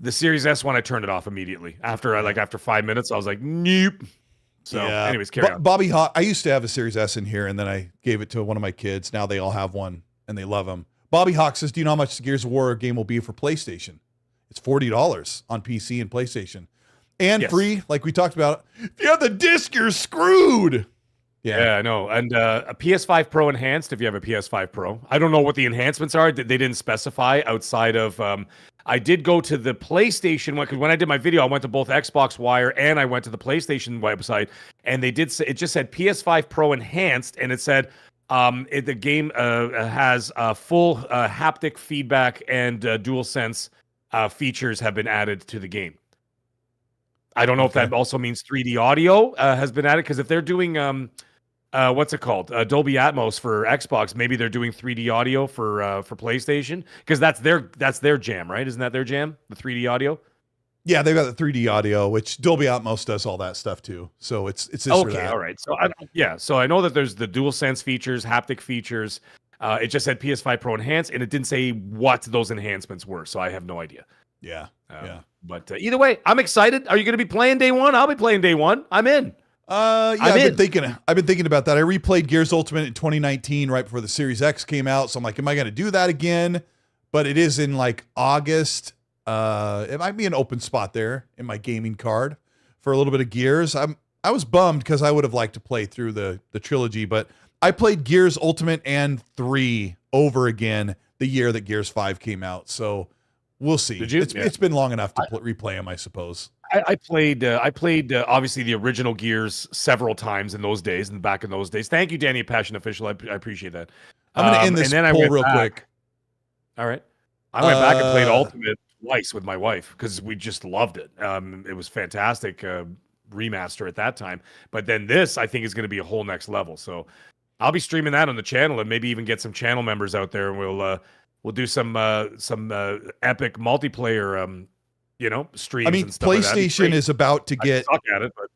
Series S one, I turned it off immediately. After 5 minutes, I was like, nope. So, anyways, carry on. Bobby Hawk, I used to have a Series S in here, and then I gave it to one of my kids. Now they all have one, and they love them. Bobby Hawk says, do you know how much the Gears of War game will be for PlayStation? It's $40 on PC and PlayStation. And free, like we talked about. If you have the disc, you're screwed. Yeah, I know. And a PS5 Pro enhanced, if you have a PS5 Pro. I don't know what the enhancements are. They didn't specify outside of... I did go to the PlayStation one, because when I did my video, I went to both Xbox Wire and I went to the PlayStation website, and they did say, it just said PS5 Pro enhanced, and it said the game has full haptic feedback and DualSense features have been added to the game. I don't know if that also means 3D audio has been added, because if they're doing what's it called, Dolby Atmos for Xbox, maybe they're doing 3D audio for PlayStation, because that's their jam, right? Isn't that their jam, the 3D audio? Yeah, they've got the 3D audio, which Dolby Atmos does all that stuff too. So it's this or that. All right. So I know that there's the DualSense features, haptic features. It just said PS5 Pro enhanced, and it didn't say what those enhancements were, so I have no idea. Yeah. But either way, I'm excited. Are you going to be playing day one? I'll be playing day one. I'm in. I've been thinking about that. I replayed Gears Ultimate in 2019 right before the Series X came out. So I'm like, am I going to do that again? But it is in like August. It might be an open spot there in my gaming card for a little bit of Gears. I was bummed because I would have liked to play through the trilogy, but I played Gears Ultimate and 3 over again the year that Gears 5 came out. So we'll see. Did you? It's been long enough to replay them, I suppose. I played obviously the original Gears several times in those days, and back in those days. Thank you, Danny Passion Official. I appreciate that. I'm going to end this poll real quick. All right. I went back and played Ultimate twice with my wife because we just loved it. It was fantastic remaster at that time. But then this, I think, is going to be a whole next level. So I'll be streaming that on the channel, and maybe even get some channel members out there, and we'll do some epic multiplayer streams. I mean, and stuff PlayStation is about to get. I suck at it, but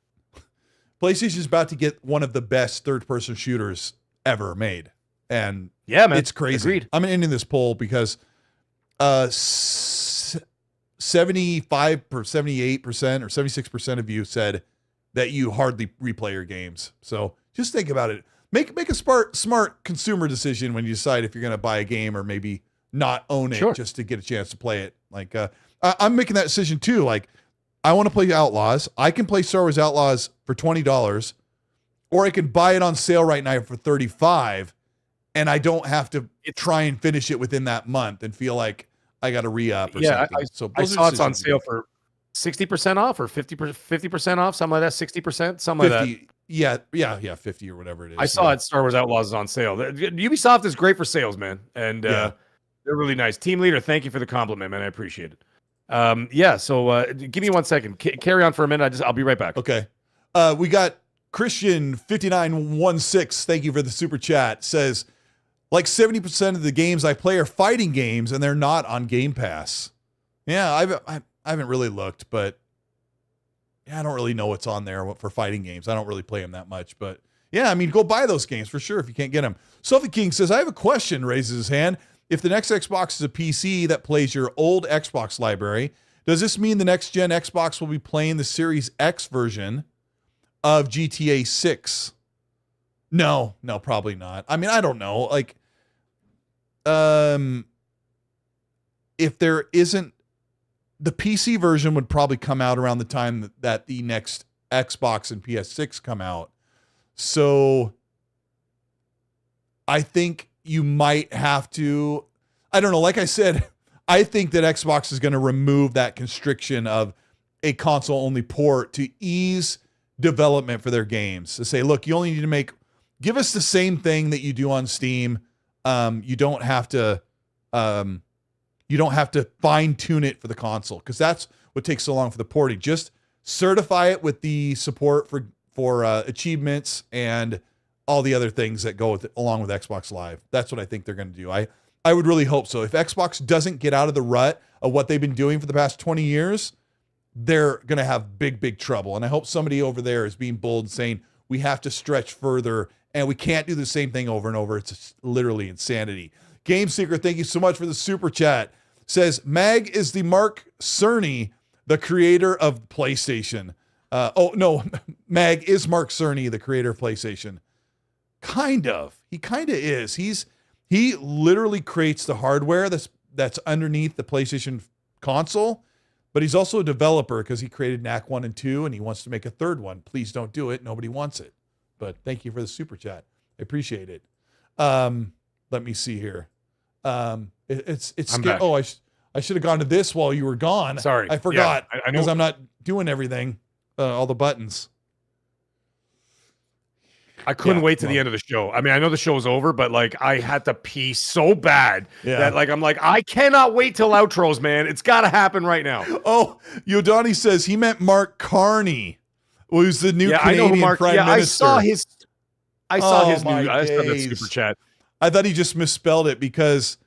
PlayStation is about to get one of the best third-person shooters ever made, and yeah, man, it's crazy. Agreed. I'm ending this poll because 75 or 78% or 76% of you said that you hardly replay your games. So just think about it. Make a smart consumer decision when you decide if you're going to buy a game or maybe not own it just to get a chance to play it. Like I'm making that decision too. Like I want to play Outlaws. I can play Star Wars Outlaws for $20, or I can buy it on sale right now for $35, and I don't have to try and finish it within that month and feel like I got to re-up or something. I saw it's on sale for 60% off or 50% off, something like that, 60%, something 50, like that. Yeah, 50 or whatever it is. I saw it. Star Wars Outlaws is on sale. Ubisoft is great for sales, man, and they're really nice. Team leader, thank you for the compliment, man. I appreciate it. So give me 1 second. Carry on for a minute. I'll be right back. Okay. We got Christian 5916. Thank you for the super chat. Says, like 70% of the games I play are fighting games, and they're not on Game Pass. Yeah, I haven't really looked, but I don't really know what's on there for fighting games. I don't really play them that much, but yeah, I mean, go buy those games for sure if you can't get them. Sophie King says, I have a question, raises his hand. If the next Xbox is a PC that plays your old Xbox library, does this mean the next gen Xbox will be playing the Series X version of GTA 6? No, probably not. I mean, I don't know. Like, if there isn't, the PC version would probably come out around the time that the next Xbox and PS6 come out. So I think you might have to, I don't know. Like I said, I think that Xbox is going to remove that constriction of a console-only port to ease development for their games. To say, look, you only need to give us the same thing that you do on Steam. You don't have to fine tune it for the console, because that's what takes so long for the porting. Just certify it with the support for achievements and all the other things that go along with Xbox Live. That's what I think they're going to do. I would really hope so. If Xbox doesn't get out of the rut of what they've been doing for the past 20 years, they're going to have big, big trouble. And I hope somebody over there is being bold and saying, we have to stretch further and we can't do the same thing over and over. It's literally insanity. Game Seeker, thank you so much for the super chat. Says, Mag is the Mark Cerny, the creator of PlayStation. Mag is Mark Cerny, the creator of PlayStation. Kind of. He kind of is. He literally creates the hardware that's underneath the PlayStation console, but he's also a developer because he created NAC 1 and 2, and he wants to make a third one. Please don't do it. Nobody wants it. But thank you for the super chat. I appreciate it. Let me see here. It's oh, I should have gone to this while you were gone. Sorry. I forgot because I'm not doing everything, all the buttons. I couldn't wait to the end of the show. I mean, I know the show's over, but like I had to pee so bad that like I'm like, I cannot wait till outros, man. It's got to happen right now. Oh, Yodani says he meant Mark Carney, who's the new Canadian Prime Minister. I saw his new. I saw the super chat. I thought he just misspelled it because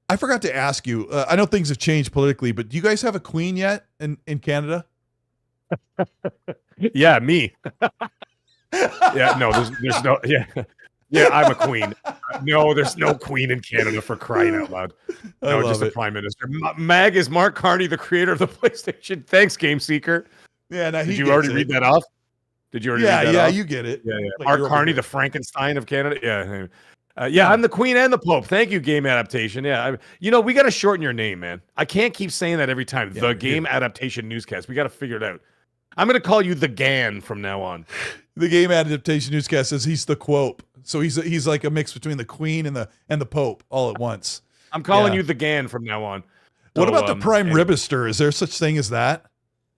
I forgot to ask you. I know things have changed politically, but do you guys have a queen yet in Canada? Yeah, me. Yeah, no, there's no, yeah, I'm a queen. No, there's no queen in Canada, for crying out loud. No, just a prime minister. Mag is Mark Carney, the creator of the PlayStation. Thanks, Game Seeker. Yeah, now did you already read that off? Did you already read that off? Yeah, you get it. Yeah. Like Mark Carney, the Frankenstein of Canada. Yeah. I'm the queen and the pope. Thank you, Game Adaptation. Yeah, we got to shorten your name, man. I can't keep saying that every time. The Game Adaptation Newscast. We got to figure it out. I'm going to call you the GAN from now on. The Game Adaptation Newscast says he's the Quope. So he's like a mix between the Queen and the Pope all at once. I'm calling you the GAN from now on. What about the Prime Ribister? Is there such thing as that?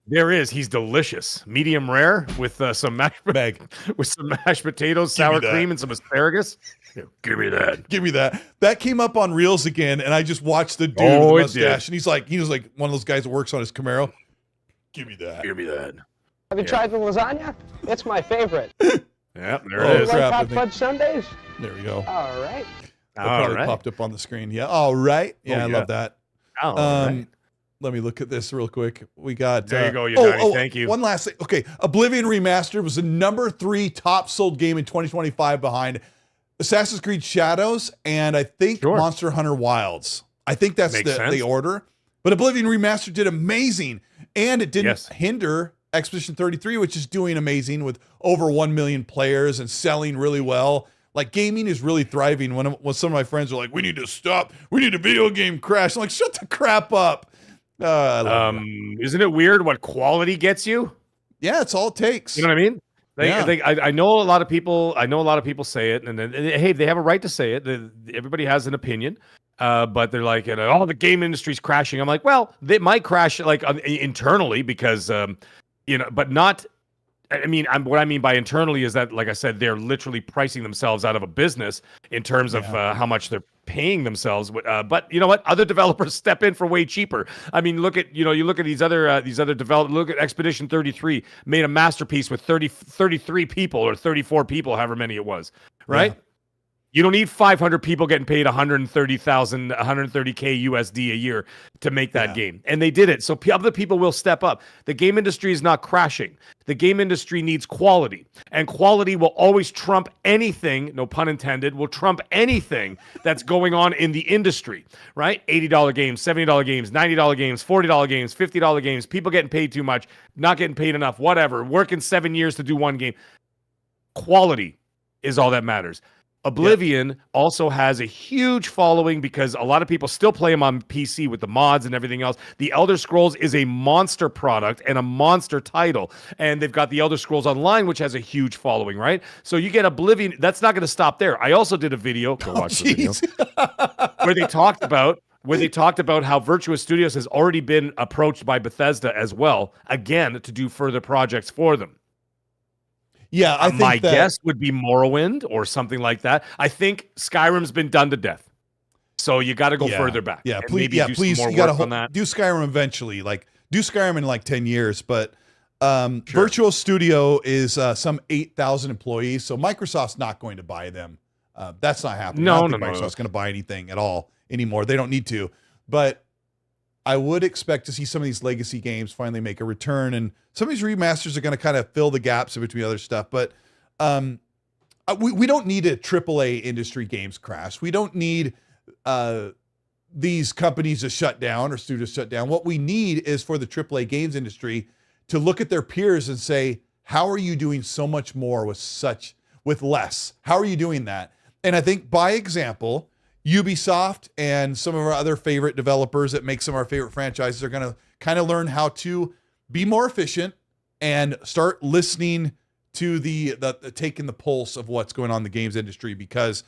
There is. He's delicious. Medium rare with some mashed potatoes, sour cream, and some asparagus. Yeah, give me that. Give me that. That came up on Reels again, and I just watched the dude with the mustache, and he was like one of those guys that works on his Camaro. Give me that. Give me that. Have you tried the lasagna? It's my favorite. Yeah, there it is. Like hot fudge sundaes? There we go. All right. Probably popped up on the screen. Yeah. All right. Yeah, I love that. All right. Let me look at this real quick. We got. There you go, Danny. Thank you. One last thing. Okay. Oblivion Remastered was the number 3 top sold game in 2025 behind Assassin's Creed Shadows and I think Monster Hunter Wilds. I think that's the order. But Oblivion Remastered did amazing. And it didn't hinder Expedition 33, which is doing amazing with over 1 million players and selling really well. Like, gaming is really thriving. When some of my friends are like, we need to stop. We need a video game crash. I'm like, shut the crap up. Isn't it weird what quality gets you? Yeah, it's all it takes. You know what I mean? I know a lot of people. I know a lot of people say it, and hey, they have a right to say it. Everybody has an opinion. But they're like, the game industry's crashing. I'm like, well, they might crash like internally because, but not. I mean, what I mean by internally is that, like I said, they're literally pricing themselves out of a business in terms of how much they're paying themselves. But you know what? Other developers step in for way cheaper. I mean, look at you look at these other developers. Look at Expedition 33 made a masterpiece with 33 people or 34 people, however many it was, right? Yeah. You don't need 500 people getting paid $130,000, $130K USD a year to make that game. And they did it. So other people will step up. The game industry is not crashing. The game industry needs quality. And quality will always trump anything, no pun intended, will trump anything that's going on in the industry, right? $80 games, $70 games, $90 games, $40 games, $50 games, people getting paid too much, not getting paid enough, whatever, working 7 years to do one game. Quality is all that matters. Oblivion also has a huge following because a lot of people still play them on PC with the mods and everything else. The Elder Scrolls is a monster product and a monster title. And they've got the Elder Scrolls Online, which has a huge following, right? So you get Oblivion. That's not going to stop there. I also did a video. Go watch the video. where they talked about how Virtua Studios has already been approached by Bethesda as well, again, to do further projects for them. Yeah, I think my guess would be Morrowind or something like that. I think Skyrim's been done to death, so you got to go further back. Yeah, please, you got to do Skyrim eventually. Like, do Skyrim in like 10 years. But Virtual Studio is some 8,000 employees, so Microsoft's not going to buy them. That's not happening. I don't think Microsoft's going to buy anything at all anymore. They don't need to. But I would expect to see some of these legacy games finally make a return, and some of these remasters are going to kind of fill the gaps in between other stuff. But we don't need a AAA industry games crash. We don't need these companies to shut down or studios shut down. What we need is for the AAA games industry to look at their peers and say, how are you doing so much more with less? How are you doing that? And I think by example, Ubisoft and some of our other favorite developers that make some of our favorite franchises are going to kind of learn how to be more efficient and start listening to the taking the pulse of what's going on in the games industry. Because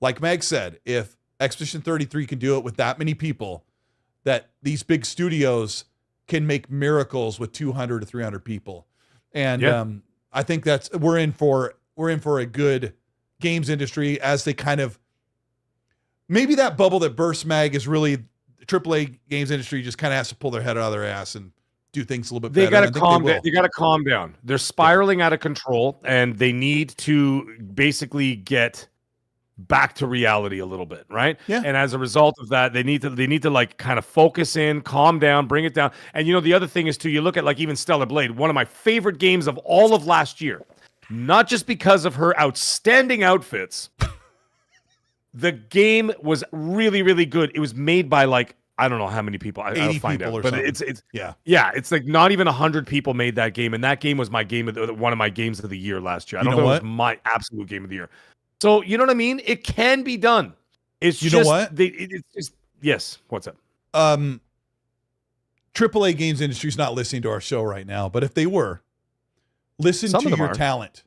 like Meg said, if Expedition 33 can do it with that many people, that these big studios can make miracles with 200 to 300 people. And I think we're in for a good games industry as they kind of, maybe that bubble that burst, Mag, is really the AAA games industry just kind of has to pull their head out of their ass and do things a little bit better. They got to calm down. They're spiraling out of control, and they need to basically get back to reality a little bit, right? Yeah. And as a result of that, they need to like kind of focus in, calm down, bring it down. And the other thing is too, you look at like even Stellar Blade, one of my favorite games of all of last year, not just because of her outstanding outfits. The game was really, really good. It was made by like, I don't know how many people. I'll find out. But it's it's like not even 100 people made that game, and that game was my one of my games of the year last year. I don't know if it was my absolute game of the year. So you know what I mean? It can be done. It's you know what? It's just yes. What's up? AAA games industry's not listening to our show right now, but if they were, listen to your talent,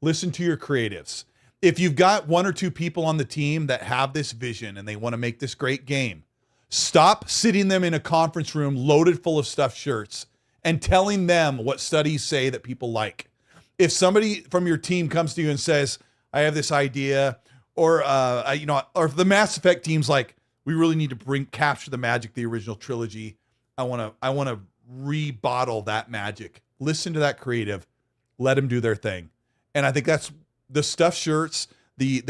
listen to your creatives. If you've got one or two people on the team that have this vision and they want to make this great game, stop sitting them in a conference room loaded full of stuffed shirts and telling them what studies say that people like. If somebody from your team comes to you and says, I have this idea, or if the Mass Effect team's like, we really need to capture the magic of the original trilogy. I want to rebottle that magic. Listen to that creative, let them do their thing. And I think that's the stuffed shirts, the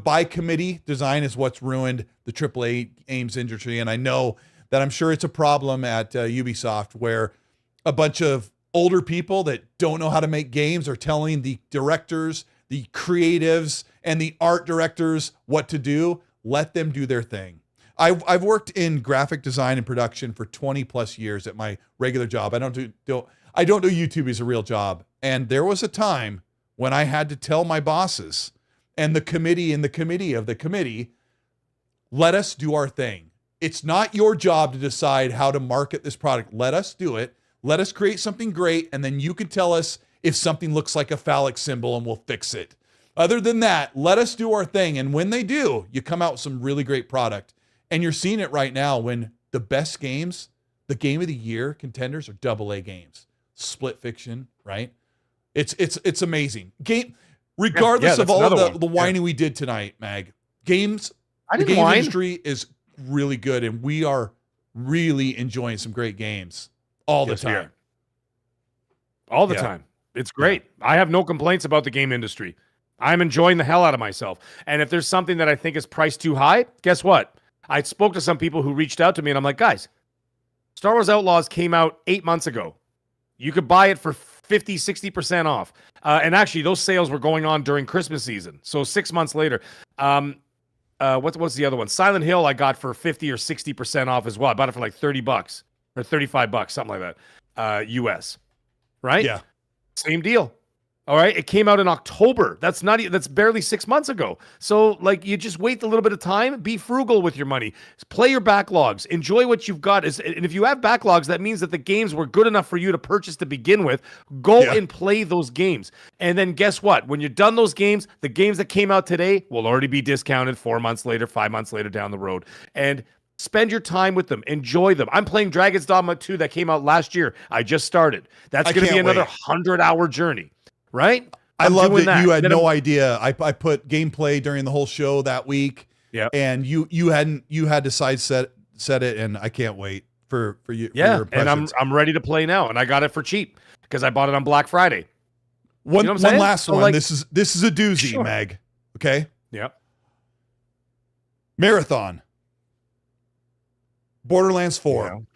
by committee design is what's ruined the AAA games industry. And I know that I'm sure it's a problem at Ubisoft where a bunch of older people that don't know how to make games are telling the directors, the creatives, and the art directors what to do. Let them do their thing. I've worked in graphic design and production for 20 plus years at my regular job. I don't do YouTube as a real job. And there was a time when I had to tell my bosses and the committee of the committee, let us do our thing. It's not your job to decide how to market this product. Let us do it. Let us create something great. And then you can tell us if something looks like a phallic symbol and we'll fix it. Other than that, let us do our thing. And when they do, you come out with some really great product. And you're seeing it right now when the best games, the game of the year contenders are AA games. Split Fiction, right? It's amazing. Regardless of all of the whining we did tonight, Mag, the game industry is really good, and we are really enjoying some great games all the time. All the time. It's great. I have no complaints about the game industry. I'm enjoying the hell out of myself. And if there's something that I think is priced too high, guess what? I spoke to some people who reached out to me, and I'm like, guys, Star Wars Outlaws came out 8 months ago. You could buy it for 50, 60% off. And actually, those sales were going on during Christmas season. So 6 months later, what's the other one? Silent Hill I got for 50 or 60% off as well. I bought it for like $30 or $35, something like that, US. Right? Yeah. Same deal. All right, it came out in October. That's that's barely 6 months ago. So like, you just wait a little bit of time. Be frugal with your money. Play your backlogs. Enjoy what you've got. And if you have backlogs, that means that the games were good enough for you to purchase to begin with. Go and play those games. And then guess what? When you're done those games, the games that came out today will already be discounted 4 months later, 5 months later down the road. And spend your time with them. Enjoy them. I'm playing Dragon's Dogma 2 that came out last year. I just started. That's going to be another 100-hour journey. Right? I love that you had no idea. I put gameplay during the whole show that week. Yeah. And you had to set it, and I can't wait for you. Yeah. For your and I'm ready to play now. And I got it for cheap because I bought it on Black Friday. One last one. Like, this is a doozy, sure. Meg. Okay. Yep. Marathon. Borderlands 4.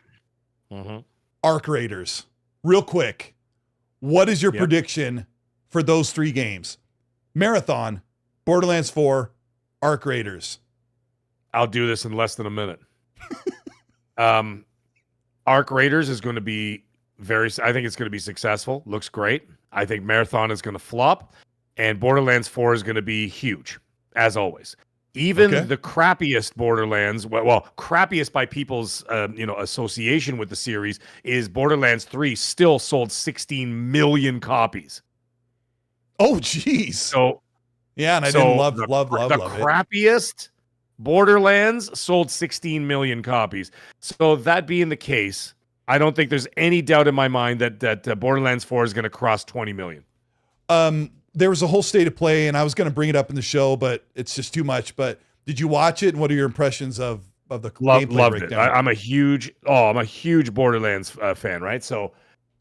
Yeah. Mm-hmm. Arc Raiders. Real quick. What is your prediction for those 3 games? Marathon, Borderlands 4, Arc Raiders. I'll do this in less than a minute. Arc Raiders is going to be I think it's going to be successful. Looks great. I think Marathon is going to flop, and Borderlands 4 is going to be huge, as always. Even the crappiest Borderlands, well, crappiest by people's association with the series, is Borderlands 3 still sold 16 million copies. Oh, geez. So yeah, and I didn't love the it. crappiest Borderlands sold 16 million copies. So that being the case, I don't think there's any doubt in my mind that Borderlands 4 is going to cross 20 million. There was a whole state of play, and I was going to bring it up in the show, but it's just too much. But did you watch it? And what are your impressions of the gameplay loved breakdown? it. I'm a huge Borderlands fan, right? So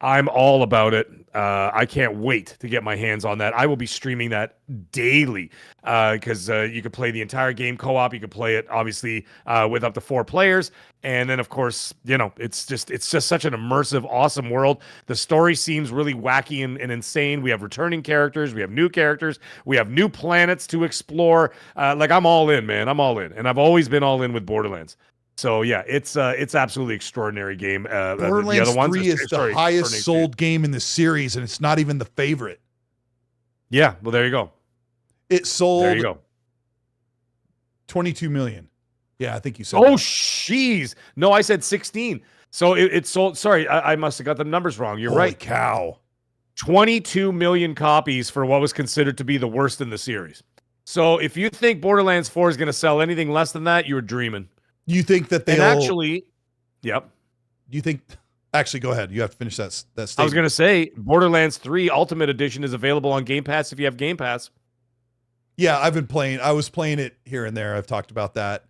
I'm all about it. I can't wait to get my hands on that. I will be streaming that daily because you could play the entire game co-op. You could play it obviously with up to 4 players, and then of course it's just such an immersive, awesome world. The story seems really wacky and insane. We have returning characters, we have new characters, we have new planets to explore. Like, I'm all in, man. I'm all in, and I've always been all in with Borderlands. So yeah, it's absolutely extraordinary game. Borderlands the other ones 3 is the highest sold game in the series, and it's not even the favorite. Yeah, well, there you go. It sold. There you go. 22 million. Yeah, I think you said. Oh, jeez. No, I said 16. So it sold. Sorry, I must have got the numbers wrong. You're Holy right. Cow. 22 million copies for what was considered to be the worst in the series. So if you think Borderlands 4 is going to sell anything less than that, you're dreaming. You think that they actually? Yep. You think? Actually, go ahead. You have to finish that statement. I was going to say Borderlands 3 Ultimate Edition is available on Game Pass if you have Game Pass. Yeah, I've been playing. I was playing it here and there. I've talked about that.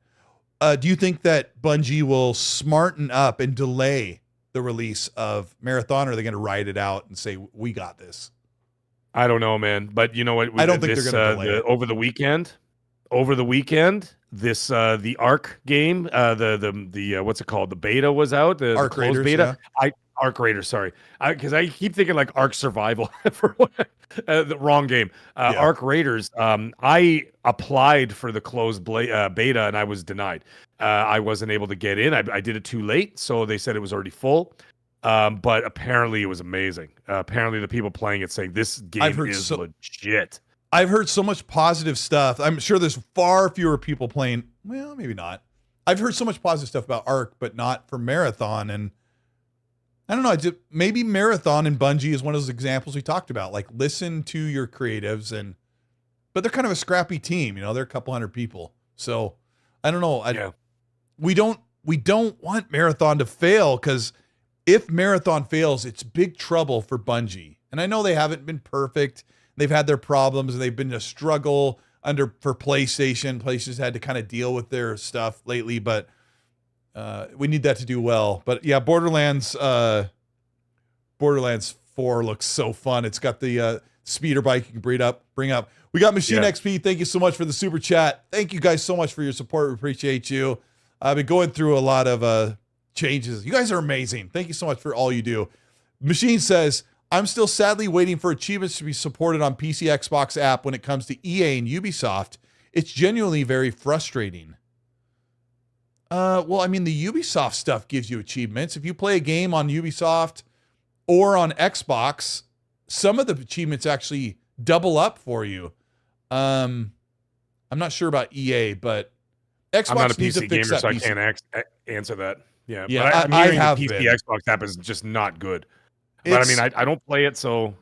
Do you think that Bungie will smarten up and delay the release of Marathon, or are they going to ride it out and say, we got this? I don't know, man. But you know what? I don't think they're going to delay it. Over the weekend, this the Arc game, the what's it called? The beta was out. The Arc closed Raiders, beta. Yeah. Arc Raiders, sorry, because I keep thinking like Arc Survival for the wrong game. Arc Raiders. I applied for the closed beta and I was denied. I wasn't able to get in. I did it too late, so they said it was already full. But apparently it was amazing. Apparently the people playing it saying this game is legit. I've heard so much positive stuff. I'm sure there's far fewer people playing. Well, maybe not. I've heard so much positive stuff about Arc, but not for Marathon. And I don't know. Maybe Marathon and Bungie is one of those examples we talked about. Like, listen to your creatives, but they're kind of a scrappy team. They're a couple hundred people. So I don't know. We don't want Marathon to fail, because if Marathon fails, it's big trouble for Bungie. And I know they haven't been perfect. They've had their problems, and they've been a struggle for PlayStation. PlayStation's had to kind of deal with their stuff lately, but we need that to do well. But yeah, Borderlands 4 looks so fun. It's got the speeder bike you can bring up. We got Machine XP. Thank you so much for the super chat. Thank you guys so much for your support. We appreciate you. I've been going through a lot of changes. You guys are amazing. Thank you so much for all you do. Machine says, I'm still sadly waiting for achievements to be supported on PC Xbox app when it comes to EA and Ubisoft. It's genuinely very frustrating. Well, I mean, the Ubisoft stuff gives you achievements. If you play a game on Ubisoft or on Xbox, some of the achievements actually double up for you. I'm not sure about EA, but Xbox I'm not a needs PC to fix gamer, that so PC. I can't answer that. Yeah, Yeah, but I'm I hearing have the PC been. Xbox app is just not good. But I mean, I don't play it, so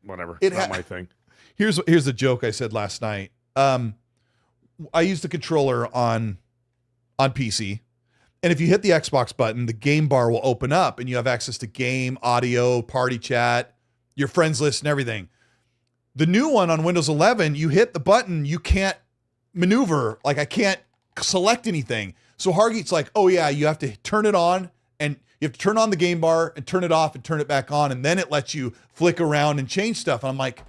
whatever. It's not my thing. Here's a joke I said last night. I used the controller on PC, and if you hit the Xbox button, the game bar will open up, and you have access to game, audio, party chat, your friends list, and everything. The new one on Windows 11, you hit the button, you can't maneuver. Like, I can't select anything. So Hargeet's like, oh yeah, you have to turn it on, and you have to turn on the game bar and turn it off and turn it back on, and then it lets you flick around and change stuff. And I'm like,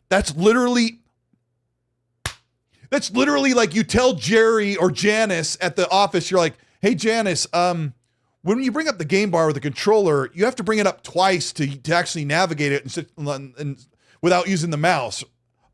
that's literally like you tell Jerry or Janice at the office, you're like, hey Janice, when you bring up the game bar with the controller, you have to bring it up twice to actually navigate it and without using the mouse.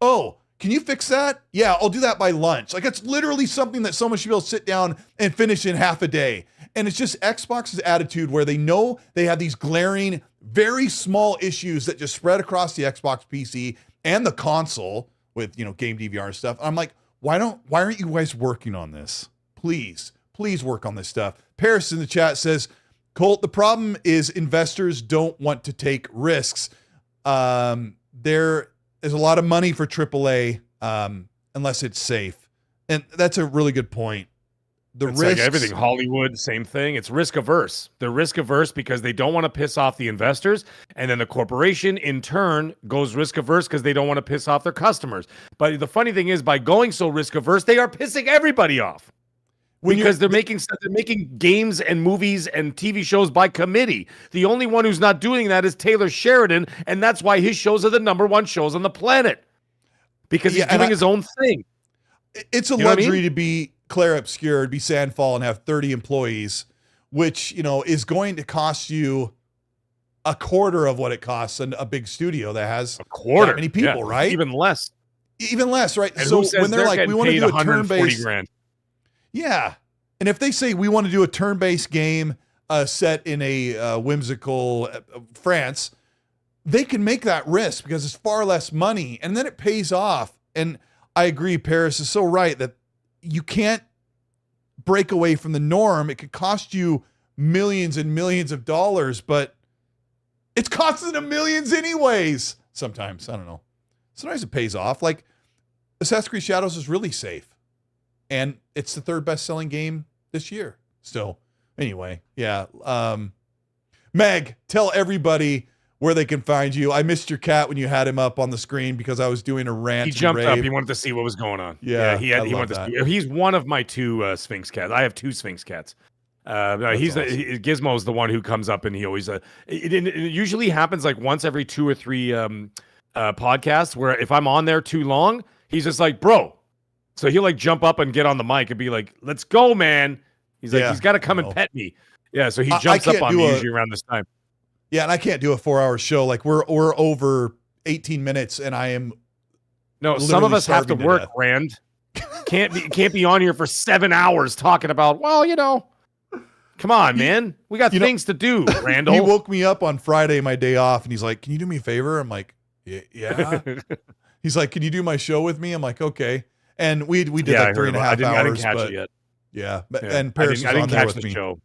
Oh, can you fix that? Yeah, I'll do that by lunch. Like, it's literally something that someone should be able to sit down and finish in half a day. And it's just Xbox's attitude where they know they have these glaring, very small issues that just spread across the Xbox PC and the console with, game DVR and stuff. I'm like, why aren't you guys working on this? Please work on this stuff. Paris in the chat says, Colt, the problem is investors don't want to take risks. There is a lot of money for AAA unless it's safe. And that's a really good point. It's like everything, Hollywood, same thing. It's risk averse. They're risk averse because they don't want to piss off the investors. And then the corporation in turn goes risk averse because they don't want to piss off their customers. But the funny thing is, by going so risk averse, they are pissing everybody off. Because they're making games and movies and TV shows by committee. The only one who's not doing that is Taylor Sheridan, and that's why his shows are the #1 shows on the planet. Because he's doing his own thing. It's a luxury to be Claire Obscure, be Sandfall, and have 30 employees, which, is going to cost you a quarter of what it costs a big studio that has that many people, right? Even less, right? And so when they're like, we want to do a turn-based, grand. Yeah. And if they say we want to do a turn-based game set in a whimsical France, they can make that risk because it's far less money, and then it pays off. And I agree, Paris is so right that you can't break away from the norm. It could cost you millions and millions of dollars, but it's costing them millions anyways. Sometimes, I don't know. Sometimes it pays off. Like Assassin's Creed Shadows is really safe. And it's the 3rd best-selling game this year. So, anyway, yeah. Meg, tell everybody where they can find you. I missed your cat when you had him up on the screen because I was doing a rant. He jumped up. He wanted to see what was going on. Yeah, he wanted to see. He's one of my 2 Sphinx cats. I have 2 Sphinx cats. He's awesome. Gizmo's the one who comes up and he always. It usually happens like once every 2 or 3 podcasts where if I'm on there too long, he's just like, bro. So he'll like jump up and get on the mic and be like, let's go, man. He's like, he's got to come and pet me. Yeah. So he jumps up on me usually around this time. Yeah. And I can't do a 4-hour show. Like we're over 18 minutes and I am. No, some of us have to work, Rand. Can't be on here for 7 hours talking about, come on, man. We got things to do, Randall. He woke me up on Friday, my day off, and he's like, can you do me a favor? I'm like, yeah. He's like, can you do my show with me? I'm like, okay. And we did like 3.5 hours. I didn't catch it yet. Yeah, but and Paris I didn't was on there catch with the me. show.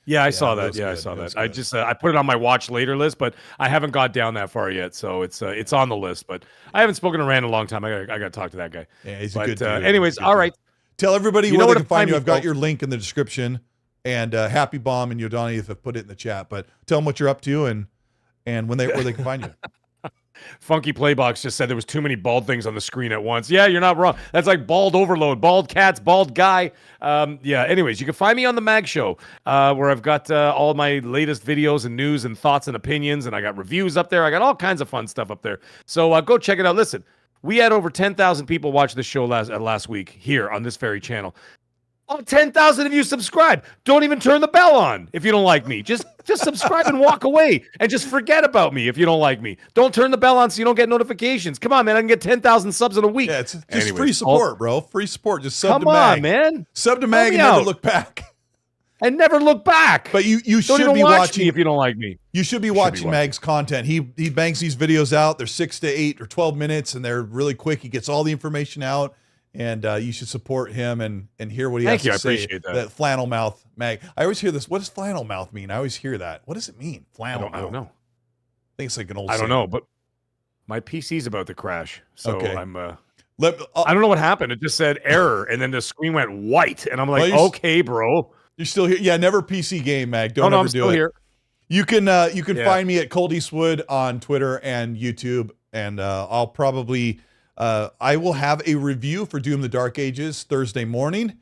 Yeah, I saw that. Yeah, I saw that. I just I put it on my watch later list, but I haven't got down that far yet. So it's on the list. But I haven't spoken to Rand in a long time. I got to talk to that guy. Yeah, he's a good dude. Anyways, all right. Tell everybody where they can find you. I've got your link in the description, and Happy Bomb and Yodani have put it in the chat. But tell them what you're up to and where they can find you. Funky Playbox just said there was too many bald things on the screen at once. Yeah, you're not wrong. That's like bald overload, bald cats, bald guy. Anyways, you can find me on the Mag Show, where I've got all my latest videos and news and thoughts and opinions, and I got reviews up there. I got all kinds of fun stuff up there. So go check it out. Listen, we had over 10,000 people watch this show last week here on this very channel. Oh, 10,000 of you subscribe. Don't even turn the bell on if you don't like me. Just subscribe and walk away and just forget about me if you don't like me. Don't turn the bell on so you don't get notifications. Come on, man. I can get 10,000 subs in a week. Yeah, it's just free support, bro. Free support. Just sub to Mag. Come on, man. Sub to Mag and never look back. and never look back. But you don't should even be watch watching me if you don't like me. You should be watching Mag's content. He bangs these videos out. They're 6 to 8 or 12 minutes, and they're really quick. He gets all the information out, and you should support him and hear what he has to say. I appreciate that. That flannel mouth Mag. I always hear this. What does flannel mouth mean? I always hear that. What does it mean? Flannel. I don't know. I think it's like an old. I don't know, but my PC's about to crash, so Okay. I'm. I I don't know what happened. It just said error, and then the screen went white, and I'm like, okay, bro. You're still here. Yeah, never PC game, Mag. Don't ever I'm do still it. here. You can find me at Colteastwood on Twitter and YouTube, and I'll probably I will have a review for Doom: The Dark Ages Thursday morning.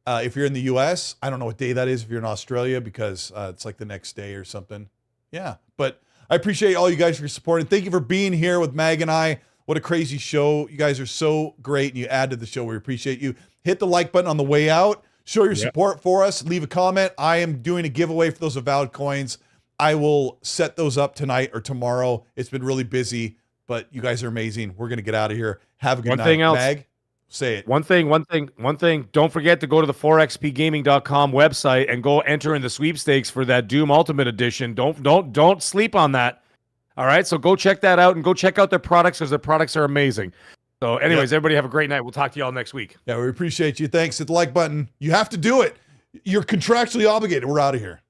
If you're in the US, I don't know what day that is if you're in Australia, because it's like the next day or something. Yeah, but I appreciate all you guys for your support, and thank you for being here with Mag and I. What a crazy show. You guys are so great, and you add to the show. We appreciate you. Hit the like button on the way out. Show your support for us. Leave a comment. I am doing a giveaway for those Avowed coins. I will set those up tonight or tomorrow. It's been really busy, but you guys are amazing. We're going to get out of here. Have a good night. One thing else. Mag, say it. One thing. Don't forget to go to the 4xpgaming.com website and go enter in the sweepstakes for that Doom Ultimate Edition. Don't sleep on that. All right, so go check that out and go check out their products, because their products are amazing. So anyways, everybody have a great night. We'll talk to y'all next week. Yeah, we appreciate you. Thanks. Hit the like button. You have to do it. You're contractually obligated. We're out of here.